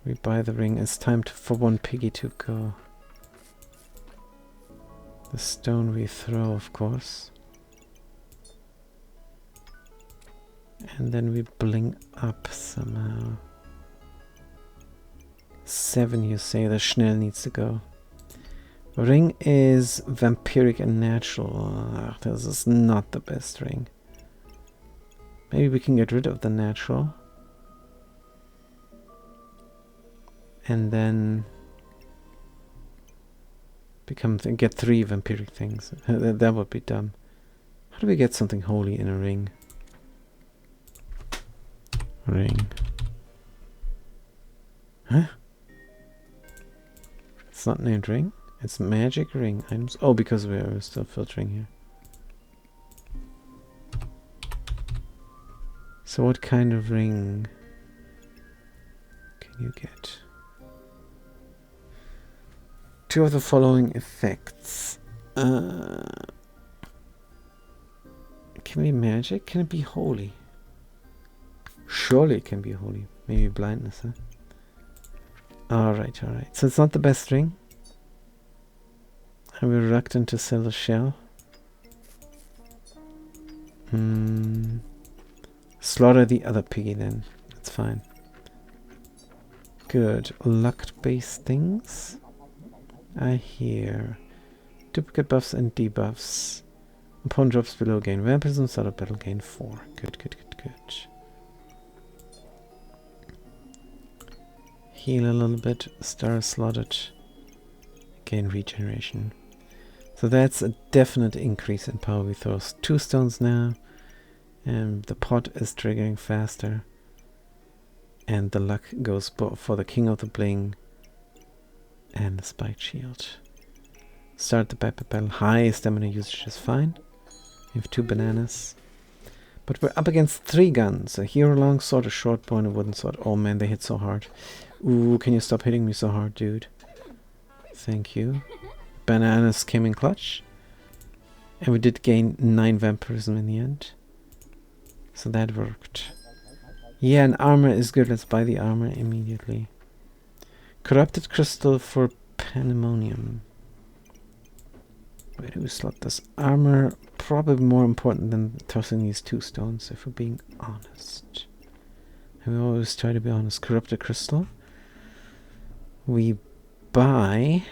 We buy the ring. It's time for one piggy to go. The stone we throw, of course. And then we bling up somehow. 7, you say. The Schnell needs to go. Ring is vampiric and natural. This is not the best ring. Maybe we can get rid of the natural. And then get 3 vampiric things. That would be dumb. How do we get something holy in a ring? Ring. Huh? It's not named ring. It's magic ring items. Oh, because we're still filtering here. So what kind of ring can you get? 2 of the following effects. Can it be magic? Can it be holy? Surely it can be holy. Maybe blindness, huh? Alright, alright. So it's not the best ring. I'm reluctant to sell the shell. Slaughter the other piggy then. That's fine. Good. Luck-based things. I hear duplicate buffs and debuffs. Upon drops below gain vampirism, start of battle gain 4. Good, good, good, good. Heal a little bit. Star slotted. Gain regeneration. So that's a definite increase in power. We throw 2 stones now. And the pot is triggering faster. And the luck goes for the King of the Bling. And the spike shield. Start the battle. High stamina usage is fine. We have 2 bananas. But we're up against 3 guns. A hero longsword, a short bow, and a wooden sword. Oh man, they hit so hard. Ooh, can you stop hitting me so hard, dude? Thank you. Bananas came in clutch. And we did gain 9 vampirism in the end. So that worked. Yeah, and armor is good. Let's buy the armor immediately. Corrupted crystal for pandemonium. Where do we slot this? Armor, probably more important than tossing these 2 stones, if we're being honest. We always try to be honest. Corrupted crystal. We buy,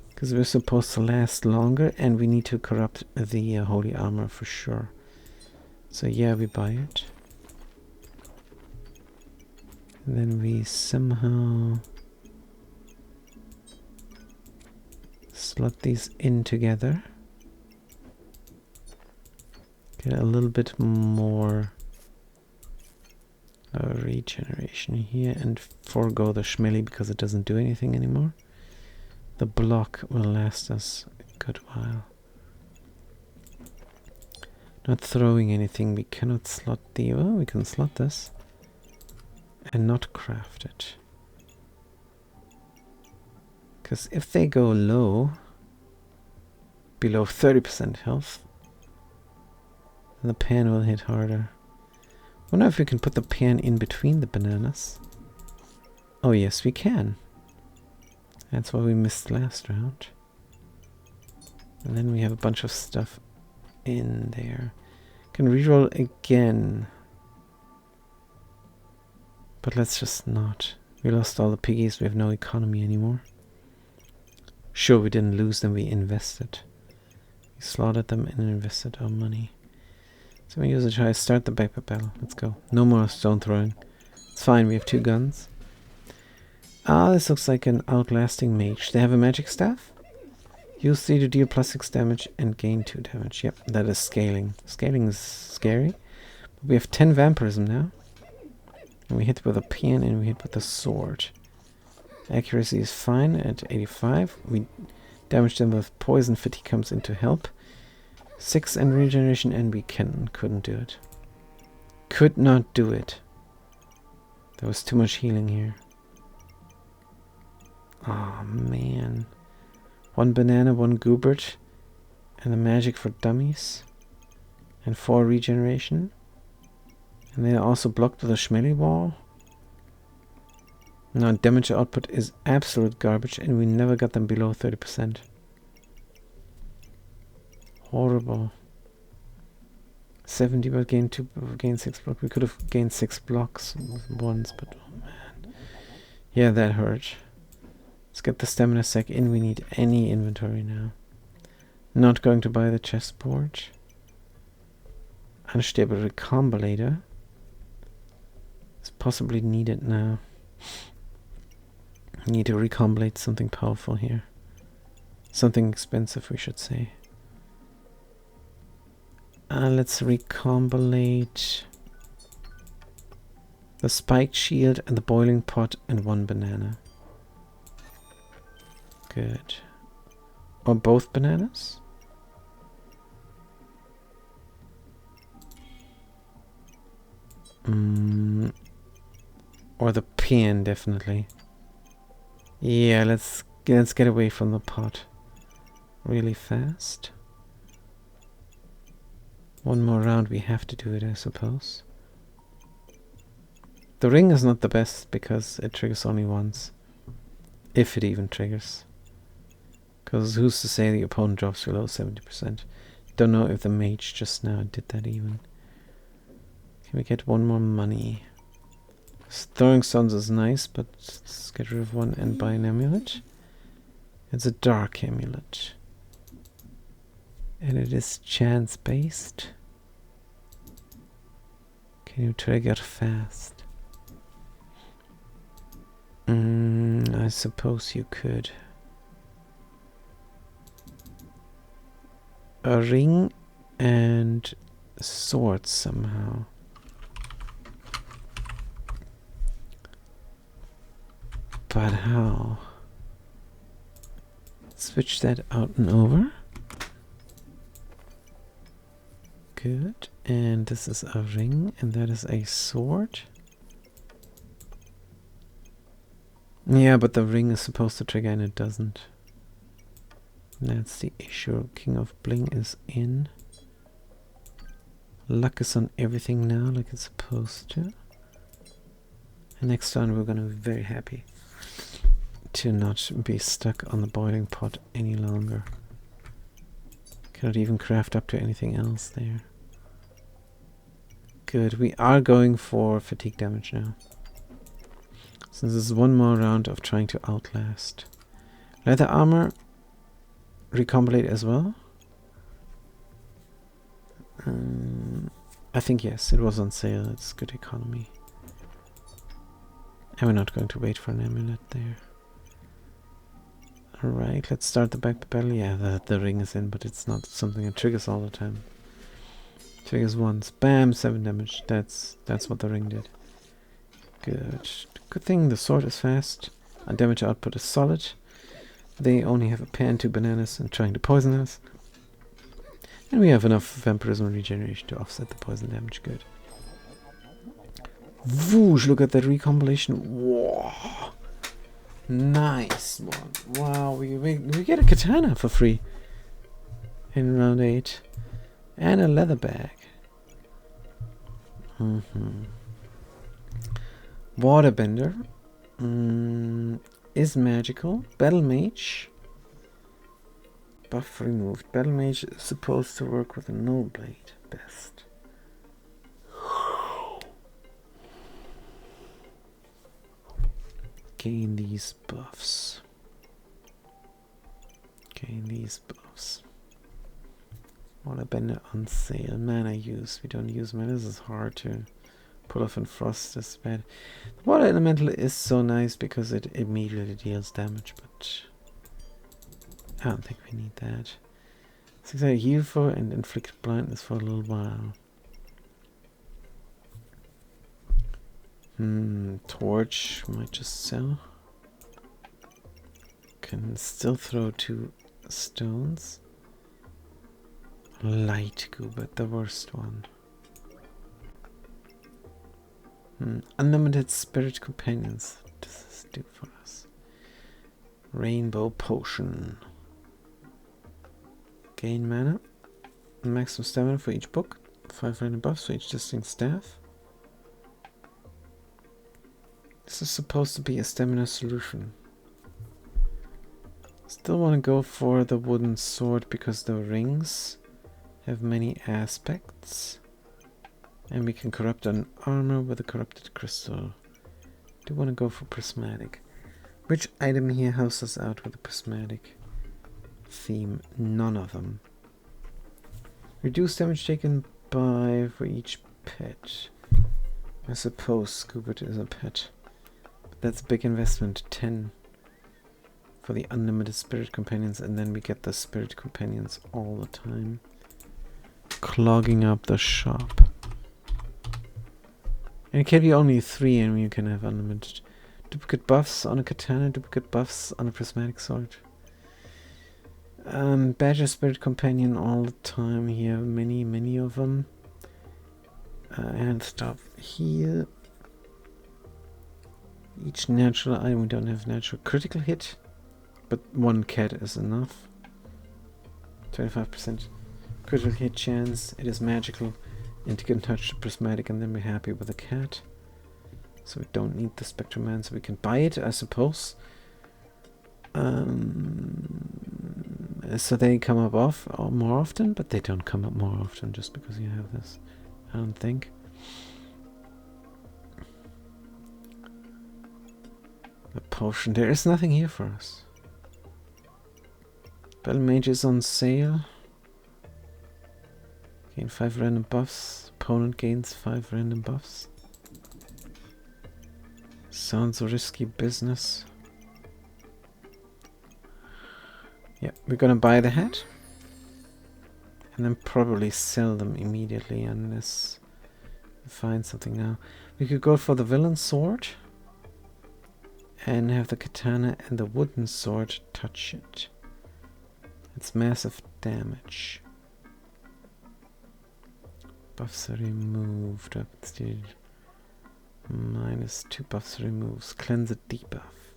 because we're supposed to last longer, and we need to corrupt the holy armor for sure. So yeah, we buy it. And then we somehow slot these in together. Get a little bit more regeneration here and forego the Schmelly because it doesn't do anything anymore. The block will last us a good while. Not throwing anything, we cannot slot the... Oh, we can slot this and not craft it. Because if they go low, below 30% health, the pan will hit harder. Wonder if we can put the pan in between the bananas. Oh yes, we can. That's why we missed last round. And then we have a bunch of stuff in there. Can reroll again. But let's just not. We lost all the piggies, we have no economy anymore. Sure, we didn't lose them, we invested. We slaughtered them and invested our money. So we use a try, start the backpack battle. Let's go. No more stone throwing. It's fine, we have 2 guns. Ah, this looks like an outlasting mage. They have a magic staff? Use 3 to deal +6 damage and gain 2 damage. Yep, that is scaling. Scaling is scary. But we have 10 vampirism now. And we hit with a pan and we hit with a sword. Accuracy is fine at 85. We damage them with poison. Fatigue comes in to help. 6 and regeneration, and we couldn't do it. Could not do it. There was too much healing here. Oh man. 1 banana, 1 goobert, and a magic for dummies. And 4 regeneration. And they are also blocked with a Schmelly wall. Now damage output is absolute garbage, and we never got them below 30%. Horrible. 70 but gain 6 blocks. We could have gained 6 blocks once, but oh man. Yeah, that hurt. Let's get the stamina sack in. We need any inventory now. Not going to buy the chessboard. Unstable recombinator. It's possibly needed now. Need to recombinate something powerful here. Something expensive, we should say. Let's recombinate the spiked shield and the boiling pot and 1 banana. Good. Or both bananas? Or the pan, definitely. Yeah, let's get away from the pot really fast. 1 more round, we have to do it, I suppose. The ring is not the best because it triggers only once. If it even triggers. Because who's to say the opponent drops below 70%? Don't know if the mage just now did that even. Can we get 1 more money? Throwing stones is nice, but let's get rid of 1 and buy an amulet. It's a dark amulet. And it is chance based. Can you trigger fast? I suppose you could. A ring and sword somehow. But how? Switch that out and over. Good. And this is a ring, and that is a sword. Yeah, but the ring is supposed to trigger and it doesn't. That's the issue. King of Bling is in. Luck is on everything now, like it's supposed to. And next time we're gonna be very happy to not be stuck on the boiling pot any longer. Cannot even craft up to anything else there. Good, we are going for fatigue damage now. Since this is one more round of trying to outlast. Leather armor, recombinate as well. I think yes, it was on sale, it's good economy. And we're not going to wait for an amulet there. Alright, let's start the back battle. Yeah, the ring is in, but it's not something that triggers all the time. Triggers once. Bam, 7 damage. That's what the ring did. Good. Good thing the sword is fast. Our damage output is solid. They only have a pear and 2 bananas and trying to poison us. And we have enough vampirism and regeneration to offset the poison damage. Good. Whoosh, look at that recombination. Whoa. Nice one. Wow, we get a katana for free in round 8. And a leather bag. Waterbender is magical. Battle Mage. Buff removed. Battle Mage is supposed to work with a null blade best. Gain these buffs. Gain these buffs. Waterbender on sale. Mana use. We don't use mana. This is hard to pull off in Frost. This is bad. The Water Elemental is so nice because it immediately deals damage, but I don't think we need that. 6 heal for and inflict blindness for a little while. Torch might just sell. Can still throw 2 stones. Light Goobert, the worst one. Unlimited Spirit Companions. What does this do for us? Rainbow Potion. Gain mana. Maximum stamina for each book. 5 random buffs for each distinct staff. This is supposed to be a stamina solution. Still want to go for the wooden sword because the rings have many aspects. And we can corrupt an armor with a corrupted crystal. Do want to go for prismatic. Which item here helps us out with the prismatic theme? None of them. Reduce damage taken by for each pet. I suppose Goobert is a pet. But that's a big investment. 10 for the unlimited spirit companions, and then we get the spirit companions all the time, clogging up the shop. And it can be only 3 and you can have unlimited duplicate buffs on a katana, duplicate buffs on a prismatic sword. Badger spirit companion all the time here, many of them. And stop heal. Each natural item, we don't have natural critical hit, but 1 cat is enough. 25% critical hit chance, it is magical, and you can touch the prismatic and then we're happy with the cat. So we don't need the Spectrum Man, so we can buy it, I suppose. So they come up more often, but they don't come up more often just because you have this, I don't think. The potion, there is nothing here for us. Battle Mage is on sale. Gain 5 random buffs. Opponent gains 5 random buffs. Sounds risky business. Yeah, we're gonna buy the hat. And then probably sell them immediately unless we find something now. We could go for the villain sword. And have the katana and the wooden sword touch it. It's massive damage. Buffs are removed. -2 buffs removes. Cleanse it debuff.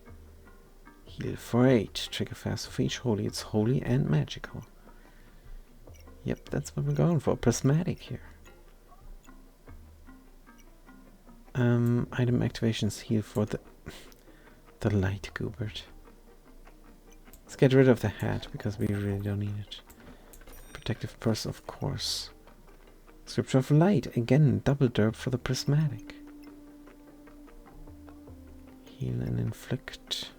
Heal for 8. Trigger fast for each holy. It's holy and magical. Yep, that's what we're going for. Prismatic here. Item activations heal for the light Goobert. Let's get rid of the hat because we really don't need it. Protective purse, of course. Scripture of Light, again, double derp for the prismatic. Heal and inflict.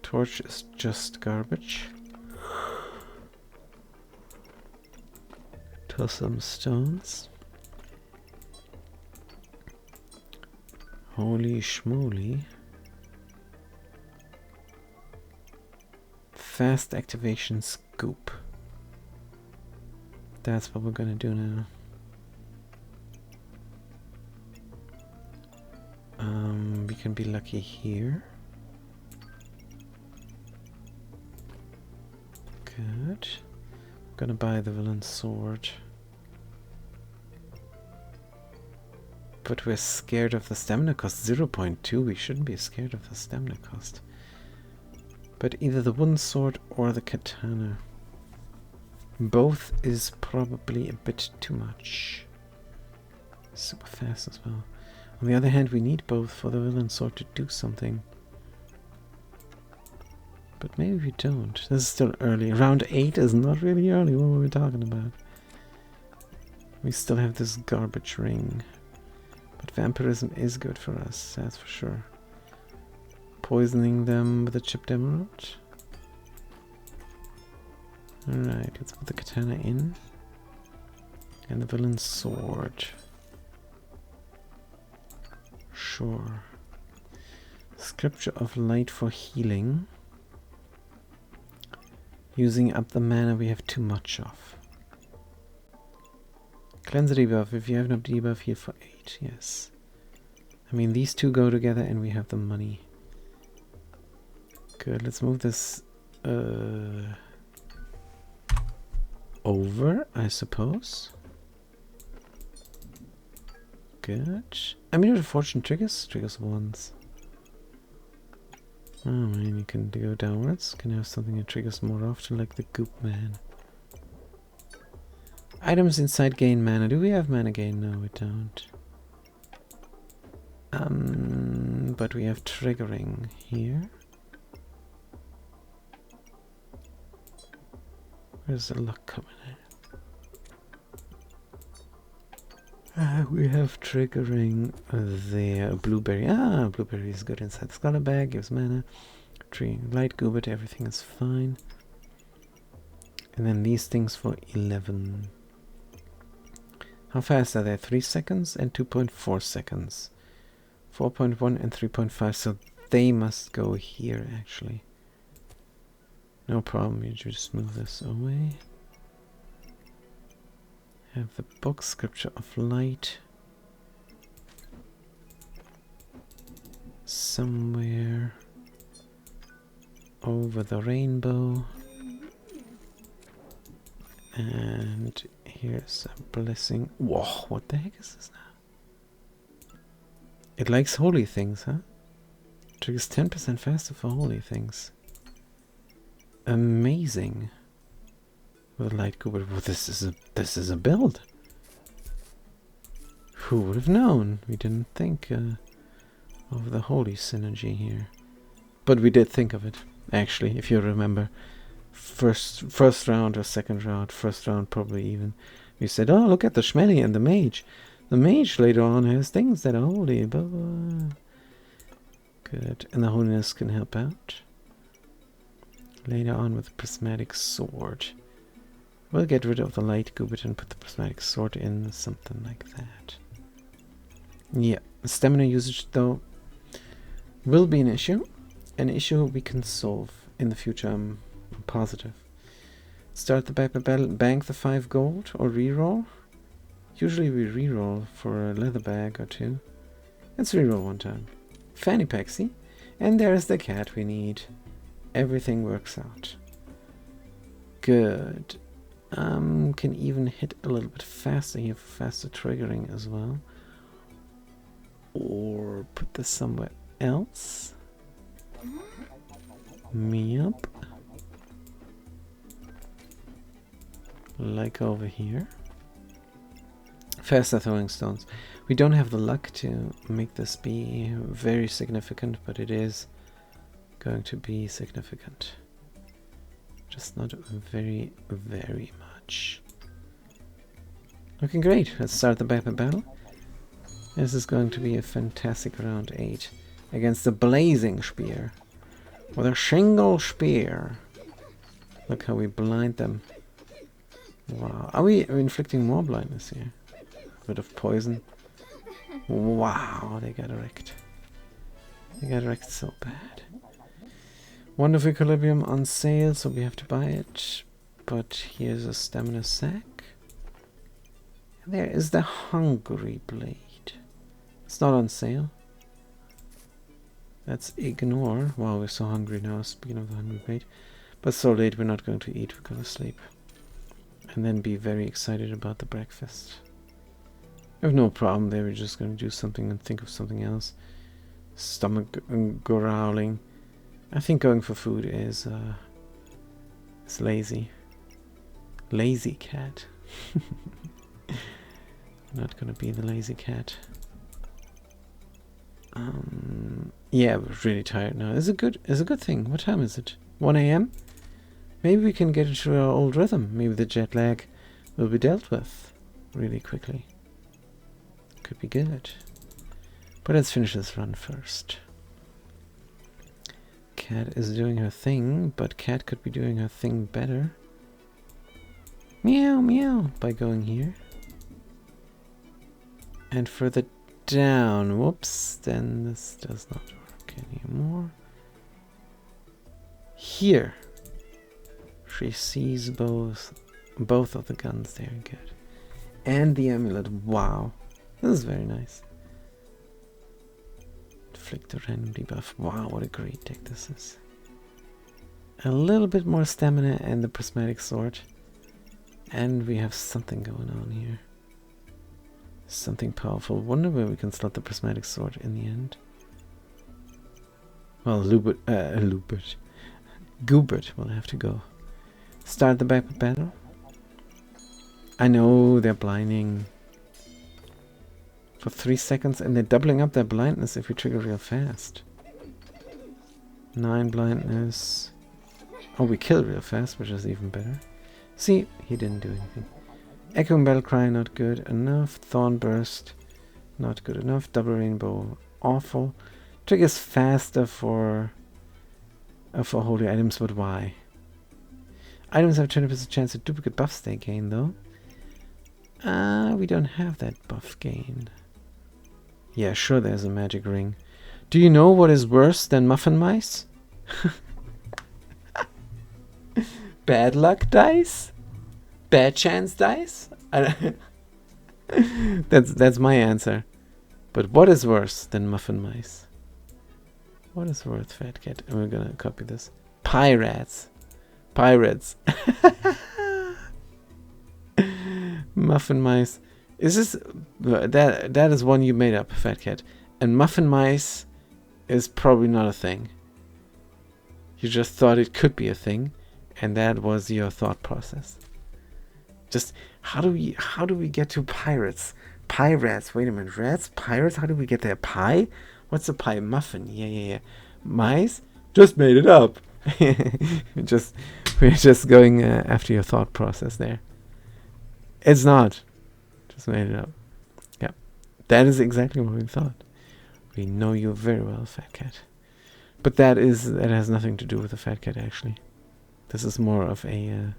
Torch is just garbage. Toss some stones. Holy schmoly. Fast activation scoop. That's what we're gonna do now. We can be lucky here. Good. I'm gonna buy the villain's sword. But we're scared of the stamina cost. 0.2. We shouldn't be scared of the stamina cost. But either the wooden sword or the katana. Both is probably a bit too much. Super fast as well. On the other hand, we need both for the villain sword to do something. But maybe we don't. This is still early. Round 8 is not really early. What were we talking about? We still have this garbage ring. But vampirism is good for us, that's for sure. Poisoning them with a chipped emerald. Alright, let's put the katana in. And the villain's sword. Sure. Scripture of Light for healing. Using up the mana we have too much of. Cleanse debuff. If you have no debuff, heal for 8. Yes. I mean, these two go together and we have the money. Good. Let's move this over, I suppose. Good. I mean, the fortune triggers once. Oh man, you can go downwards. Can have something that triggers more often, like the Goop Man. Items inside gain mana. Do we have mana gain? No, we don't. But we have triggering here. Where's the luck coming in? We have triggering there. Blueberry. Ah, blueberry is good inside the scholar bag. Gives mana. Tree, light goobet. Everything is fine. And then these things for 11. How fast are they? 3 seconds and 2.4 seconds. 4.1 and 3.5. So they must go here, actually. No problem. You just move this away. Have the book, Scripture of Light. Somewhere over the rainbow. And here's a blessing. Whoa, what the heck is this now? It likes holy things, huh? Triggers 10% faster for holy things. Amazing. With a light goober. Well, this is a build. Who would have known? We didn't think of the holy synergy here. But we did think of it, actually, if you remember. First round or second round, first round probably even. We said, oh, look at the Schmelly and the mage. The mage later on has things that are holy. Blah, blah. Good. And the holiness can help out. Later on with the prismatic sword. We'll get rid of the light goobet and put the prismatic sword in, something like that. Yeah, stamina usage though will be an issue. An issue we can solve in the future, I'm positive. Start the battle, bank the 5 gold or reroll. Usually we reroll for a leather bag or 2. Let's reroll one time. Fanny pack, see? And there's the cat we need. Everything works out. Good. Can even hit a little bit faster here for faster triggering as well. Or put this somewhere else. Yup. Like over here. Faster throwing stones. We don't have the luck to make this be very significant, but it is going to be significant. Just not very, very much. Looking great. Let's start the battle. This is going to be a fantastic round 8 against the Blazing Spear. With a Shingle Spear. Look how we blind them. Wow. Are we inflicting more blindness here? A bit of poison. Wow, they got wrecked. They got wrecked so bad. Wand of Equilibrium on sale, so we have to buy it. But here's a stamina sack. There is the Hungry Blade. It's not on sale. Let's ignore. Wow, we're so hungry now, speaking of the Hungry Blade. But so late, we're not going to eat, we're going to sleep. And then be very excited about the breakfast. I have no problem there, we're just going to do something and think of something else. Stomach growling. I think going for food is lazy. Lazy cat. Not gonna be the lazy cat. Yeah, we're really tired now. It's a good thing. What time is it? 1 AM? Maybe we can get into our old rhythm. Maybe the jet lag will be dealt with really quickly. Could be good. But let's finish this run first. Cat is doing her thing, but Cat could be doing her thing better. Meow meow by going here. And further down, whoops, then this does not work anymore. Here. She sees both of the guns there, good. And the amulet, wow. This is very nice. Inflict a random debuff. Wow, what a great deck this is. A little bit more stamina and the prismatic sword. And we have something going on here. Something powerful. Wonder where we can slot the prismatic sword in the end. Well, Goobert will have to go. Start the battle. I know they're blinding for 3 seconds and they're doubling up their blindness if we trigger real fast. 9 blindness. Oh, we kill real fast, which is even better. See, he didn't do anything. Echoing Battle Cry, not good enough. Thorn Burst, not good enough. Double Rainbow, awful. Triggers faster for holy items, but why? Items have a 20% chance of duplicate buffs they gain, though. We don't have that buff gain. Yeah, sure, there's a magic ring. Do you know what is worse than muffin mice? Bad luck dice? Bad chance dice? That's my answer. But what is worse than muffin mice? What is worth, Fat Cat? And we're gonna copy this. Pirates. Muffin mice. Is this that is one you made up, Fat Cat. And muffin mice is probably not a thing. You just thought it could be a thing, and that was your thought process. Just how do we get to pirates? Pirates. Wait a minute. Rats? Pirates? How do we get there? Pie? What's a pie? Muffin. Yeah. Mice? Just made it up. We're just going after your thought process there. It's not. Just made it up. Yeah. That is exactly what we thought. We know you very well, Fat Cat. But that has nothing to do with the Fat Cat, actually. This is more of a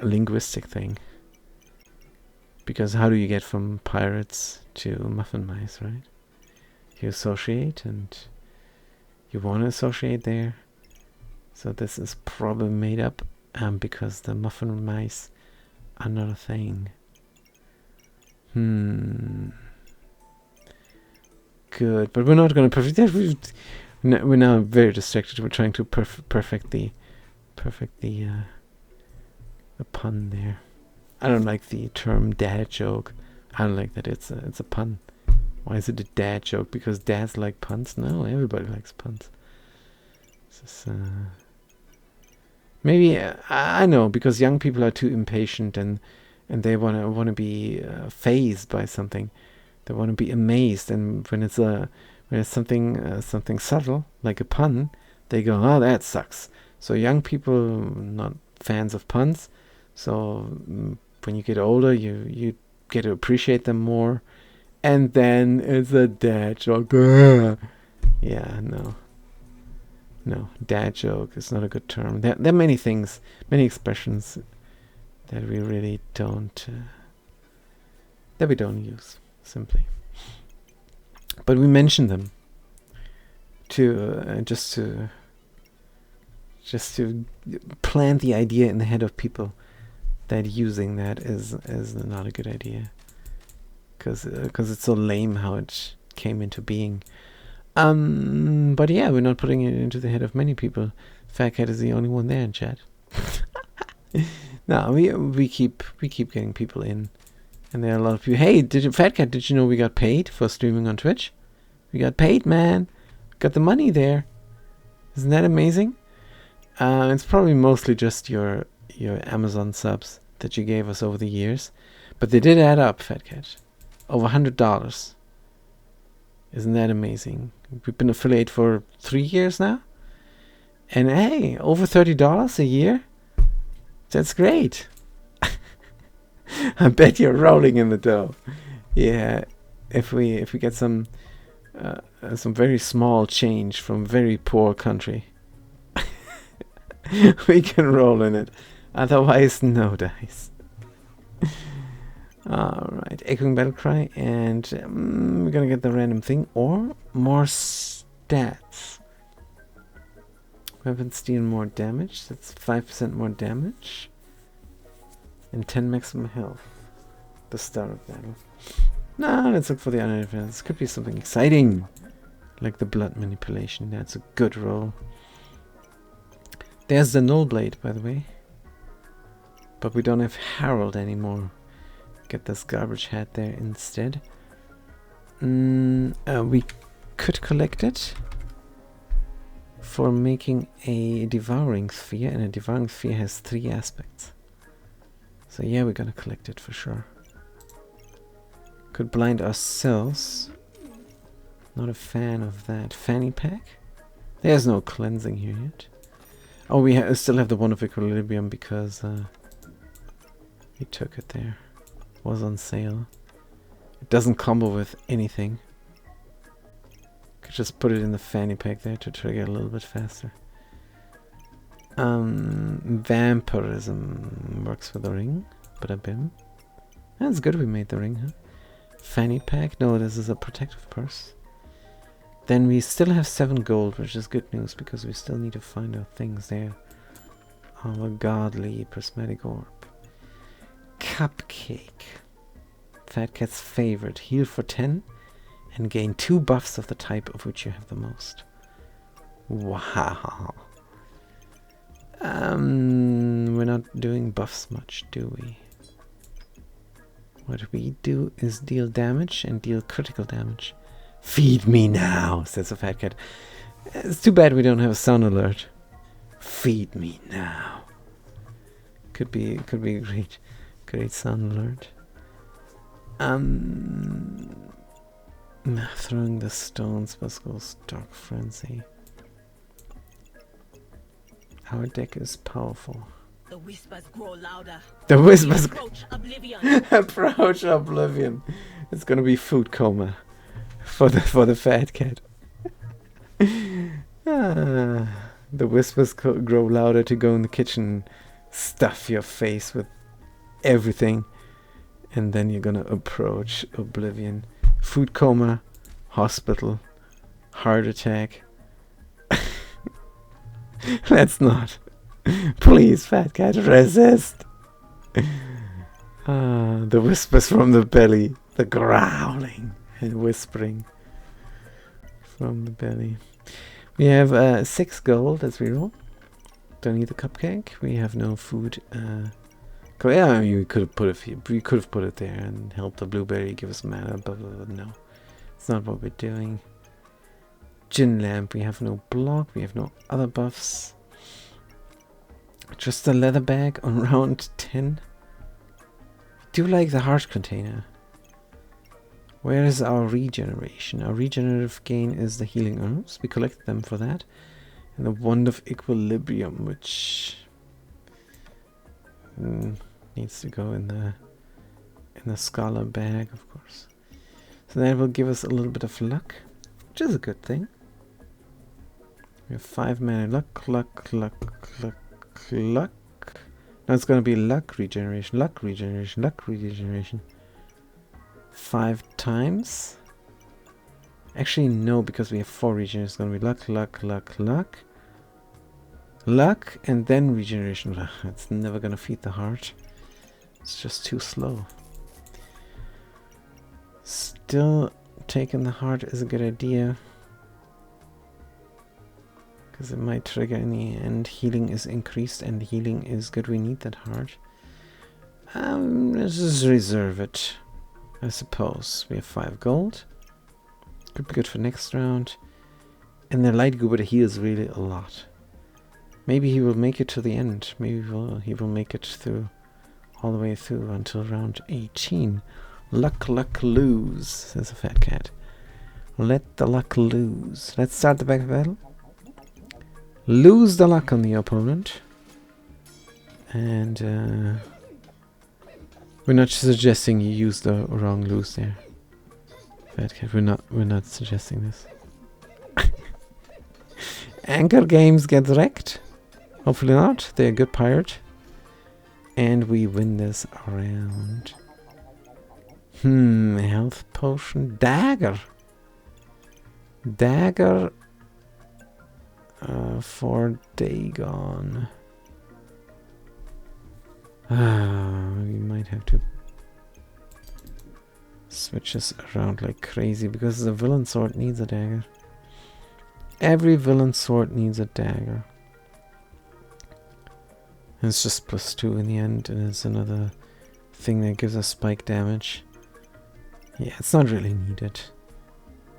linguistic thing. Because how do you get from pirates to muffin mice, right? You associate, and you want to associate there. So this is probably made up because the muffin mice are not a thing. Good, but we're not going to perfect that. We're now very distracted. We're trying to perfect the pun there. I don't like the term dad joke. I don't like that it's a pun. Why is it a dad joke? Because dads like puns? No, everybody likes puns. This is, maybe I know, because young people are too impatient and they wanna be fazed by something. They want to be amazed, and when it's something subtle like a pun, they go, "Oh, that sucks." So young people not fans of puns, So when you get older, you get to appreciate them more. And then it's a dad joke. Yeah, no. No, dad joke is not a good term. There are many things, many expressions that we really don't, that we don't use, simply. But we mention them to just to plant the idea in the head of people that using that is not a good idea, because it's so lame how it came into being. But yeah, we're not putting it into the head of many people. Fat Cat is the only one there in chat. No, we keep getting people in, and there are a lot of people. Hey, Fat Cat, did you know we got paid for streaming on Twitch? We got paid, man. Got the money there. Isn't that amazing? It's probably mostly just your Amazon subs that you gave us over the years, but they did add up, Fat Cat. Over $100. Isn't that amazing? We've been affiliate for 3 years now, and hey, over $30 a year. That's great. I bet you're rolling in the dough. Yeah, if we get some very small change from very poor country, we can roll in it. Otherwise, no dice. Alright, Echoing Battlecry, and we're gonna get the random thing, or more stats. Weapons deal more damage, that's 5% more damage. And 10 maximum health. The start of battle. No, let's look for the other events. This could be something exciting. Like the blood manipulation, that's a good roll. There's the Null Blade, by the way. But we don't have Harold anymore. Get this garbage hat there instead. We could collect it for making a devouring sphere, and a devouring sphere has 3 aspects. So yeah, we're gonna collect it for sure. Could blind ourselves. Not a fan of that. Fanny pack? There's no cleansing here yet. Oh, we still have the Wand of Equilibrium because we took it there. Was on sale. It doesn't combo with anything. Could just put it in the fanny pack there to trigger a little bit faster. Vampirism works with the ring. Bada-bim. That's good we made the ring, huh? Fanny pack? No, this is a protective purse. Then we still have 7 gold, which is good news because we still need to find our things there. Our godly prismatic orb. Cupcake. Fat Cat's favorite. Heal for 10 and gain 2 buffs of the type of which you have the most. Wow. We're not doing buffs much, do we? What we do is deal damage and deal critical damage. Feed me now, says the Fat Cat. It's too bad we don't have a sound alert. Feed me now. Could be great sound alert. Throwing the stones must go Dark Frenzy. Our deck is powerful. The whispers grow louder. The whispers Approach oblivion. approach oblivion. It's gonna be food coma for the Fat Cat. The whispers grow louder to go in the kitchen, stuff your face with everything, and then you're gonna approach oblivion. Food coma, hospital, heart attack. Let's not. Please, Fat Cat, resist. The whispers from the belly, the growling and whispering from the belly. We have 6 gold as we roll. Don't need the cupcake. We have no food. Yeah, I mean, we could have put it there and helped the blueberry give us mana, but no, it's not what we're doing. Gin lamp. We have no block. We have no other buffs. Just a leather bag on round 10. Do like the heart container. Where is our regeneration? Our regenerative gain is the healing herbs. We collect them for that. And the Wand of Equilibrium, which needs to go in the scholar bag, of course. So that will give us a little bit of luck, which is a good thing. We have 5 mana. Luck, luck, luck, luck, luck. Now it's gonna be luck regeneration, luck regeneration, luck regeneration. 5 times. Actually, no, because we have 4 regeneration. It's gonna be luck, luck, luck, luck. Luck, and then regeneration. It's never gonna feed the heart. It's just too slow. Still, taking the heart is a good idea. Because it might trigger in the end. Healing is increased, and healing is good. We need that heart. Let's just reserve it, I suppose. We have 5 gold. Could be good for next round. And the light goober heals really a lot. Maybe he will make it to the end. Maybe he will make it through, all the way through until round 18. Luck, luck, lose, says a fat cat. Let the luck lose. Let's start the back battle. Lose the luck on the opponent. And we're not suggesting you use the wrong lose there. Fat cat, we're not suggesting this. Anchor Games get wrecked. Hopefully not. They're a good pirate. And we win this round. Health potion. Dagger. Dagger for Dagon. We might have to switch this around like crazy because the villain sword needs a dagger. Every villain sword needs a dagger. And it's just +2 in the end, and it's another thing that gives us spike damage. Yeah, it's not really needed.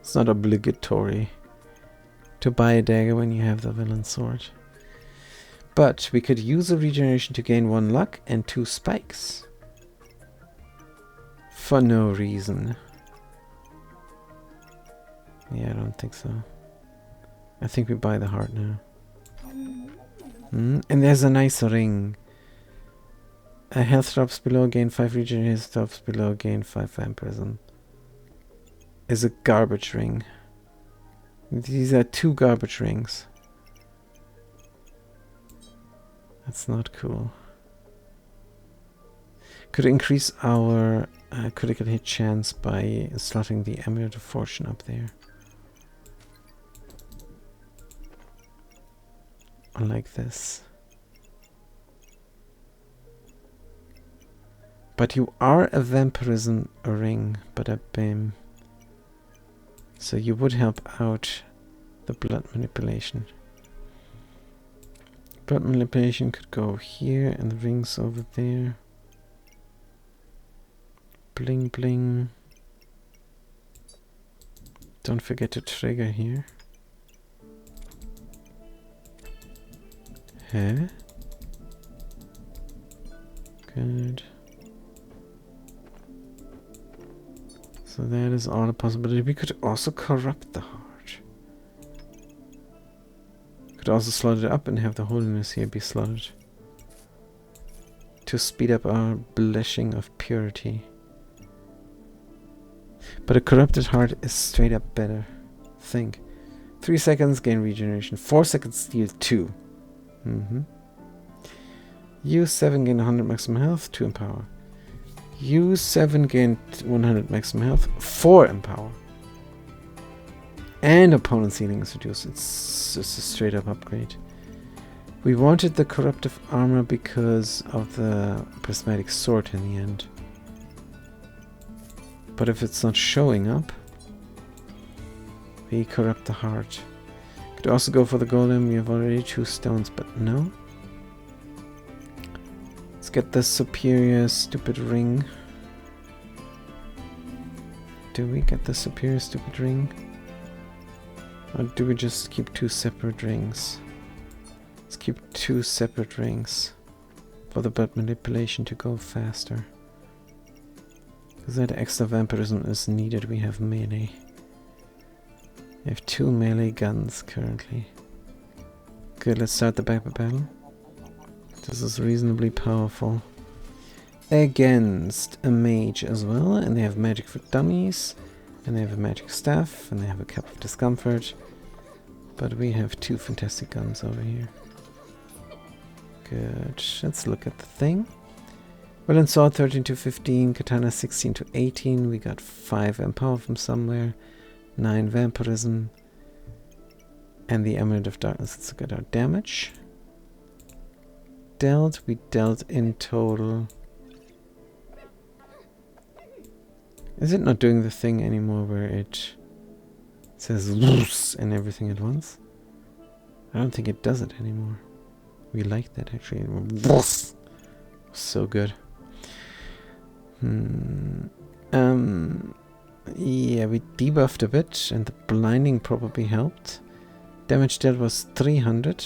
It's not obligatory to buy a dagger when you have the villain sword. But we could use a regeneration to gain 1 luck and 2 spikes. For no reason. Yeah, I don't think so. I think we buy the heart now. And there's a nice ring. A health drops below, gain 5 regeneration, health drops below, gain 5 vampirism. Is a garbage ring. These are 2 garbage rings. That's not cool. Could increase our critical hit chance by slotting the Amulet of Fortune up there. Like this. But you are a vampirism ring, bada-bim. So you would help out the blood manipulation. Blood manipulation could go here and the rings over there. Bling bling. Don't forget to trigger here. Huh? Good. So that is all a possibility. We could also corrupt the heart. Could also slot it up and have the holiness here be slotted. To speed up our blushing of purity. But a corrupted heart is straight up better. Think. 3 seconds gain regeneration. 4 seconds steal 2. Use 7 gain 100 maximum health, 2 empower. Use 7 gain 100 maximum health, 4 empower. And opponent's healing is reduced. It's just a straight up upgrade. We wanted the corruptive armor because of the prismatic sword in the end. But if it's not showing up, we corrupt the heart. Could also go for the golem. We have already 2 stones, but no. Let's get the superior stupid ring. Do we get the superior stupid ring? Or do we just keep 2 separate rings? Let's keep 2 separate rings for the blood manipulation to go faster. Because that extra vampirism is needed. We have melee. We have 2 melee guns currently. Good, let's start the back battle. This is reasonably powerful. against a mage as well, and they have magic for dummies, and they have a magic staff, and they have a cup of discomfort. But we have 2 fantastic guns over here. Good. Let's look at the thing. Well, sword 13 to 15, katana 16 to 18. We got 5 empower from somewhere, 9 vampirism, and the amulet of darkness. Let's look at our damage. We dealt in total. Is it not doing the thing anymore where it says loose and everything at once? I don't think it does it anymore. We like that actually. So good. Yeah, we debuffed a bit and the blinding probably helped. Damage dealt was 300.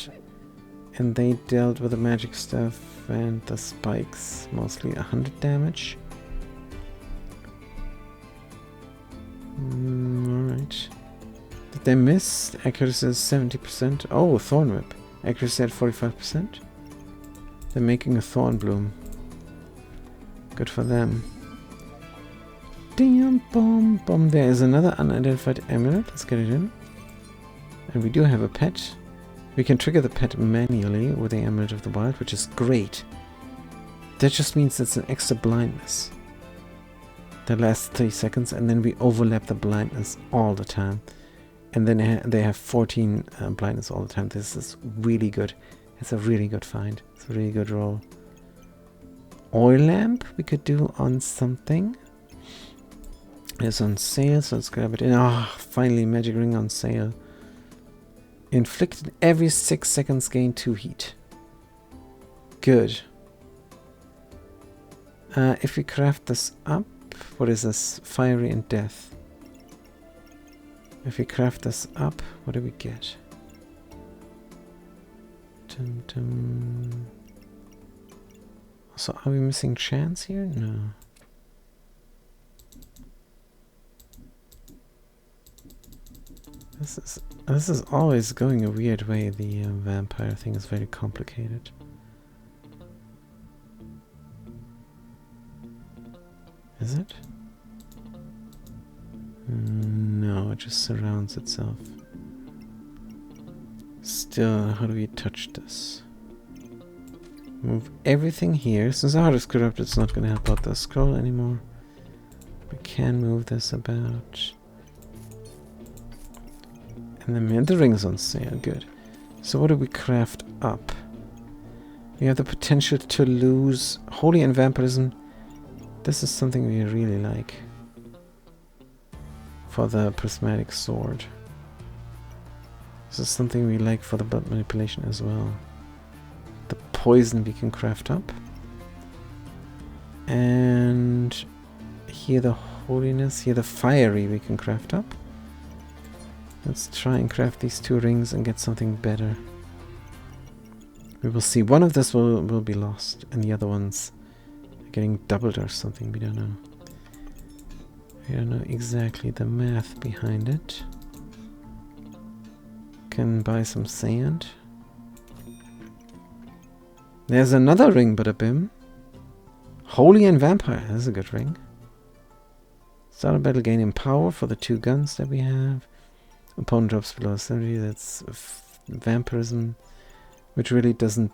And they dealt with the magic stuff and the spikes, mostly 100 damage. Alright. Did they miss? Accuracy is 70%. Oh, Thorn Whip. Accuracy at 45%. They're making a Thorn Bloom. Good for them. Damn, bomb, bomb. There is another unidentified amulet. Let's get it in. And we do have a pet. We can trigger the pet manually with the Amulet of the Wild, which is great. That just means it's an extra blindness. That lasts 3 seconds, and then we overlap the blindness all the time. And then they have 14 blindness all the time. This is really good. It's a really good find. It's a really good roll. Oil lamp we could do on something. It's on sale, so let's grab it in. Ah, finally, magic ring on sale. Inflicted every 6 seconds, gain 2 heat. Good. If we craft this up, what is this? Fiery and death. If we craft this up, what do we get? Dum, dum. So are we missing chance here? No. This is always going a weird way. The vampire thing is very complicated. Is it? No, it just surrounds itself. Still, how do we touch this? Move everything here. Since the heart is corrupted, it's not going to help out the scroll anymore. We can move this about. And then the ring is on sale. Good. So what do we craft up? We have the potential to lose Holy and Vampirism. This is something we really like. For the prismatic sword. This is something we like for the blood manipulation as well. The poison we can craft up. And here the holiness, here the fiery we can craft up. Let's try and craft these 2 rings and get something better. We will see. One of this will be lost and the other one's getting doubled or something. We don't know. We don't know exactly the math behind it. Can buy some sand. There's another ring, bada bim. Holy and Vampire. That's a good ring. Start a battle, gaining power for the 2 guns that we have. Opponent drops below 70. That's vampirism, which really doesn't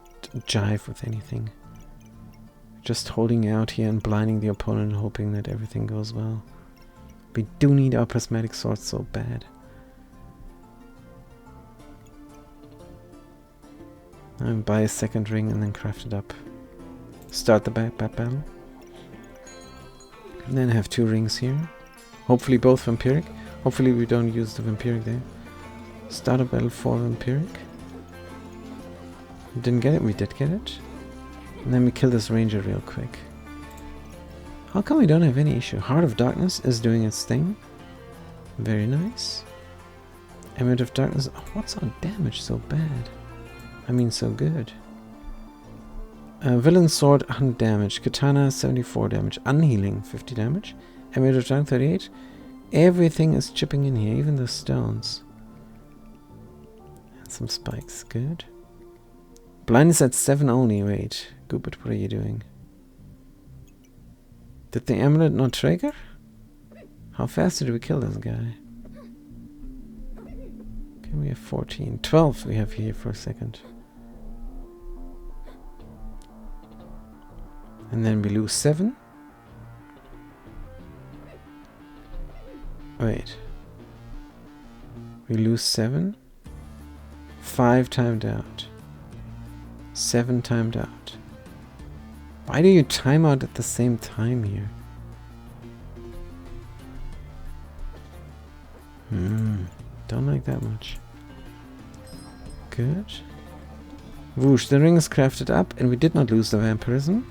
jive with anything. Just holding out here and blinding the opponent and hoping that everything goes well. We do need our prismatic sword so bad. And buy a 2nd ring and then craft it up. Start the battle. And then have 2 rings here. Hopefully both vampiric. Hopefully we don't use the vampiric there. Start a battle for vampiric. Didn't get it, we did get it. And then we kill this ranger real quick. How come we don't have any issue? Heart of Darkness is doing its thing. Very nice. Amulet of Darkness. Oh, what's our damage so bad? I mean so good. Villain Sword 100 damage. Katana 74 damage. Unhealing 50 damage. Amulet of Darkness 38. Everything is chipping in here, even the stones. And some spikes, good. Blindness at 7 only, wait. Goopert, what are you doing? Did the amulet not trigger? How fast did we kill this guy? Okay, we have 14. 12 we have here for a second. And then we lose 7. Wait. We lose 7. 5 timed out. 7 timed out. Why do you time out at the same time here? Don't like that much. Good. Whoosh, the ring is crafted up and we did not lose the vampirism.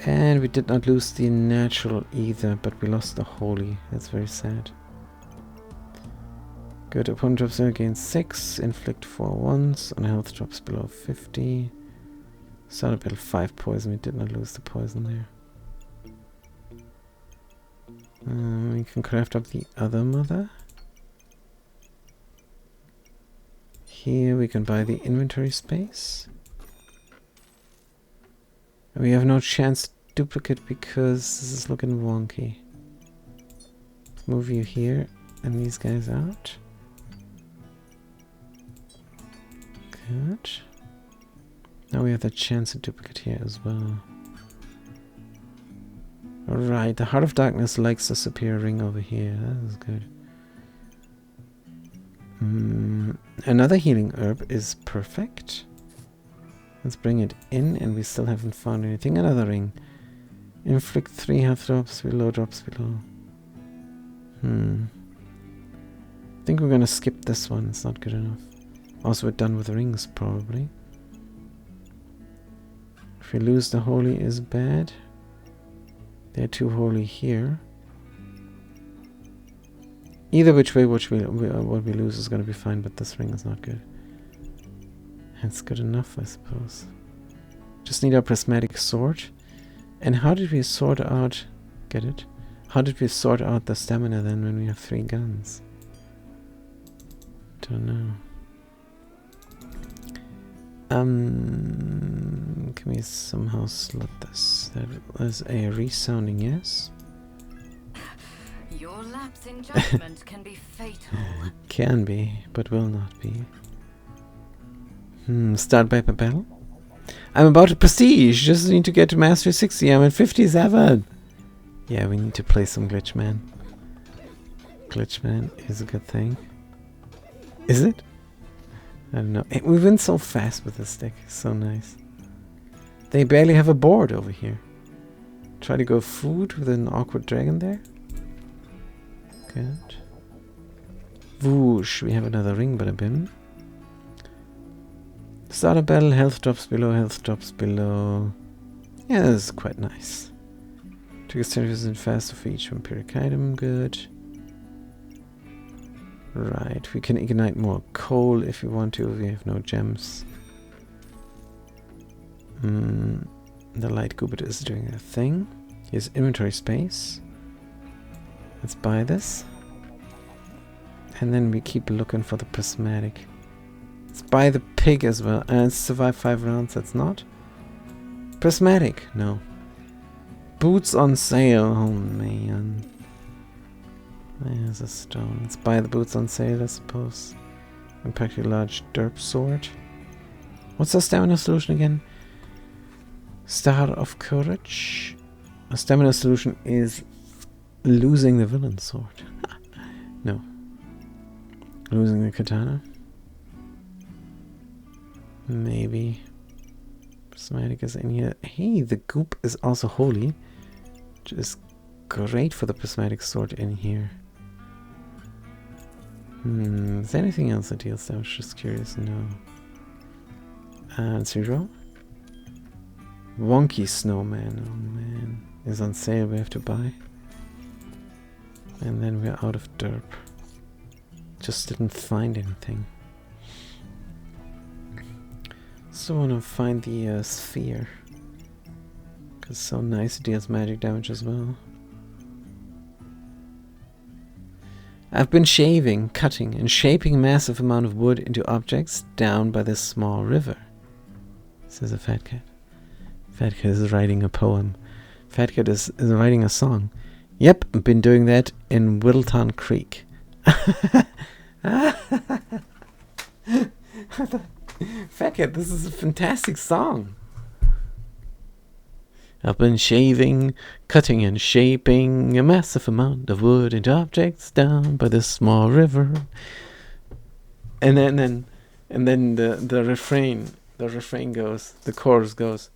And we did not lose the natural either, but we lost the holy. That's very sad. Good, opponent drops there, gains 6, inflict 4 once, on health drops below 50. Started battle 5 poison, we did not lose the poison there. We can craft up the other mother. Here we can buy the inventory space. We have no chance to duplicate because this is looking wonky. Let's move you here and these guys out. Good. Now we have the chance to duplicate here as well. Alright, the Heart of Darkness likes the superior ring over here. That is good. Another healing herb is perfect. Let's bring it in, and we still haven't found anything. Another ring. Inflict 3 health drops below, drops below. I think we're gonna skip this one, it's not good enough. Also, we're done with rings, probably. If we lose the holy is bad. There are 2 holy here. Either which way, what we lose is gonna be fine, but this ring is not good. That's good enough, I suppose. Just need our prismatic sword. And how did we sort out... Get it? How did we sort out the stamina then when we have 3 guns? Don't know. Can we somehow slot this? That was a resounding yes. Your lapse in judgment can be fatal. Can be, but will not be. Start paper battle. I'm about to prestige. Just need to get to mastery 60. I'm at 57. Yeah, we need to play some Glitchman. Glitchman is a good thing. Is it? I don't know. We win so fast with this deck. So nice. They barely have a board over here. Try to go food with an awkward dragon there. Good. Whoosh. We have another ring, bada bim. Start a battle, health drops below, health drops below. Yeah, this is quite nice. Triggers 10% faster for each vampiric item, good. Right, we can ignite more coal if we want to, we have no gems. The light gooblet is doing a thing. Here's inventory space. Let's buy this. And then we keep looking for the prismatic. Let's buy the pig as well. And survive 5 rounds, that's not. Prismatic, no. Boots on sale, oh man. There's a stone. Let's buy the boots on sale, I suppose. Impact a large derp sword. What's our stamina solution again? Star of Courage. A stamina solution is losing the villain sword. No. Losing the katana. Maybe. Prismatic is in here. Hey, the goop is also holy. Which is great for the prismatic sword in here. Is there anything else that deals damage? Just curious. No. And 0. Wonky snowman. Oh man. Is on sale. We have to buy. And then we're out of derp. Just didn't find anything. Still want to find the sphere. Because it's so nice. It deals magic damage as well. I've been shaving, cutting, and shaping a massive amount of wood into objects down by this small river, says a fat cat. Fat cat is writing a poem. Fat Cat is writing a song. Yep, I've been doing that in Whittleton Creek. Fat Cat, this is a fantastic song. I've been shaving, cutting and shaping a massive amount of wood into objects down by this small river. And then the refrain goes, the chorus goes,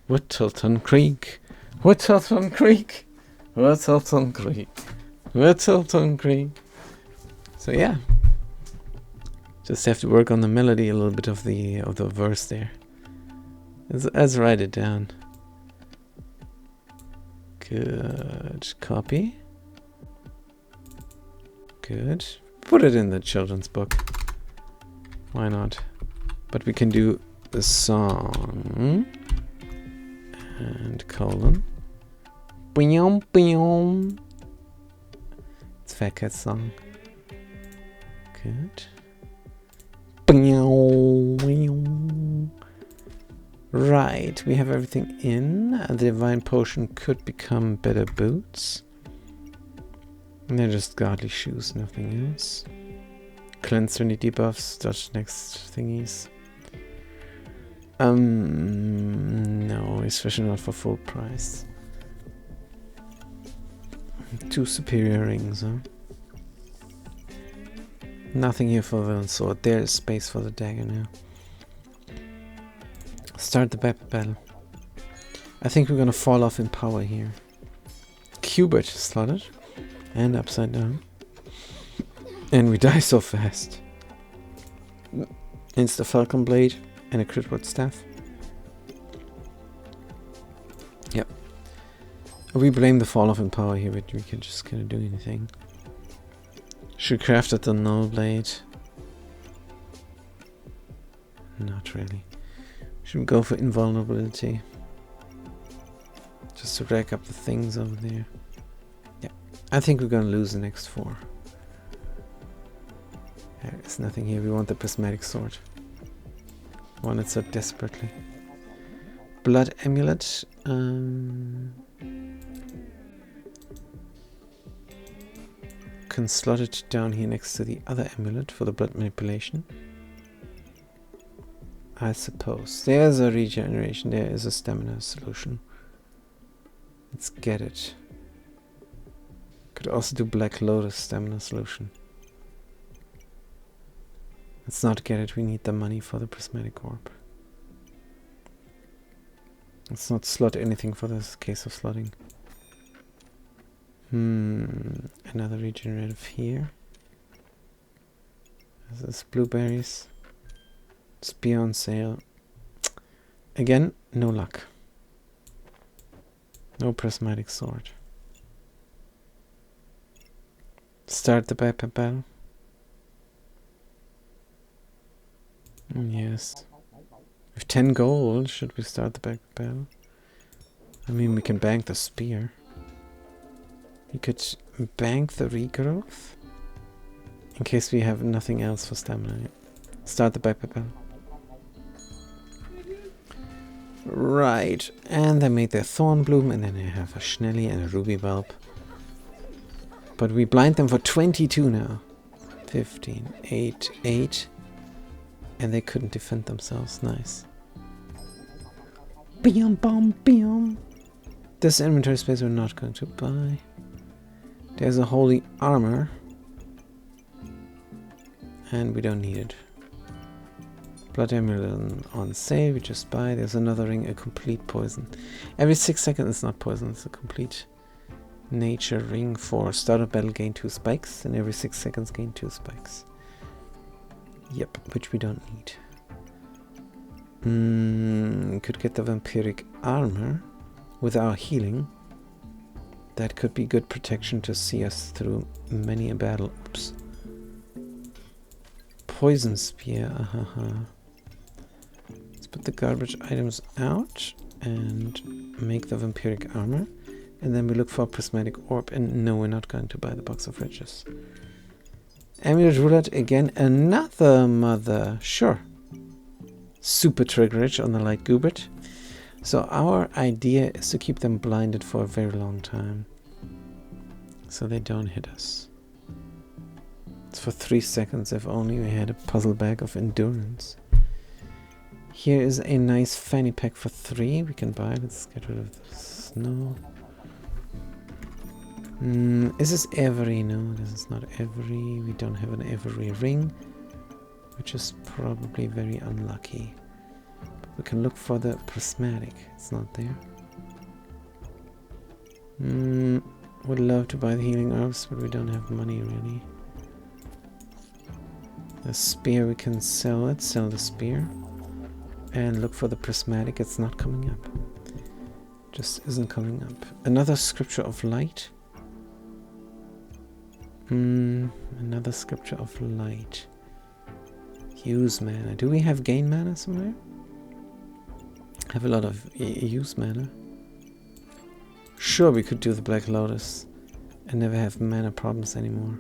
Whittleton Creek, Whittleton Creek, Whittleton Creek, Whittleton Creek. So yeah, just have to work on the melody a little bit of the verse there. Let's write it down. Good. Copy. Good. Put it in the children's book. Why not? But we can do the song and colon. Boom, boom. It's Fat Cat's song. Good. Boom. Right, we have everything in. The divine potion could become better boots. And they're just godly shoes, nothing else. Cleanse 20 debuffs, dodge next thingies. No, especially not for full price. 2 superior rings, huh? Nothing here for the sword. There is space for the dagger now. Start the battle. I think we're gonna fall off in power here. Cubert slotted. And upside down. And we die so fast. Insta Falcon Blade and a Critwood Staff. Yep. We blame the fall off in power here, but we can just kind of do anything. Should craft the Null Blade. Not really. Should we go for invulnerability? Just to rack up the things over there. Yeah. I think we're gonna lose the next 4. There is nothing here. We want the prismatic sword. Want it so desperately. Blood amulet. Can slot it down here next to the other amulet for the blood manipulation. I suppose. There's a regeneration. There is a stamina solution. Let's get it. Could also do Black Lotus stamina solution. Let's not get it. We need the money for the prismatic orb. Let's not slot anything for this case of slotting. Another regenerative here. This is blueberries. Spear on sale. Again, no luck. No prismatic sword. Start the battle. Yes. With 10 gold, should we start the battle? I mean, we can bank the spear. We could bank the regrowth in case we have nothing else for stamina. Start the battle. Right, and they made their thorn bloom, and then they have a Schnelly and a ruby bulb. But we blind them for 22 now. 15, 8, 8. And they couldn't defend themselves. Nice. Bam, bam, bam. This inventory space we're not going to buy. There's a holy armor. And we don't need it. Blood amulet on sale, we just buy. There's another ring, a complete poison. Every 6 seconds, it's not poison, it's a complete nature ring for start of battle, gain 2 spikes, and every 6 seconds gain 2 spikes. Yep, which we don't need. Could get the vampiric armor with our healing. That could be good protection to see us through many a battle. Oops. Poison spear, Let's put the garbage items out and make the vampiric armor. And then we look for a prismatic orb. And no, we're not going to buy the box of riches. Amulet roulette again. Another mother. Sure. Super triggerage on the light Goobert. So our idea is to keep them blinded for a very long time, so they don't hit us. It's for 3 seconds. If only we had a puzzle bag of endurance. Here is a nice fanny pack for 3 we can buy. Let's get rid of the snow. Is this every? No, this is not every. We don't have an every ring, which is probably very unlucky. But we can look for the prismatic. It's not there. Would love to buy the healing herbs, but we don't have money really. The spear, we can sell it. Sell the spear. And look for the prismatic. It's not coming up. Just isn't coming up. Another scripture of light. Another scripture of light. Use mana. Do we have gain mana somewhere? Have a lot of use mana. Sure, we could do the Black Lotus and never have mana problems anymore.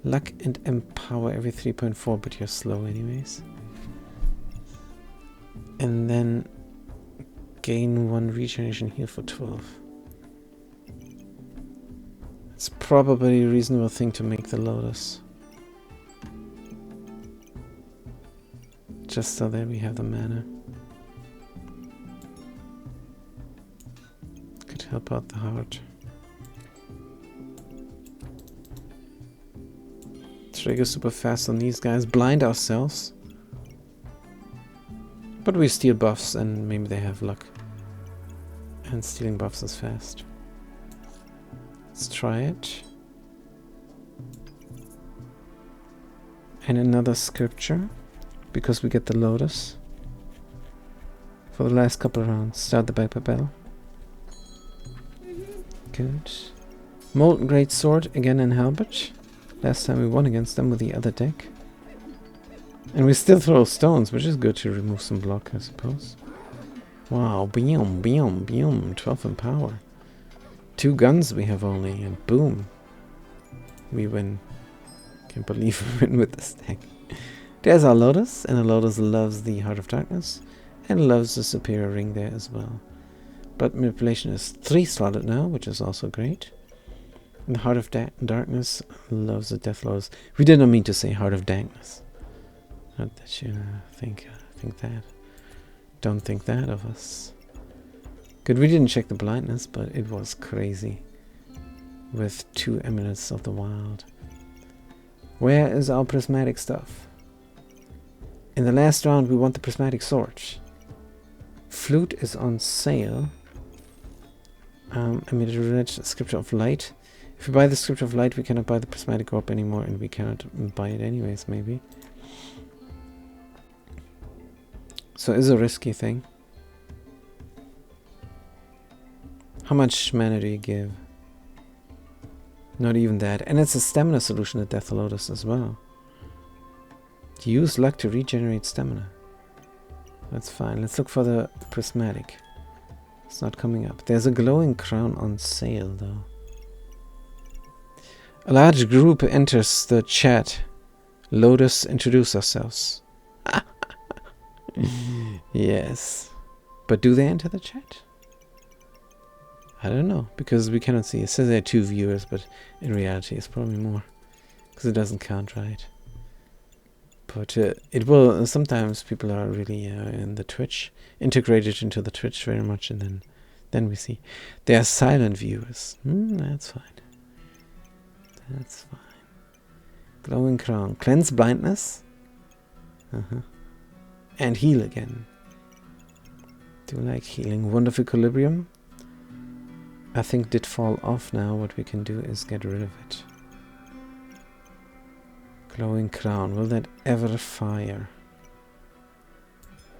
Luck and empower every 3.4, but you're slow anyways. And then gain 1 regeneration heal for 12. It's probably a reasonable thing to make the Lotus. Just so that we have the mana. Could help out the heart. Trigger super fast on these guys. Blind ourselves. But we steal buffs and maybe they have luck. And stealing buffs is fast. Let's try it. And another scripture. Because we get the Lotus. For the last couple of rounds. Start the backpack battle. Good. Molten Great Sword again in Halberd. Last time we won against them with the other deck. And we still throw stones, which is good to remove some block, I suppose. Wow, boom, boom, boom, 12 in power. 2 guns we have only, and boom. We win. Can't believe we win with this deck. There's our Lotus, and the Lotus loves the Heart of Darkness, and loves the Superior Ring there as well. But Manipulation is 3 slotted now, which is also great. And the Heart of Darkness loves the Death Lotus. We did not mean to say Heart of Darkness. Not that you think that. Don't think that of us. Good, we didn't check the blindness, but it was crazy. With 2 Eminence of the Wild. Where is our prismatic stuff? In the last round we want the prismatic sword. Flute is on sale. Immediate Scripture of Light. If we buy the Scripture of Light we cannot buy the prismatic orb anymore, and we cannot buy it anyways maybe. So it's a risky thing. How much mana do you give? Not even that. And it's a stamina solution at Death Lotus as well. Use luck to regenerate stamina. That's fine. Let's look for the prismatic. It's not coming up. There's a glowing crown on sale though. A large group enters the chat. Lotus, introduce ourselves. Yes. But do they enter the chat? I don't know, because we cannot see. It says there are 2 viewers, but in reality it's probably more. Because it doesn't count right. But it will, sometimes people are really in the Twitch, integrated into the Twitch very much, and then we see. They are silent viewers. That's fine. That's fine. Glowing crown. Cleanse blindness. And heal again. Do like healing. Wonderful equilibrium. I think did fall off now. What we can do is get rid of it. Glowing crown. Will that ever fire?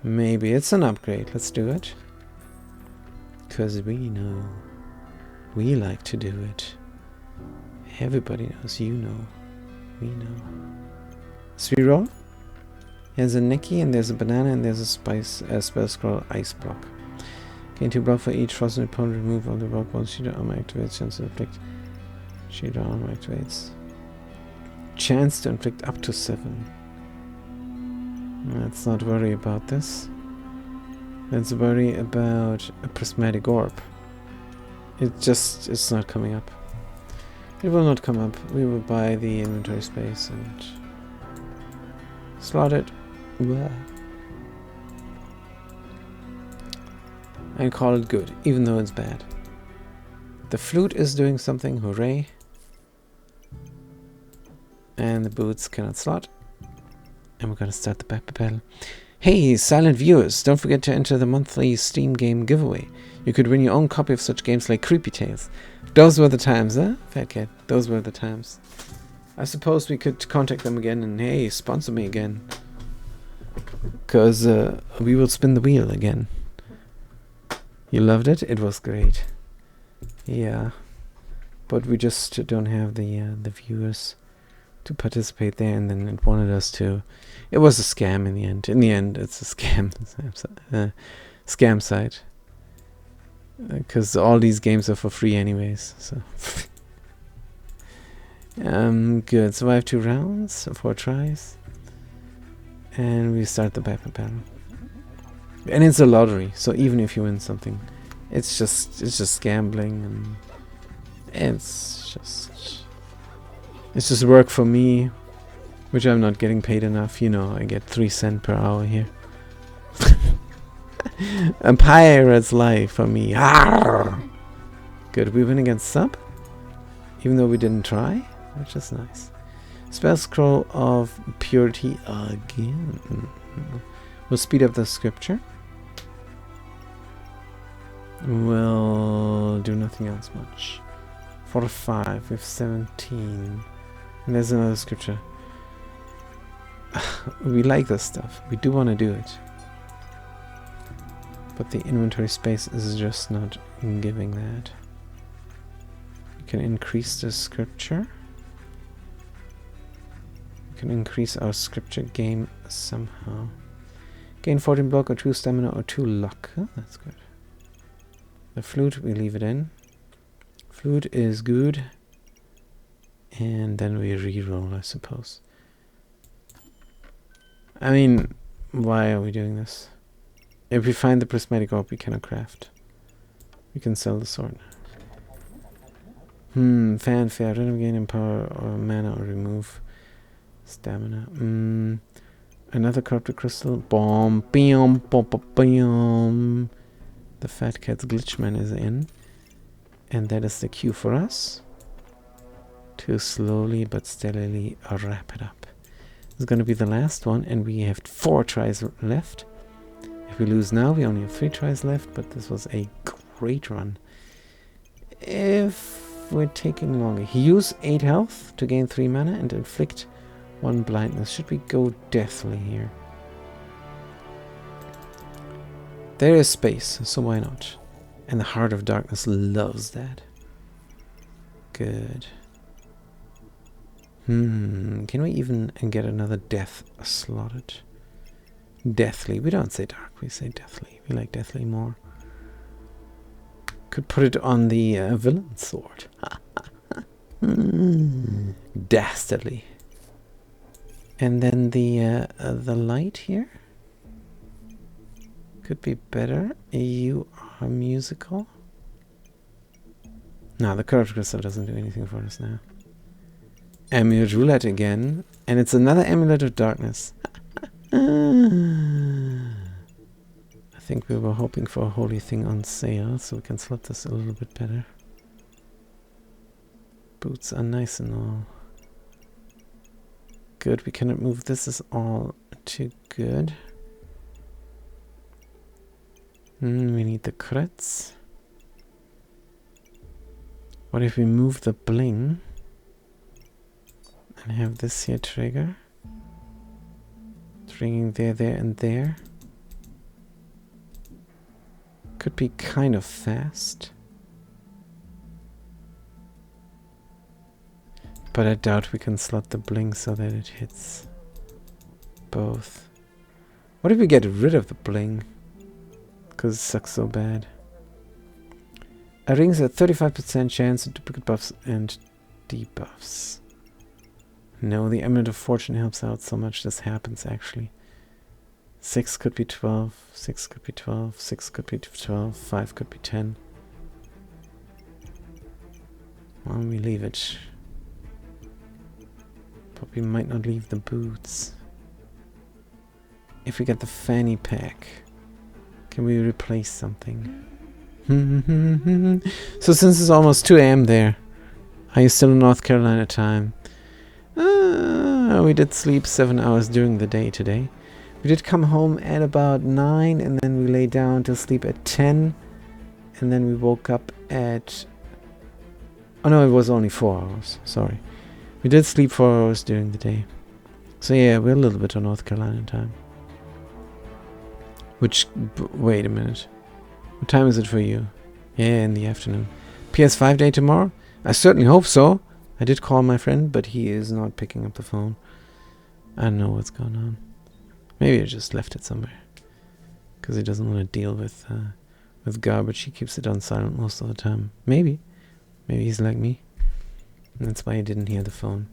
Maybe. It's an upgrade. Let's do it. Because we know. We like to do it. Everybody knows. You know. We know. So we roll. There's a Neki, and there's a banana, and there's a spell scroll ice block. Gain 2 block for each frozen opponent. Remove all the rock balls. Shield armor activates. Chance to inflict. Shield armor activates. Chance to inflict up to 7. Let's not worry about this. Let's worry about a prismatic orb. It's not coming up. It will not come up. We will buy the inventory space and slot it. Blah. And call it good, even though it's bad. The flute is doing something, hooray. And the boots cannot slot. And we're gonna start the back battle. Hey, silent viewers, don't forget to enter the monthly Steam game giveaway. You could win your own copy of such games like Creepy Tales. Those were the times, huh? Fat Cat, those were the times. I suppose we could contact them again and, hey, sponsor me again. Because we will spin the wheel again. You loved it? It was great. Yeah. But we just don't have the viewers to participate there, and then it wanted us to... It was a scam in the end. In the end, it's a scam. Scam site. Because all these games are for free anyways, so... Good. So I have 2 rounds, 4 tries. And we start the battle. And it's a lottery, so even if you win something, it's just gambling, and it's just work for me, which I'm not getting paid enough. You know, I get 3 cents per hour here. A pirate's life for me. Arr! Good, we win against sub, even though we didn't try, which is nice. Spell scroll of purity again. We'll speed up the scripture. We'll do nothing else much. 45 with 17. And there's another scripture. We like this stuff. We do want to do it. But the inventory space is just not giving that. We can increase the scripture. We can increase our scripture game somehow. Gain 14 block or 2 stamina or 2 luck. Oh, that's good. The flute, we leave it in. Flute is good. And then we re-roll, I suppose. I mean, why are we doing this? If we find the prismatic orb, we cannot craft. We can sell the sword. Fanfare. Random gain in power or mana or remove stamina. Another corrupted crystal. Bomb. Bam. Bom. Bam. The Fat Cat's Glitchman is in. And that is the cue for us to slowly but steadily wrap it up. This is going to be the last one, and we have 4 tries left. If we lose now, we only have 3 tries left, but this was a great run. If we're taking longer, he used 8 health to gain 3 mana and inflict 1 blindness. Should we go deathly here? There is space, so why not? And the Heart of Darkness loves that. Good. Can we even get another death slotted? Deathly. We don't say dark, we say deathly. We like deathly more. Could put it on the villain sword. Dastardly. And then the light here could be better. You are musical. No, the curved crystal doesn't do anything for us now. Amulet roulette again, and it's another amulet of darkness. I think we were hoping for a holy thing on sale, so we can slot this a little bit better. Boots are nice and all. Good, we cannot move. This is all too good. We need the crits. What if we move the bling and have this here trigger? Triggering there, and there. Could be kind of fast. But I doubt we can slot the bling so that it hits both. What if we get rid of the bling? Because it sucks so bad. A ring's a 35% chance of duplicate buffs and debuffs. No, the Amulet of Fortune helps out so much. This happens actually. 6 could be 12, 6 could be 12, 6 could be 12, 5 could be 10. Well, we leave it. But we might not leave the boots. If we get the fanny pack, can we replace something? So since it's almost 2 AM there, are you still in North Carolina time? We did sleep 7 hours during the day today. We did come home at about 9 and then we lay down to sleep at 10. And then we woke up at... Oh no, it was only 4 hours. Sorry. We did sleep 4 hours during the day. So yeah, we're a little bit on North Carolina time. Which... wait a minute. What time is it for you? Yeah, in the afternoon. PS5 day tomorrow? I certainly hope so. I did call my friend, but he is not picking up the phone. I don't know what's going on. Maybe I just left it somewhere. Because he doesn't want to deal with garbage. He keeps it on silent most of the time. Maybe. Maybe he's like me. And that's why he didn't hear the phone.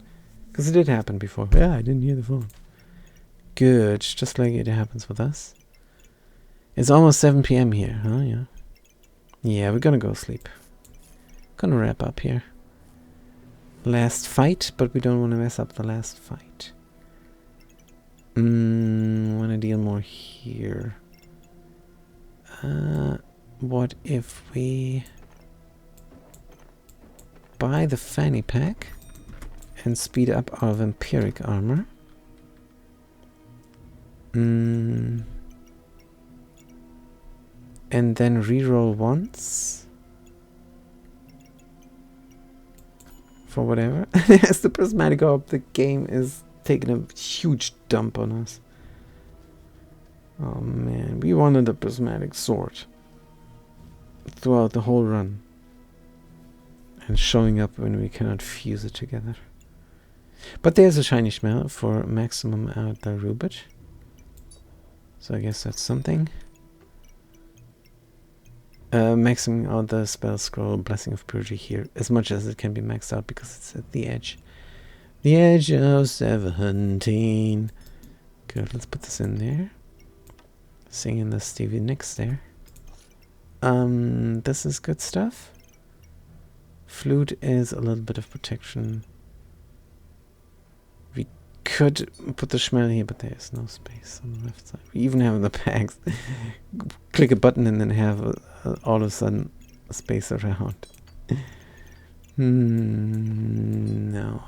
Because it did happen before. Yeah, I didn't hear the phone. Good. Just like it happens with us. It's almost 7 PM here, huh? Yeah. Yeah, we're gonna go sleep. Gonna wrap up here. Last fight, but we don't want to mess up the last fight. Want to deal more here. What if we buy the fanny pack and speed up our vampiric armor? And then reroll once for whatever. As the prismatic orb, the game is taking a huge dump on us. Oh man, we wanted the prismatic sword throughout the whole run. And showing up when we cannot fuse it together. But there's a shiny smell for maximum out the Rubit. So I guess that's something. Maximum out the spell scroll Blessing of Purity here as much as it can be maxed out because it's at the edge. The edge of 17. Good, let's put this in there. Singing the Stevie Nicks there. This is good stuff. Flute is a little bit of protection. We could put the Schmel here, but there is no space on the left side. We even have the packs. Click a button and then have all of a sudden a space around. No.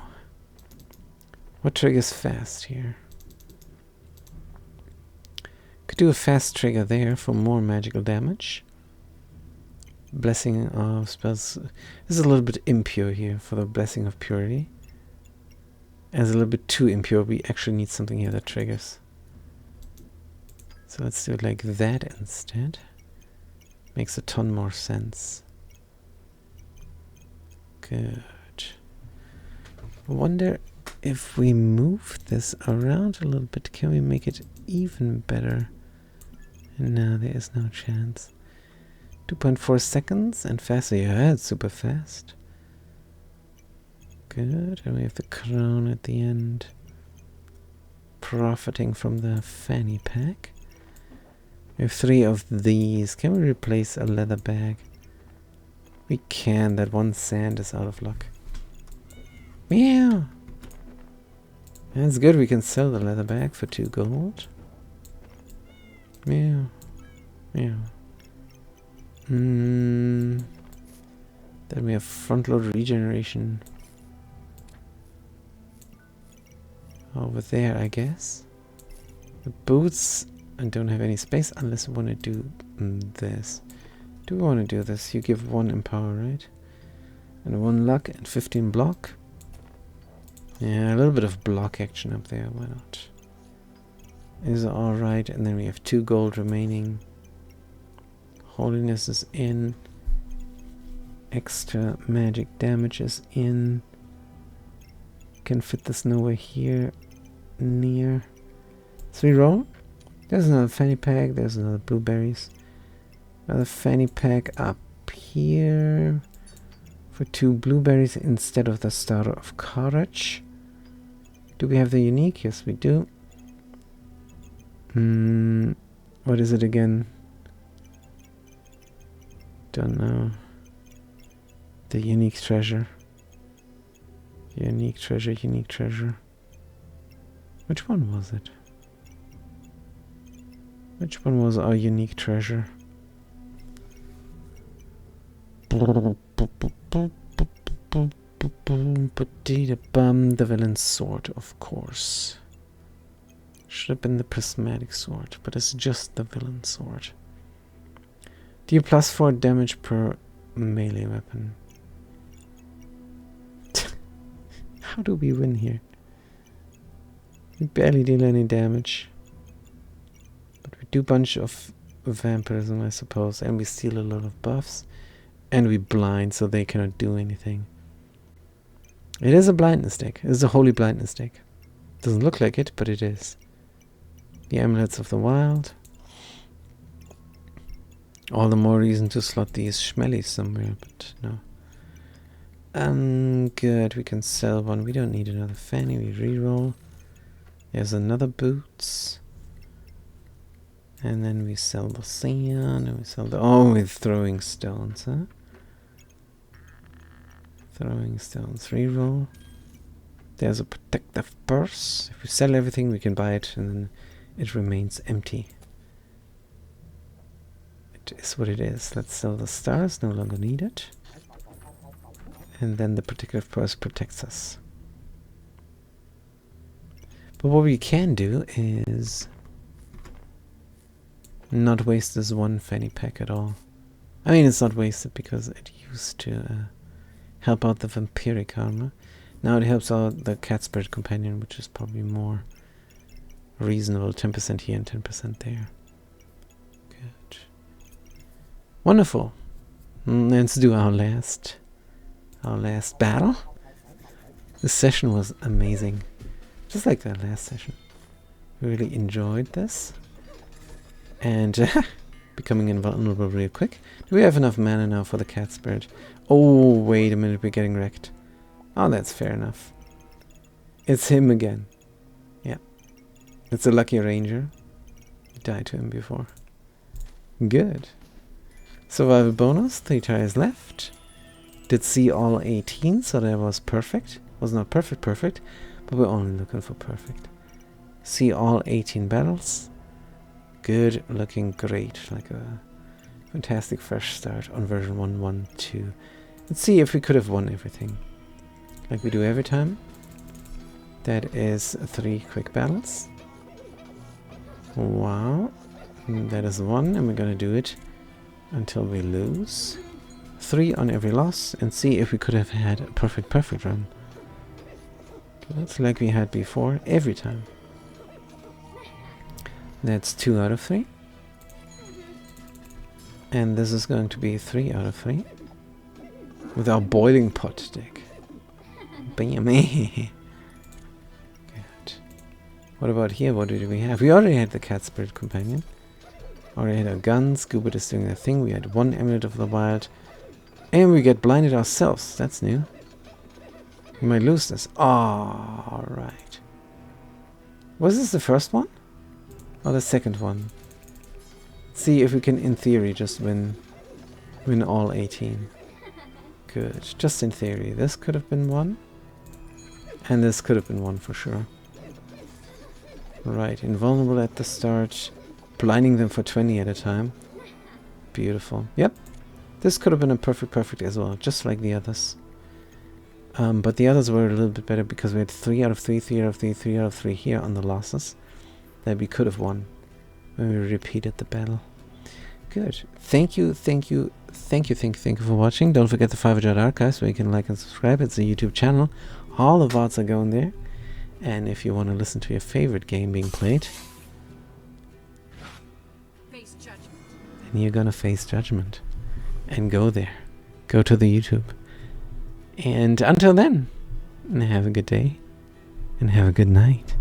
What triggers fast here? Could do a fast trigger there for more magical damage. Blessing of spells. This is a little bit impure here for the Blessing of Purity. As a little bit too impure, we actually need something here that triggers. So let's do it like that instead. Makes a ton more sense. Good. I wonder if we move this around a little bit, can we make it even better? No, there is no chance. 2.4 seconds and faster. Yeah, it's super fast. Good. And we have the crown at the end. Profiting from the fanny pack. We have 3 of these. Can we replace a leather bag? We can. That one sand is out of luck. Meow. That's good. We can sell the leather bag for 2 gold. Meow. Meow. Then we have front load regeneration. Over there, I guess. The boots, I don't have any space unless we want to do this. Do we want to do this? You give 1 empower, right? And 1 luck and 15 block. Yeah, a little bit of block action up there, why not? Is alright, and then we have 2 gold remaining. Holiness is in. Extra magic damage is in. Can fit this nowhere here. Near. 3 roll. There's another fanny pack. There's another blueberries. Another fanny pack up here. For 2 blueberries instead of the Star of Courage. Do we have the unique? Yes, we do. What is it again? Don't know. The unique treasure. Unique treasure, unique treasure. Which one was it? Which one was our unique treasure? The villain's sword, of course. Should have been the prismatic sword, but it's just the villain's sword. Deal +4 damage per melee weapon. How do we win here? We barely deal any damage. But we do a bunch of vampirism, I suppose, and we steal a lot of buffs. And we blind, so they cannot do anything. It is a blindness deck. It is a holy blindness deck. Doesn't look like it, but it is. The Amulets of the Wild. All the more reason to slot these Schmellies somewhere, but no. Good, we can sell one. We don't need another Fanny, we reroll. There's another Boots. And then we sell the Sand, and we sell the... Oh, with Throwing Stones, huh? Throwing Stones, reroll. There's a Protective Purse. If we sell everything, we can buy it, and then it remains empty. It is what it is. Let's sell the stars, no longer needed. And then the Protective Purse protects us. But what we can do is not waste this one fanny pack at all. I mean, it's not wasted because it used to help out the vampiric armor. Now it helps out the cat spirit companion, which is probably more reasonable. 10% here and 10% there. Good. Wonderful. Let's do our last battle. This session was amazing. Just like that last session. Really enjoyed this. And becoming invulnerable real quick. Do we have enough mana now for the cat spirit? Oh, wait a minute, we're getting wrecked. Oh, that's fair enough. It's him again. Yeah. It's a lucky ranger. We died to him before. Good. Survival bonus, 3 tries left. Did see all 18, so that was perfect. Was not perfect, but we're only looking for perfect. See all 18 battles. Good, looking great. Like a fantastic fresh start on version 1.1.2. Let's see if we could have won everything. Like we do every time. That is 3 quick battles. Wow. That is 1, and we're gonna do it until we lose. 3 on every loss, and see if we could have had a perfect run. Looks like we had before, every time. That's 2 out of 3. And this is going to be 3 out of 3. With our boiling pot deck. Bam. Good. What about here? What did we have? We already had the cat spirit companion. Already had our guns. Goobert is doing their thing. We had 1 Amulet of the Wild. And we get blinded ourselves. That's new. We might lose this. Alright. Was this the first one? Or the second one? Let's see if we can, in theory, just win all 18. Good. Just in theory. This could have been 1. And this could have been 1 for sure. Right. Invulnerable at the start. Blinding them for 20 at a time. Beautiful. Yep. This could have been a perfect as well. Just like the others. But the others were a little bit better because we had 3 out of 3, 3 out of 3, 3 out of 3 here on the losses. That we could have won when we repeated the battle. Good. Thank you for watching. Don't forget the 5 archives where you can like and subscribe. It's a YouTube channel. All the VODs are going there. And if you want to listen to your favorite game being played, Face judgment. then you're gonna face judgment. And go there. Go to the YouTube. And until then, have a good day and have a good night.